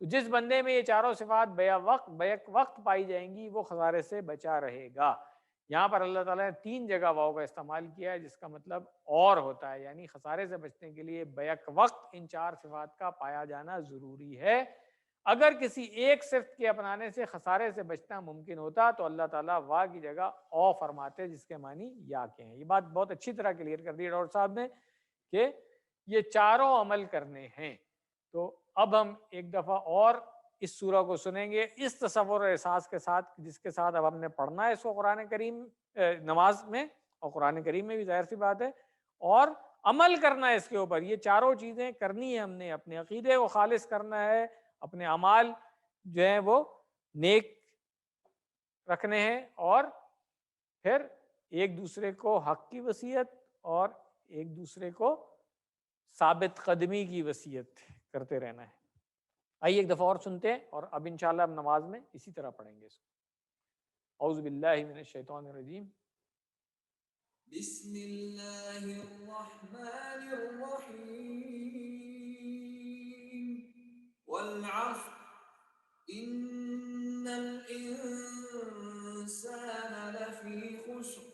تو جس بندے میں یہ چاروں صفات بیک وقت پائی جائیں گی وہ خسارے سے بچا رہے گا۔ یہاں پر اللہ تعالیٰ نے 3 جگہ واو کا استعمال کیا ہے جس کا مطلب اور ہوتا ہے، یعنی خسارے سے بچنے کے لیے بیک وقت ان 4 صفات کا پایا جانا ضروری ہے۔ اگر کسی ایک صفت کے اپنانے سے خسارے سے بچنا ممکن ہوتا تو اللہ تعالیٰ وا کی جگہ او فرماتے، جس کے معنی یا کے ہیں۔ یہ بات بہت اچھی طرح کلیئر کر دی ڈاکٹر صاحب نے کہ یہ چاروں عمل کرنے ہیں۔ تو اب ہم ایک دفعہ اور اس سورہ کو سنیں گے اس تصور اور احساس کے ساتھ جس کے ساتھ اب ہم نے پڑھنا ہے اس کو قرآن کریم نماز میں، اور قرآن کریم میں بھی ظاہر سی بات ہے، اور عمل کرنا ہے اس کے اوپر۔ یہ چاروں چیزیں کرنی ہے ہم نے، اپنے عقیدے کو خالص کرنا ہے، اپنے اعمال جو ہیں وہ نیک رکھنے ہیں، اور پھر ایک دوسرے کو حق کی وصیت اور ایک دوسرے کو ثابت قدمی کی وصیت کرتے رہنا ہے۔ آئیے ایک دفعہ اور سنتے ہیں، اور اب انشاءاللہ ہم نماز میں اسی طرح پڑھیں گے اس کو۔ اعوذ باللہ من الشیطان الرجیم، بسم اللہ الرحمن الرحیم، والعصر ان الانسان لفی خسر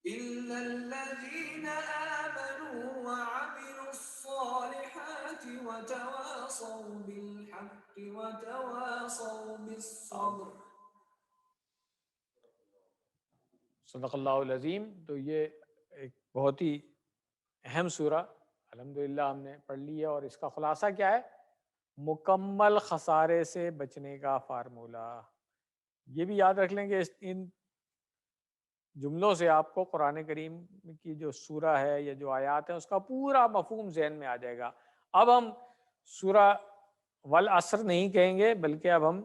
الا الذین آمنوا وعملوا الصالحات وتواصوا بالحق وتواصوا بالصبر۔ صدق اللہ العظیم۔ تو یہ ایک بہت ہی اہم سورہ الحمدللہ ہم نے پڑھ لی ہے، اور اس کا خلاصہ کیا ہے؟ مکمل خسارے سے بچنے کا فارمولہ۔ یہ بھی یاد رکھ لیں کہ ان جملوں سے آپ کو قرآن کریم کی جو سورہ ہے یا جو آیات ہیں اس کا پورا مفہوم ذہن میں آ جائے گا۔ اب ہم سورہ والعصر نہیں کہیں گے، بلکہ اب ہم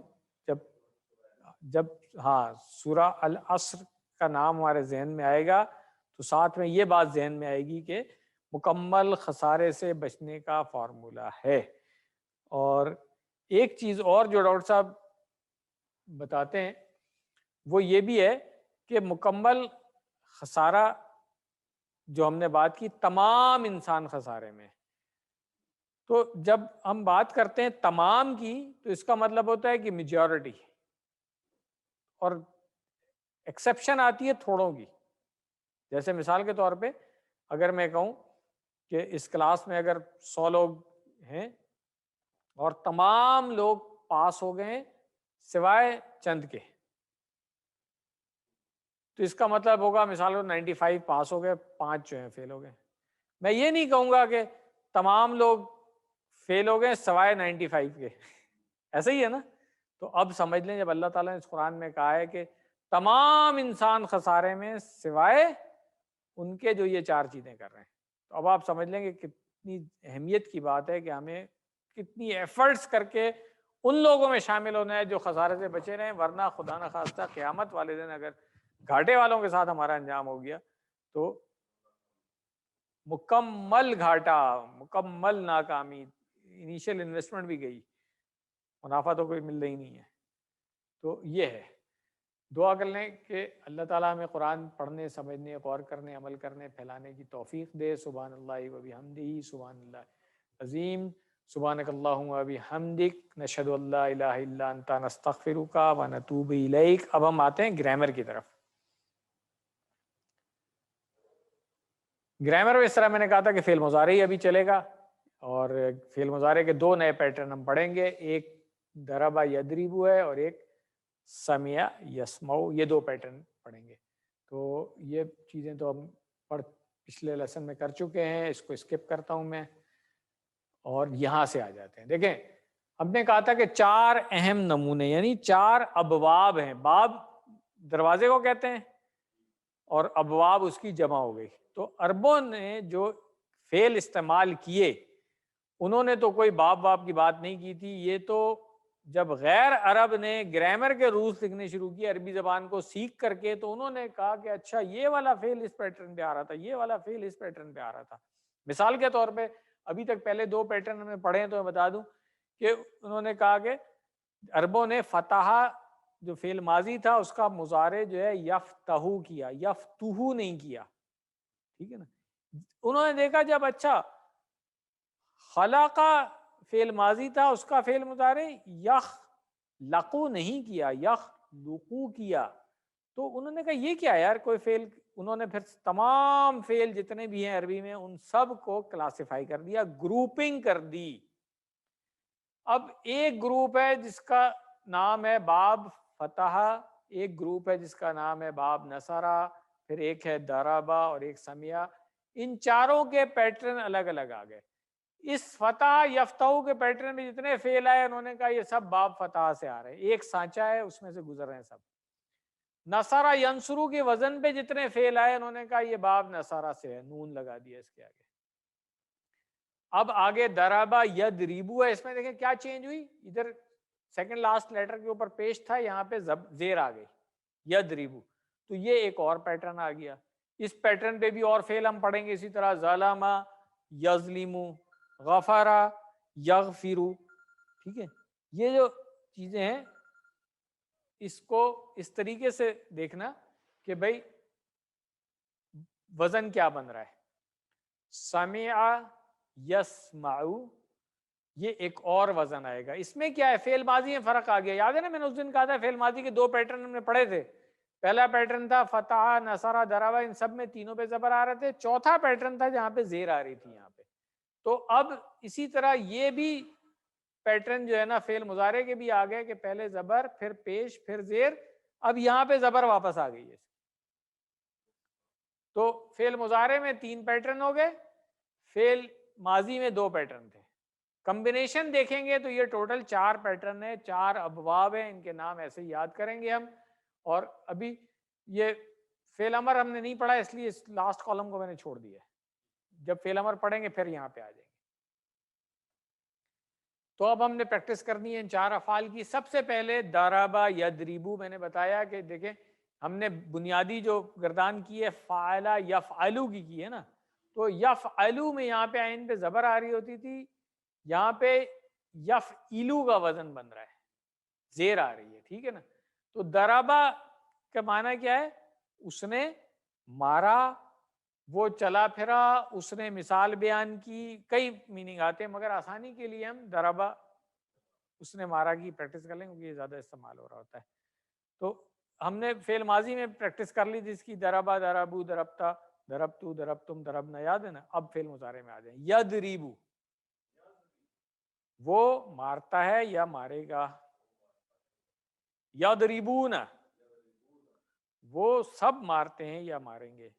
جب ہاں سورہ العصر کا نام ہمارے ذہن میں آئے گا تو ساتھ میں یہ بات ذہن میں آئے گی کہ مکمل خسارے سے بچنے کا فارمولہ ہے۔ اور ایک چیز اور جو ڈاکٹر صاحب بتاتے ہیں وہ یہ بھی ہے کہ مکمل خسارہ جو ہم نے بات کی تمام انسان خسارے میں، تو جب ہم بات کرتے ہیں تمام کی تو اس کا مطلب ہوتا ہے کہ میجورٹی، اور ایکسیپشن آتی ہے تھوڑوں کی۔ جیسے مثال کے طور پہ اگر میں کہوں کہ اس کلاس میں اگر 100 لوگ ہیں اور تمام لوگ پاس ہو گئے ہیں سوائے چند کے، تو اس کا مطلب ہوگا مثال کو 95 پاس ہو گئے، 5 جو ہیں فیل ہو گئے۔ میں یہ نہیں کہوں گا کہ تمام لوگ فیل ہو گئے سوائے 95 کے، ایسا ہی ہے نا؟ تو اب سمجھ لیں جب اللہ تعالیٰ نے اس قرآن میں کہا ہے کہ تمام انسان خسارے میں سوائے ان کے جو یہ 4 چیزیں کر رہے ہیں، تو اب آپ سمجھ لیں کہ کتنی اہمیت کی بات ہے کہ ہمیں کتنی ایفرٹس کر کے ان لوگوں میں شامل ہونا ہے جو خسارے سے بچے رہیں، ورنہ خدا نخواستہ قیامت والے دن اگر گھاٹے والوں کے ساتھ ہمارا انجام ہو گیا تو مکمل گھاٹا، مکمل ناکامی، انیشیل انویسٹمنٹ بھی گئی، منافع تو کوئی مل رہی نہیں ہے۔ تو یہ ہے، دعا کر لیں کہ اللہ تعالیٰ ہمیں قرآن پڑھنے، سمجھنے، غور کرنے، عمل کرنے، پھیلانے کی توفیق دے۔ سبحان اللہ و بحمدہ، سبحان اللہ عظیم، سبحانک اللہم و بحمدک، نشہد ان لا الہ الا انت، نستغفرک و نتوب الیک۔ اب ہم آتے ہیں گرامر کی طرف۔ گرامر میں اس طرح میں نے کہا تھا کہ فعل مضارع ابھی چلے گا، اور فعل مضارع کے 2 نئے پیٹرن ہم پڑھیں گے، ایک ضرب یضرب ہے اور ایک سمع یسمع، یہ 2 پیٹرن پڑھیں گے۔ تو یہ چیزیں تو ہم پچھلے لیسن میں کر چکے ہیں، اس کو اسکپ کرتا ہوں میں اور یہاں سے آ جاتے ہیں۔ دیکھیں ہم نے کہا تھا کہ 4 اہم نمونے یعنی 4 ابواب ہیں، باب دروازے کو کہتے ہیں اور ابواب اس کی جمع ہو گئی۔ تو عربوں نے جو فعل استعمال کیے انہوں نے تو کوئی باب کی بات نہیں کی تھی، یہ تو جب غیر عرب نے گرامر کے رولز لکھنے شروع کیے عربی زبان کو سیکھ کر کے، تو انہوں نے کہا کہ اچھا یہ والا فعل اس پیٹرن پہ آ رہا تھا، یہ والا فعل اس پیٹرن پہ آ رہا تھا۔ مثال کے طور پہ ابھی تک پہلے 2 پیٹرن ہم نے پڑھے ہیں تو میں بتا دوں کہ انہوں نے کہا کہ عربوں نے فتح جو فعل ماضی تھا اس کا مضارع جو ہے یفتح کیا، یفتح نہیں کیا، ٹھیک ہے نا؟ انہوں نے دیکھا جب اچھا خلقہ فعل ماضی تھا اس کا فعل مضارع یخلقو نہیں کیا، یخلقو کیا، تو انہوں نے کہا یہ کیا یار کوئی فعل، انہوں نے پھر تمام فعل جتنے بھی ہیں عربی میں ان سب کو کلاسیفائی کر دیا، گروپنگ کر دی۔ اب ایک گروپ ہے جس کا نام ہے باب فتح، ایک گروپ ہے جس کا نام ہے باب نصرہ، پھر ایک ہے ضربہ اور ایک سمع۔ ان چاروں کے پیٹرن الگ الگ آ گئے۔ اس فتح یفتح کے پیٹرن میں جتنے فعل آئے انہوں نے کہا یہ سب باب فتح سے آ رہے ہیں، ایک سانچہ ہے اس میں سے گزر رہے ہیں سب۔ نصرہ ینصرو کے وزن پہ جتنے فعل آئے انہوں نے کہا یہ باب نصرہ سے ہے، نون لگا دیا اس کے آگے۔ اب آگے ضربہ یضربو ہے، اس میں دیکھیں کیا چینج ہوئی، ادھر سیکنڈ لاسٹ لیٹر کے اوپر پیش تھا، یہاں پہ زیر آ گئی یضربو، تو یہ ایک اور پیٹرن آ گیا۔ اس پیٹرن پہ بھی اور فعل ہم پڑھیں گے اسی طرح، ظلم یظلم، غفر یغفر، ٹھیک ہے؟ یہ جو چیزیں ہیں اس کو اس طریقے سے دیکھنا کہ بھائی وزن کیا بن رہا ہے۔ سمع یسمع، یہ ایک اور وزن آئے گا، اس میں کیا ہے فعل ماضی میں فرق آ گیا۔ یاد ہے نا میں نے اس دن کہا تھا فعل ماضی کے 2 پیٹرن ہم نے پڑھے تھے، پہلا پیٹرن تھا فتح نصرہ ضربہ، ان سب میں تینوں پہ زبر آ رہے تھے، چوتھا پیٹرن تھا جہاں پہ زیر آ رہی تھی یہاں پہ۔ تو اب اسی طرح یہ بھی پیٹرن جو ہے نا فعل مضارع کے بھی آ گئے کہ پہلے زبر پھر پیش پھر زیر، اب یہاں پہ زبر واپس آ گئی ہے۔ تو فعل مضارع میں 3 پیٹرن ہو گئے، فعل ماضی میں 2 پیٹرن تھے، کمبینیشن دیکھیں گے تو یہ ٹوٹل 4 پیٹرن ہے، 4 ابواب ہیں، ان کے نام ایسے ہی یاد کریں گے ہم۔ اور ابھی یہ فعل امر ہم نے نہیں پڑھا اس لیے اس لاسٹ کالم کو میں نے چھوڑ دیا ہے، جب فعل امر پڑھیں گے پھر یہاں پہ آ جائیں گے۔ تو اب ہم نے پریکٹس کرنی ہے ان 4 افعال کی. سب سے پہلے ضربا یضربو، میں نے بتایا کہ دیکھیں ہم نے بنیادی جو گردان کی ہے فعلا یفعلو کی ہے نا، تو یفعلو میں یہاں پہ عین پہ زبر آ رہی ہوتی تھی، یہاں پہ یفعلو کا وزن بن رہا ہے، زیر آ رہی ہے. ٹھیک ہے نا. تو ضربا کا معنی کیا ہے؟ اس نے مارا، وہ چلا پھرا، اس نے مثال بیان کی. کئی میننگ آتے ہیں مگر آسانی کے لیے ہم ضربا اس نے مارا کی پریکٹس کر لیں کیونکہ یہ زیادہ استعمال ہو رہا ہوتا ہے. تو ہم نے فعل ماضی میں پریکٹس کر لی جس کی ضربا، ضربو، ضربتا، ضربتو، ضربتم، ضربنا، یاد ہے نا. اب فعل مضارع میں آ جائیں. یضربو، وہ مارتا ہے یا مارے گا. یضربون، وہ سب مارتے ہیں یا ماریں گے.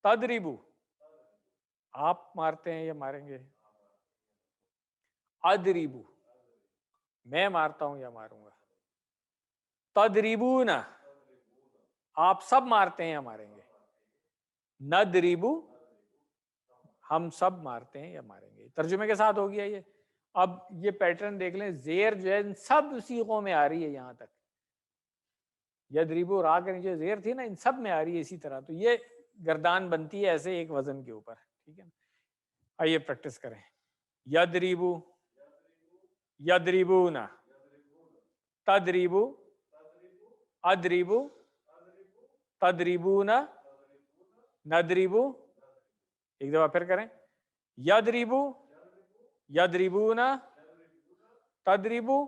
تضربو، آپ مارتے ہیں یا ماریں گے. اضربو، میں مارتا ہوں یا ماروں گا. تضربون، آپ سب مارتے ہیں یا ماریں گے. نضربو، ہم سب مارتے ہیں یا ماریں گے. ترجمے کے ساتھ ہو گیا یہ. اب یہ پیٹرن دیکھ لیں، زیر جو ہے ان سب صیغوں میں آ رہی ہے یہاں تک. یضربو را کے نیچے زیر تھی نا، ان سب میں آ رہی ہے اسی طرح. تو یہ گردان بنتی ہے ایسے ایک وزن کے اوپر. ٹھیک ہے نا. آئیے پریکٹس کریں. یضربو، یضربون، تضربو، اضربو، تضربون، نضربو. ایک دفعہ پھر کریں. یضربو، یضربون، تضربو،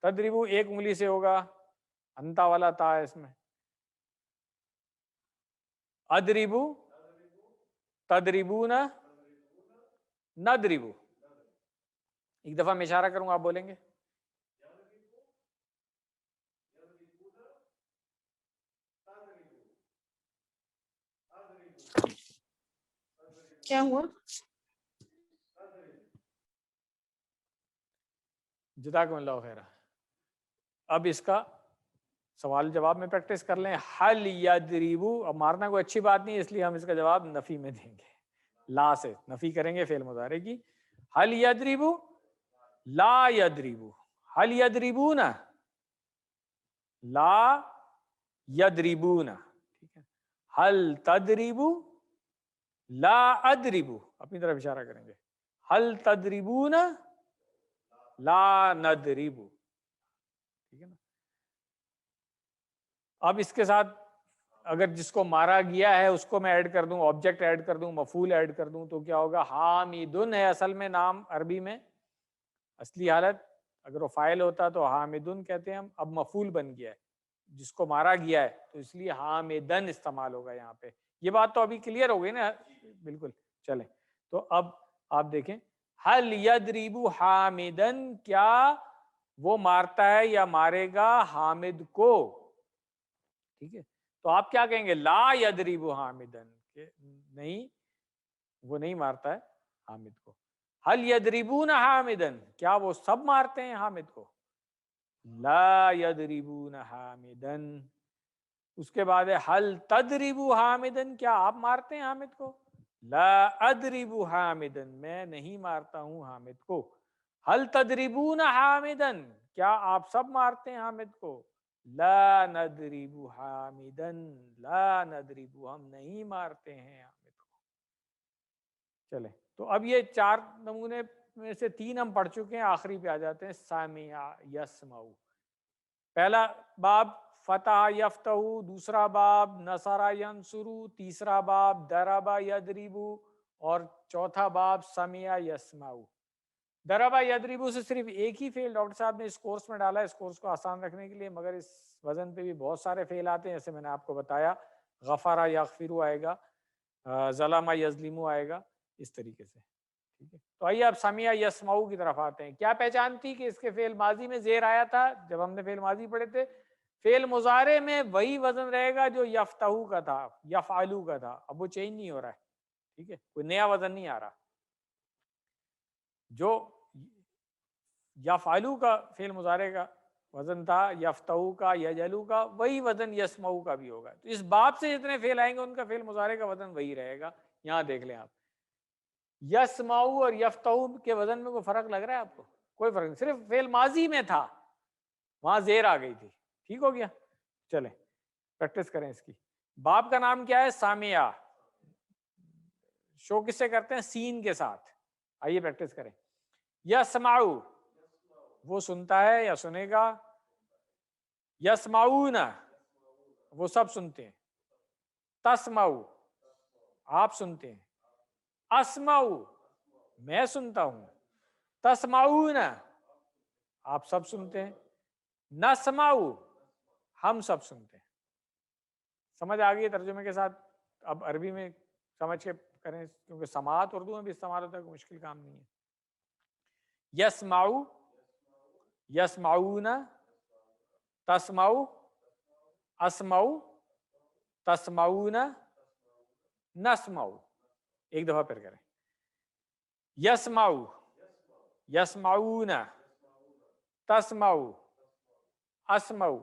تضربو ایک انگلی سے ہوگا، انتا والا تا ہے اس میں. اضربو، تضربون، نضربو. ایک دفعہ میں اشارہ کروں گا، آپ بولیں گے. کیا ہوا؟ جزاکم اللہ خیر. اب اس کا سوال جواب میں پریکٹس کر لیں. حل یضربو، اب مارنا کوئی اچھی بات نہیں اس لیے ہم اس کا جواب نفی میں دیں گے. لا سے نفی کریں گے فعل مضارع کی. حل یضربو، لا یضربو. حل یضربون، لا یضربون. ٹھیک ہے. حل تضربو، لا اضربو. اپنی طرف اشارہ کریں گے. حل تضربون، لا نضربو. ٹھیک ہے نا. اب اس کے ساتھ اگر جس کو مارا گیا ہے اس کو میں ایڈ کر دوں، آبجیکٹ ایڈ کر دوں، مفعول ایڈ کر دوں، تو کیا ہوگا؟ حامدن ہے اصل میں نام عربی میں، اصلی حالت اگر وہ فاعل ہوتا تو حامدن کہتے ہیں ہم. اب مفعول بن گیا ہے، جس کو مارا گیا ہے تو اس لیے حامدن استعمال ہوگا یہاں پہ. یہ بات تو ابھی کلیئر ہو گئی نا؟ بالکل. چلیں تو اب آپ دیکھیں. حل یضرب حامدن، کیا وہ مارتا ہے یا مارے گا حامد کو. ٹھیک ہے. تو آپ کیا کہیں گے؟ لا یضرب حامدن، کہ نہیں وہ نہیں مارتا ہے حامد کو. حل یضربون حامدن، کیا وہ سب مارتے ہیں حامد کو. لا یضربون حامدن. اس کے بعد ہے حل تضرب حامدن، کیا آپ مارتے ہیں حامد کو. لا اضرب حامدن، میں نہیں مارتا ہوں حامد کو. حل تضربون حامدن، کیا آپ سب مارتے ہیں حامد کو. لا نضرب حامدن، لا نضرب، ہم نہیں مارتے ہیں حامد کو. چلیں تو اب یہ 4 نمونے میں سے 3 ہم پڑھ چکے ہیں، آخری پہ آ جاتے ہیں. سامع یسمع. پہلا باب فتح یفتح، دوسرا باب نصر ینصر، تیسرا باب ضرب یضرب، اور چوتھا باب سمع یسمع. ضرب یضرب سے صرف ایک ہی فعل ڈاکٹر صاحب نے اس کورس میں ڈالا ہے، اس کورس کو آسان رکھنے کے لیے، مگر اس وزن پہ بھی بہت سارے فعل آتے ہیں. جیسے میں نے آپ کو بتایا غفر یغفر آئے گا، ظلم یظلم آئے گا، اس طریقے سے. ٹھیک ہے. تو آئیے اب سمع یسمع کی طرف آتے ہیں. کیا پہچان تھی کہ اس کے فعل ماضی میں زیر آیا تھا جب ہم نے فعل ماضی پڑھے تھے. فعل مضارع میں وہی وزن رہے گا جو یفتح کا تھا، یفعلو کا تھا. اب وہ چینج نہیں ہو رہا ہے. ٹھیک ہے. کوئی نیا وزن نہیں آ رہا. جو یفعلو کا فعل مضارع کا وزن تھا، یفتح کا، یجلو کا، وہی وزن یسمع کا بھی ہوگا. تو اس باب سے جتنے فعل آئیں گے ان کا فعل مضارع کا وزن وہی رہے گا. یہاں دیکھ لیں آپ، یسمعو اور یفتحو کے وزن میں کوئی فرق لگ رہا ہے آپ کو؟ کوئی فرق نہیں، صرف فعل ماضی میں تھا، وہاں زیر آ گئی تھی. ٹھیک ہو گیا؟ چلیں پریکٹس کریں اس کی. باپ کا نام کیا ہے؟ سامعہ. شو کس سے کرتے ہیں؟ سین کے ساتھ. آئیے پریکٹس کریں. یسمعو وہ سنتا ہے یا سنے گا. یسمعون وہ سب سنتے ہیں. تسمعو آپ سنتے ہیں. اسمعو میں سنتا ہوں. تسمعون آپ سب سنتے ہیں. نسمعو ہم سب سنتے ہیں. سمجھ آ گئی ترجمے کے ساتھ؟ اب عربی میں سمجھ کے کریں کیونکہ سماعت اردو میں بھی استعمال ہوتا ہے، کوئی مشکل کام نہیں ہے. یسمعو یسمعون تسمعو اسمعو تسمعون نسمعو. ایک دفعہ پھر کریں. یسمعو یسمعون تسمعو اسمعو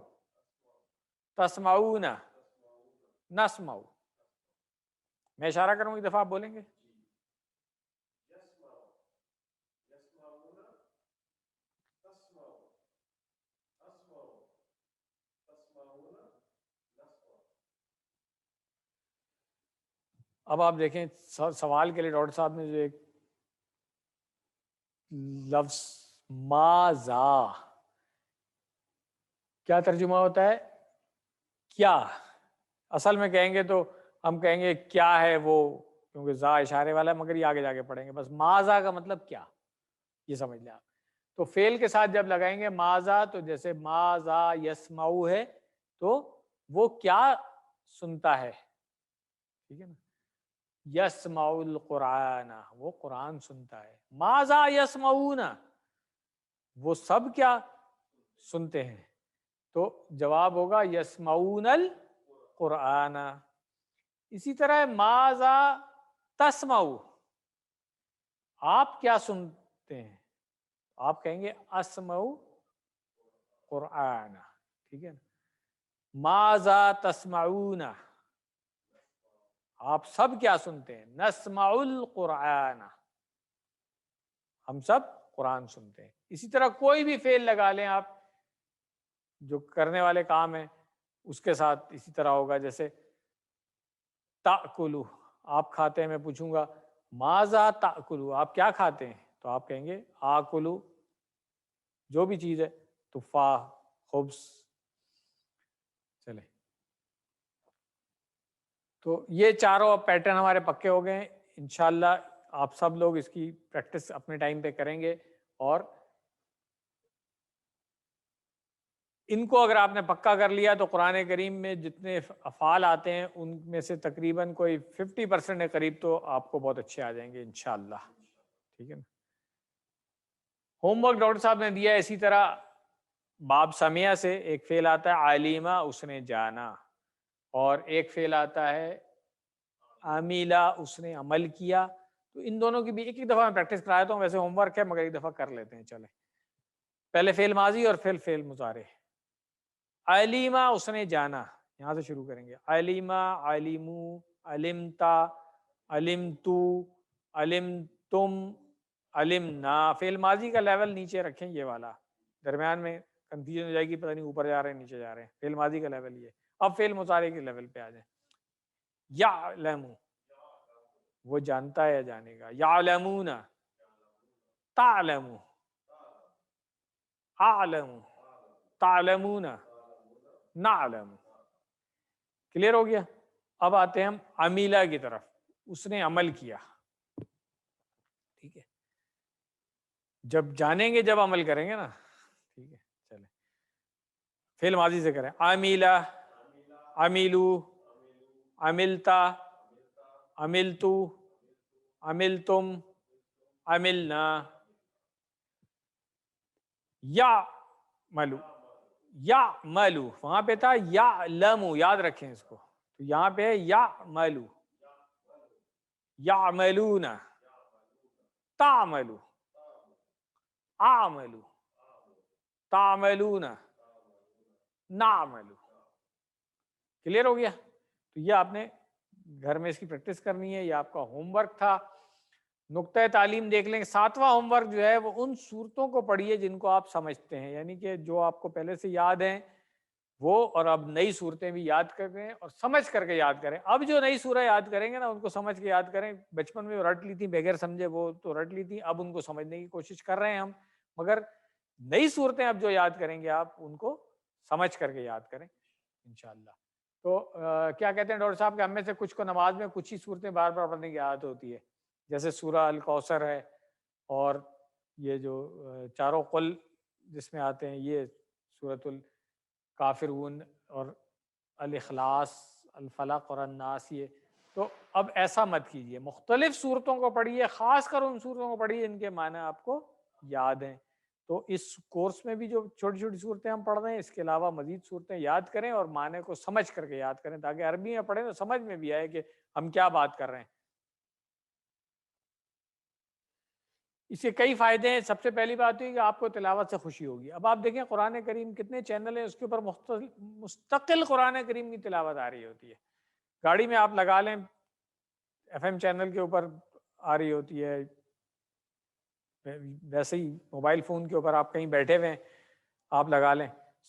تسمعون نسمعو. میں اشارہ کروں ایک دفعہ آپ بولیں گے. اب آپ دیکھیں سوال کے لیے ڈاکٹر صاحب نے جو ایک لفظ ماذا کیا ترجمہ ہوتا ہے؟ کیا. اصل میں کہیں گے تو ہم کہیں گے کیا ہے وہ، کیونکہ زا اشارے والا ہے، مگر یہ آگے جا کے پڑھیں گے. بس ماذا کا مطلب کیا، یہ سمجھ لیں آپ. تو فعل کے ساتھ جب لگائیں گے ماذا، تو جیسے ماذا یسمعو ہے تو وہ کیا سنتا ہے. ٹھیک ہے نا. یسمع القرآن وہ قرآن سنتا ہے. ماذا یسمعون وہ سب کیا سنتے ہیں. تو جواب ہوگا یسمعون القرآن. اسی طرح ماذا تسمعو آپ کیا سنتے ہیں، آپ کہیں گے اسمعو قرآن. ٹھیک ہے نا. ماذا تسمعون آپ سب کیا سنتے ہیں. نسمع القرآن ہم سب قرآن سنتے ہیں. اسی طرح کوئی بھی فعل لگا لیں آپ جو کرنے والے کام ہیں اس کے ساتھ اسی طرح ہوگا. جیسے تأکلو آپ کھاتے ہیں، میں پوچھوں گا ماذا تأکلو آپ کیا کھاتے ہیں، تو آپ کہیں گے آکلو جو بھی چیز ہے، تفاح خبز. چلے تو یہ چاروں پیٹرن ہمارے پکے ہو گئے ہیں. انشاءاللہ آپ سب لوگ اس کی پریکٹس اپنے ٹائم پہ کریں گے، اور ان کو اگر آپ نے پکا کر لیا تو قرآن کریم میں جتنے افعال آتے ہیں ان میں سے تقریباً کوئی 50% کے قریب تو آپ کو بہت اچھے آ جائیں گے انشاءاللہ. ٹھیک ہے نا. ہوم ورک ڈاکٹر صاحب نے دیا ہے. اسی طرح باب سمیع سے ایک فعل آتا ہے عالمہ اس نے جانا، اور ایک فعل آتا ہے عاملہ اس نے عمل کیا. تو ان دونوں کی بھی ایک دفعہ میں پریکٹس کرایا ہوں. ویسے ہوم ورک ہے مگر ایک دفعہ کر لیتے ہیں. چلیں پہلے فعل ماضی اور پھر فعل مضارع. علیمہ اس نے جانا، یہاں سے شروع کریں گے. علیمہ علمو علمتا علمتو علمتم علمنا. فعل ماضی کا لیول نیچے رکھیں، یہ والا درمیان میں کنفیوژن ہو جائے گی، پتہ نہیں اوپر جا رہے ہیں نیچے جا رہے ہیں. فعل ماضی کا لیول یہ. اب فعل مضارع کے لیول پہ آ جائیں. یعلم وہ جانتا ہے یا جانے گا. یعلمون تعلم اعلم تعلمون نعلم. کلیئر ہو گیا. اب آتے ہیں ہم عمیلہ کی طرف. اس نے عمل کیا. ٹھیک ہے. جب جانیں گے جب عمل کریں گے نا. ٹھیک ہے چلیں فعل ماضی سے کریں. عمیلہ عمیلو عملتا عملتو عملتم عملنا. یعملو یعملو وہاں پہ تھا یعلمو، یاد رکھیں اس کو. تو یہاں پہ ہے یعملو. یعملون تعملو اعملو تعملون نعملو. کلیئر ہو گیا. تو یہ آپ نے گھر میں اس کی پریکٹس کرنی ہے، یہ آپ کا ہوم ورک تھا. نقطۂ تعلیم دیکھ لیں. 7واں ہوم ورک جو ہے وہ ان صورتوں کو پڑھیے جن کو آپ سمجھتے ہیں, یعنی کہ جو آپ کو پہلے سے یاد ہیں وہ, اور اب نئی صورتیں بھی یاد کریں اور سمجھ کر کے یاد کریں. اب جو نئی سورہ یاد کریں گے نا ان کو سمجھ کے یاد کریں. بچپن میں رٹ لی تھی بغیر سمجھے, وہ تو رٹ لی تھی, اب ان کو سمجھنے کی کوشش کر رہے ہیں ہم, مگر نئی صورتیں اب جو یاد کریں گے آپ ان کو سمجھ کر کے یاد کریں انشاءاللہ. تو کیا کہتے ہیں ڈاکٹر صاحب کہ ہم میں سے کچھ کو نماز میں کچھ ہی صورتیں بار بار پڑھنے کی عادت ہوتی ہے, جیسے سورہ الکوثر ہے, اور یہ جو چاروں قل جس میں آتے ہیں, یہ سورۃ الکافرون اور الاخلاص, الفلق اور الناس. یہ تو اب ایسا مت کیجیے, مختلف صورتوں کو پڑھیے, خاص کر ان صورتوں کو پڑھیے جن کے معنی آپ کو یاد ہیں. تو اس کورس میں بھی جو چھوٹی چھوٹی صورتیں ہم پڑھ رہے ہیں, اس کے علاوہ مزید صورتیں یاد کریں اور معنی کو سمجھ کر کے یاد کریں, تاکہ عربی میں پڑھیں تو سمجھ میں بھی آئے کہ ہم کیا بات کر رہے ہیں. اس کے کئی فائدے ہیں. سب سے پہلی بات یہ کہ آپ کو تلاوت سے خوشی ہوگی. اب آپ دیکھیں قرآن کریم کتنے چینل ہیں, اس کے اوپر مستقل قرآن کریم کی تلاوت آ رہی ہوتی ہے. گاڑی میں آپ لگا لیں, FM چینل کے اوپر آ رہی ہوتی ہے, ویسے ہی موبائل فون کے اوپر آپ کہیں بیٹھے ہوئے ہیں آپ لگا لیں,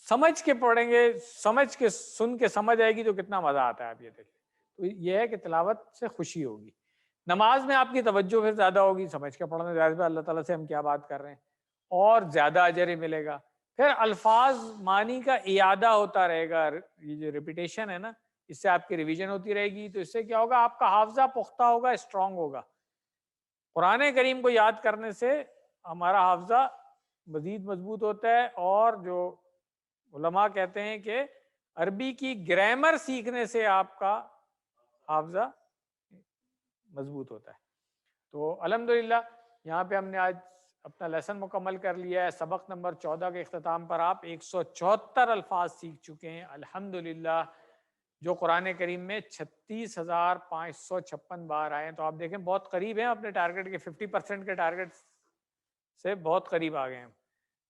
سمجھ کے پڑھیں گے, سمجھ کے سن کے سمجھ آئے گی تو کتنا مزہ آتا ہے. آپ یہ دیکھیں, تو یہ ہے کہ تلاوت سے خوشی ہوگی. نماز میں آپ کی توجہ پھر زیادہ ہوگی, سمجھ کے پڑھنے زیادہ اللہ تعالیٰ سے ہم کیا بات کر رہے ہیں, اور زیادہ اجر ہی ملے گا. پھر الفاظ معنی کا اعادہ ہوتا رہے گا, یہ جو ریپیٹیشن ہے نا, اس سے آپ کی ریویژن ہوتی رہے گی. تو اس سے کیا ہوگا, آپ کا حافظہ پختہ ہوگا, اسٹرانگ ہوگا. قرآن کریم کو یاد کرنے سے ہمارا حافظہ مزید مضبوط ہوتا ہے, اور جو علماء کہتے ہیں کہ عربی کی گرامر سیکھنے سے آپ کا حافظہ مضبوط ہوتا ہے. تو الحمدللہ یہاں پہ ہم نے آج اپنا لیسن مکمل کر لیا ہے. سبق نمبر 14 کے اختتام پر آپ 174 الفاظ سیکھ چکے ہیں الحمدللہ, جو قرآن کریم میں 36,556 بار آئے ہیں. تو آپ دیکھیں بہت قریب ہیں اپنے ٹارگٹ کے, 50% کے ٹارگٹ سے بہت قریب آ گئے ہیں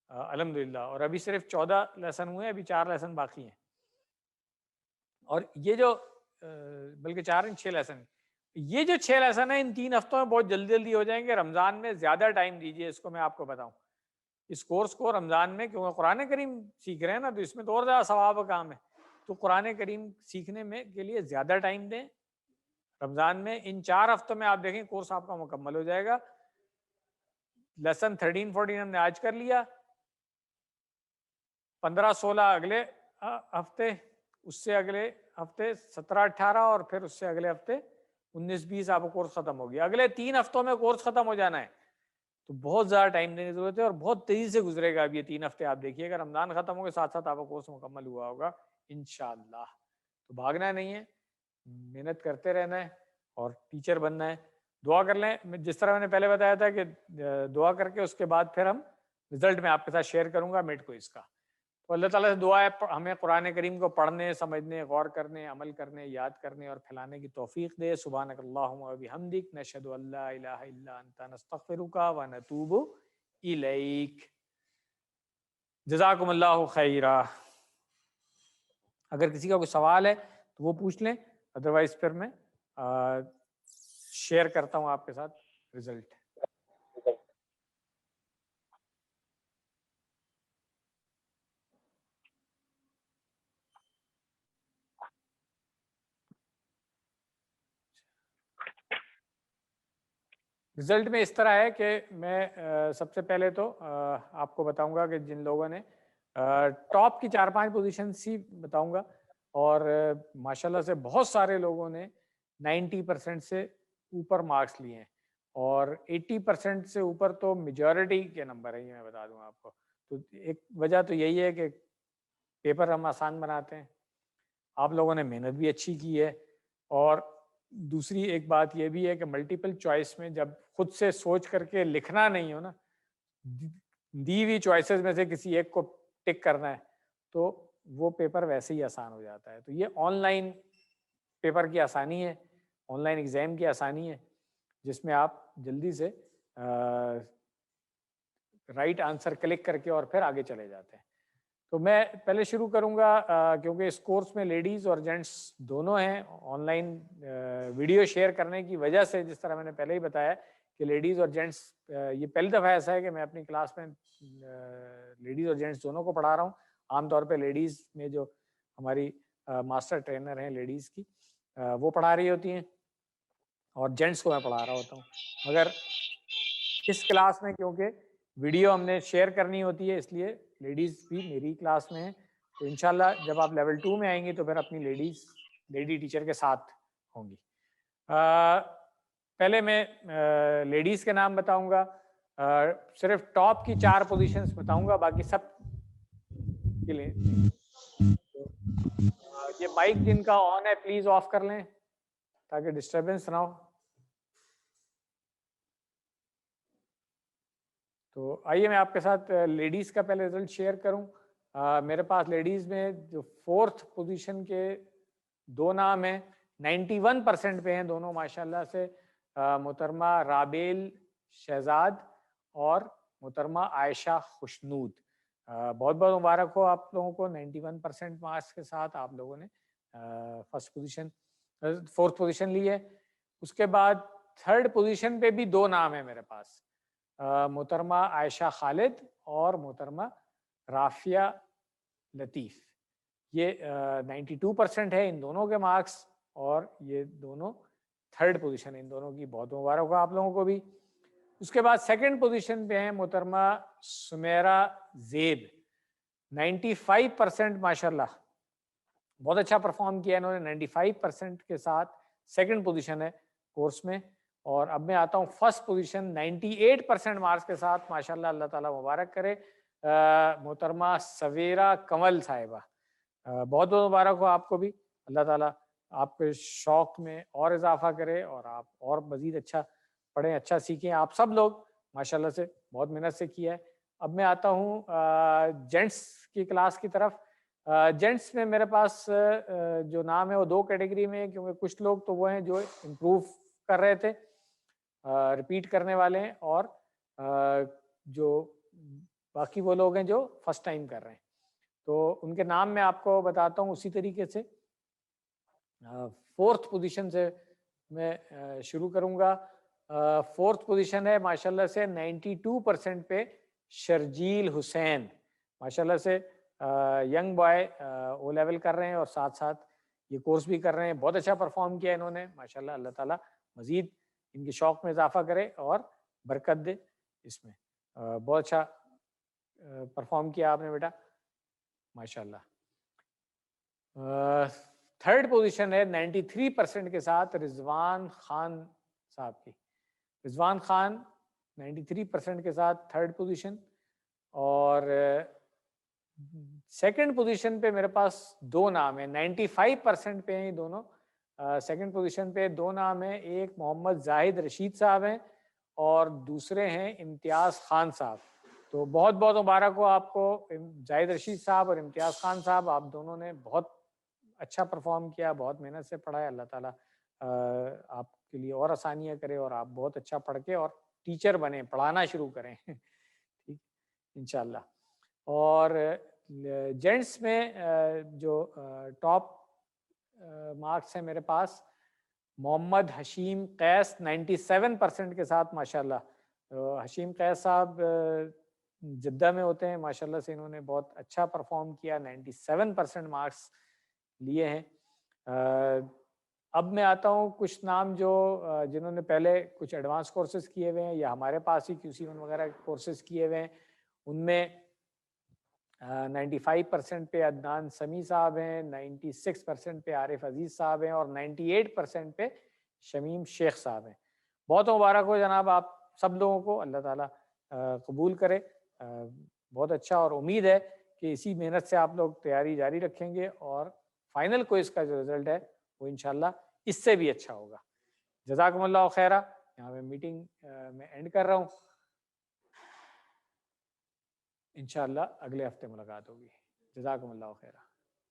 الحمدللہ. اور ابھی صرف 14 لیسن ہوئے ہیں, ابھی 4 لیسن باقی ہیں. اور یہ جو بلکہ 6 لیسن, یہ جو 6 لیسن ہیں ان 3 ہفتوں میں بہت جلدی جلدی ہو جائیں گے. رمضان میں زیادہ ٹائم دیجیے اس کو, میں آپ کو بتاؤں اس کورس کو رمضان میں, کیونکہ قرآن کریم سیکھ رہے ہیں نا, تو اس میں تو اور زیادہ ثواب کا کام ہے. تو قرآن کریم سیکھنے میں کے لیے زیادہ ٹائم دیں رمضان میں. ان 4 ہفتوں میں آپ دیکھیں کورس آپ کا مکمل ہو جائے گا. لیسن 13-14 ہم نے آج کر لیا, 15-16 اگلے ہفتے, اس سے اگلے ہفتے 17-18, اور پھر اس سے اگلے ہفتے 19-20 آپ کا کورس ختم ہو گیا. اگلے 3 ہفتوں میں کورس ختم ہو جانا ہے. تو بہت زیادہ ٹائم دینے کی ضرورت ہے, اور بہت تیزی سے گزرے گا اب یہ 3 ہفتے. آپ دیکھیے گا رمضان ختم ہو گئے, ساتھ ساتھ آپ کا کورس مکمل ہوا ہوگا انشاءاللہ. تو بھاگنا نہیں ہے, محنت کرتے رہنا ہے, اور ٹیچر بننا ہے. دعا کر لیں, جس طرح میں نے پہلے بتایا تھا کہ دعا کر کے اس کے بعد پھر ہم رزلٹ میں آپ کے ساتھ شیئر کروں گا میڈ کو اس کا. تو اللہ تعالیٰ سے دعا ہے ہمیں قرآن کریم کو پڑھنے, سمجھنے, غور کرنے, عمل کرنے, یاد کرنے اور پھیلانے کی توفیق دے. سبحانک اللہم و بحمدک, نشہد ان لا الہ الا انت, نستغفرک و نتوب الیک. جزاکم اللہ خیرا. اگر کسی کا کوئی سوال ہے تو وہ پوچھ لیں, ادروائز پھر میں شیئر کرتا ہوں آپ کے ساتھ رزلٹ. رزلٹ میں اس طرح ہے کہ میں سب سے پہلے تو آپ کو بتاؤں گا کہ جن لوگوں نے ٹاپ کی 4-5 پوزیشنز ہی بتاؤں گا, اور ماشاءاللہ سے بہت سارے لوگوں نے 90% سے اوپر مارکس لیے ہیں, اور 80% سے اوپر تو میجورٹی کے نمبر ہیں, یہ میں بتا دوں آپ کو. تو ایک وجہ تو یہی ہے کہ پیپر ہم آسان بناتے ہیں, آپ لوگوں نے محنت بھی اچھی کی ہے, اور دوسری ایک بات یہ بھی ہے کہ ملٹیپل چوائس میں جب خود سے سوچ کر کے لکھنا نہیں ہو نا, دی ہوئی چوائسز میں سے کسی ایک کو ٹک کرنا ہے, تو وہ پیپر ویسے ہی آسان ہو جاتا ہے. تو یہ آن لائن پیپر کی آسانی ہے, آن لائن ایگزام کی آسانی ہے, جس میں آپ جلدی سے رائٹ آنسر کلک کر کے اور پھر آگے چلے جاتے ہیں. تو میں پہلے شروع کروں گا, کیونکہ اس کورس میں لیڈیز اور جینٹس دونوں ہیں. آن لائن ویڈیو شیئر کرنے کی وجہ سے, جس طرح میں نے پہلے ہی بتایا, کہ لیڈیز اور جینٹس، یہ پہلی دفعہ ایسا ہے کہ میں اپنی کلاس میں لیڈیز اور جینٹس دونوں کو پڑھا رہا ہوں. عام طور پہ لیڈیز میں جو ہماری ماسٹر ٹرینر ہیں لیڈیز کی وہ پڑھا رہی ہوتی ہیں اور جینٹس کو میں پڑھا رہا ہوتا ہوں. مگر اس کلاس میں کیونکہ ویڈیو ہم نے شیئر کرنی ہوتی ہے اس لیے لیڈیز بھی میری کلاس میں ہیں. تو انشاءاللہ جب آپ لیول 2 میں آئیں گے تو پھر اپنی لیڈی ٹیچر کے ساتھ ہوں گی. پہلے میں لیڈیز کے نام بتاؤں گا, صرف ٹاپ کی 4 پوزیشنز بتاؤں گا, باقی سب کے لیے. یہ مائک جن کا آن ہے پلیز آف کر لیں تاکہ ڈسٹربنس نہ ہو. تو آئیے میں آپ کے ساتھ لیڈیز کا پہلے رزلٹ شیئر کروں. میرے پاس لیڈیز میں جو 4تھ پوزیشن کے 2 نام ہیں, 91% پہ ہیں دونوں ماشاءاللہ سے, محترمہ رابیل شہزاد اور محترمہ عائشہ خوشنود. بہت بہت مبارک ہو آپ لوگوں کو, 91% مارکس کے ساتھ آپ لوگوں نے 4تھ پوزیشن لی ہے. اس کے بعد 3rd پوزیشن پہ بھی 2 نام ہیں میرے پاس, محترمہ عائشہ خالد اور محترمہ رافیہ لطیف. یہ 92% ہے ان دونوں کے مارکس اور یہ دونوں 3rd پوزیشن ہے ان دونوں کی. بہت مبارک ہو آپ لوگوں کو بھی. اس کے بعد 2nd پوزیشن پہ ہیں محترمہ سمیرہ زیب, 95% ماشاءاللہ, بہت اچھا پرفارم کیا انہوں نے, 95% کے ساتھ 2nd پوزیشن ہے کورس میں. اور اب میں آتا ہوں 1st پوزیشن 98% مارکس کے ساتھ ماشاءاللہ, اللہ تعالیٰ مبارک کرے, محترمہ سویرہ کنول صاحبہ. بہت بہت مبارک ہو آپ کو بھی, اللہ تعالیٰ آپ کے شوق میں اور اضافہ کرے اور آپ اور مزید اچھا پڑھیں, اچھا سیکھیں. آپ سب لوگ ماشاءاللہ سے بہت محنت سے کیا ہے. اب میں آتا ہوں جینٹس کی کلاس کی طرف. جینٹس میں میرے پاس جو نام ہے وہ 2 کیٹیگری میں ہے, کیونکہ کچھ لوگ تو وہ ہیں جو امپروو کر رہے تھے, ریپیٹ کرنے والے ہیں, اور جو باقی وہ لوگ ہیں جو فرسٹ ٹائم کر رہے ہیں. تو ان کے نام میں آپ کو بتاتا ہوں اسی طریقے سے. 4تھ پوزیشن سے میں شروع کروں گا. 4تھ پوزیشن ہے ماشاءاللہ سے 92% پہ شرجیل حسین, ماشاءاللہ سے ینگ بوائے, او لیول کر رہے ہیں اور ساتھ ساتھ یہ کورس بھی کر رہے ہیں. بہت اچھا پرفارم کیا انہوں نے ماشاءاللہ, اللہ تعالیٰ مزید ان کے شوق میں اضافہ کرے اور برکت دے اس میں. بہت اچھا پرفارم کیا آپ نے بیٹا ماشاءاللہ. 3rd پوزیشن ہے 93% کے ساتھ رضوان خان صاحب کی. رضوان خان 93% کے ساتھ 3rd پوزیشن. اور 2nd پوزیشن پہ میرے پاس 2 نام ہیں, 95% پہ ہیں یہ دونوں. 2nd پوزیشن پہ 2 نام ہیں, ایک محمد زاہد رشید صاحب ہیں اور دوسرے ہیں امتیاز خان صاحب. تو بہت بہت مبارک ہو آپ کو زاہد رشید صاحب اور امتیاز خان صاحب, آپ دونوں نے بہت اچھا پرفارم کیا, بہت محنت سے پڑھا ہے. اللہ تعالیٰ آپ کے لیے اور آسانیاں کرے اور آپ بہت اچھا پڑھ کے اور ٹیچر بنیں, پڑھانا شروع کریں ٹھیک انشاءاللہ. اور جینٹس میں جو ٹاپ مارکس ہیں میرے پاس, محمد حشیم قیس 97% کے ساتھ ماشاءاللہ. حشیم قیس صاحب جدہ میں ہوتے ہیں, ماشاءاللہ سے انہوں نے بہت اچھا پرفارم کیا, 97% مارکس لیے ہیں. اب میں آتا ہوں کچھ نام جو جنہوں نے پہلے کچھ ایڈوانس کورسز کیے ہوئے ہیں یا ہمارے پاس ہی QC1 وغیرہ کورسز کیے ہوئے ہیں. ان میں 95% پہ عدنان سمیع صاحب ہیں, 96% پہ عارف عزیز صاحب ہیں اور 98% پہ شمیم شیخ صاحب ہیں. بہت مبارک ہو جناب آپ سب لوگوں کو, اللہ تعالیٰ قبول کرے. بہت اچھا, اور امید ہے کہ اسی محنت سے آپ لوگ تیاری جاری رکھیں گے اور فائنل کوئز کا جو رزلٹ ہے وہ انشاءاللہ اس سے بھی اچھا ہوگا. جزاکم اللہ خیرہ. یہاں میں میٹنگ میں اینڈ کر رہا ہوں. انشاءاللہ اگلے ہفتے ملاقات ہوگی. جزاکم اللہ خیرہ.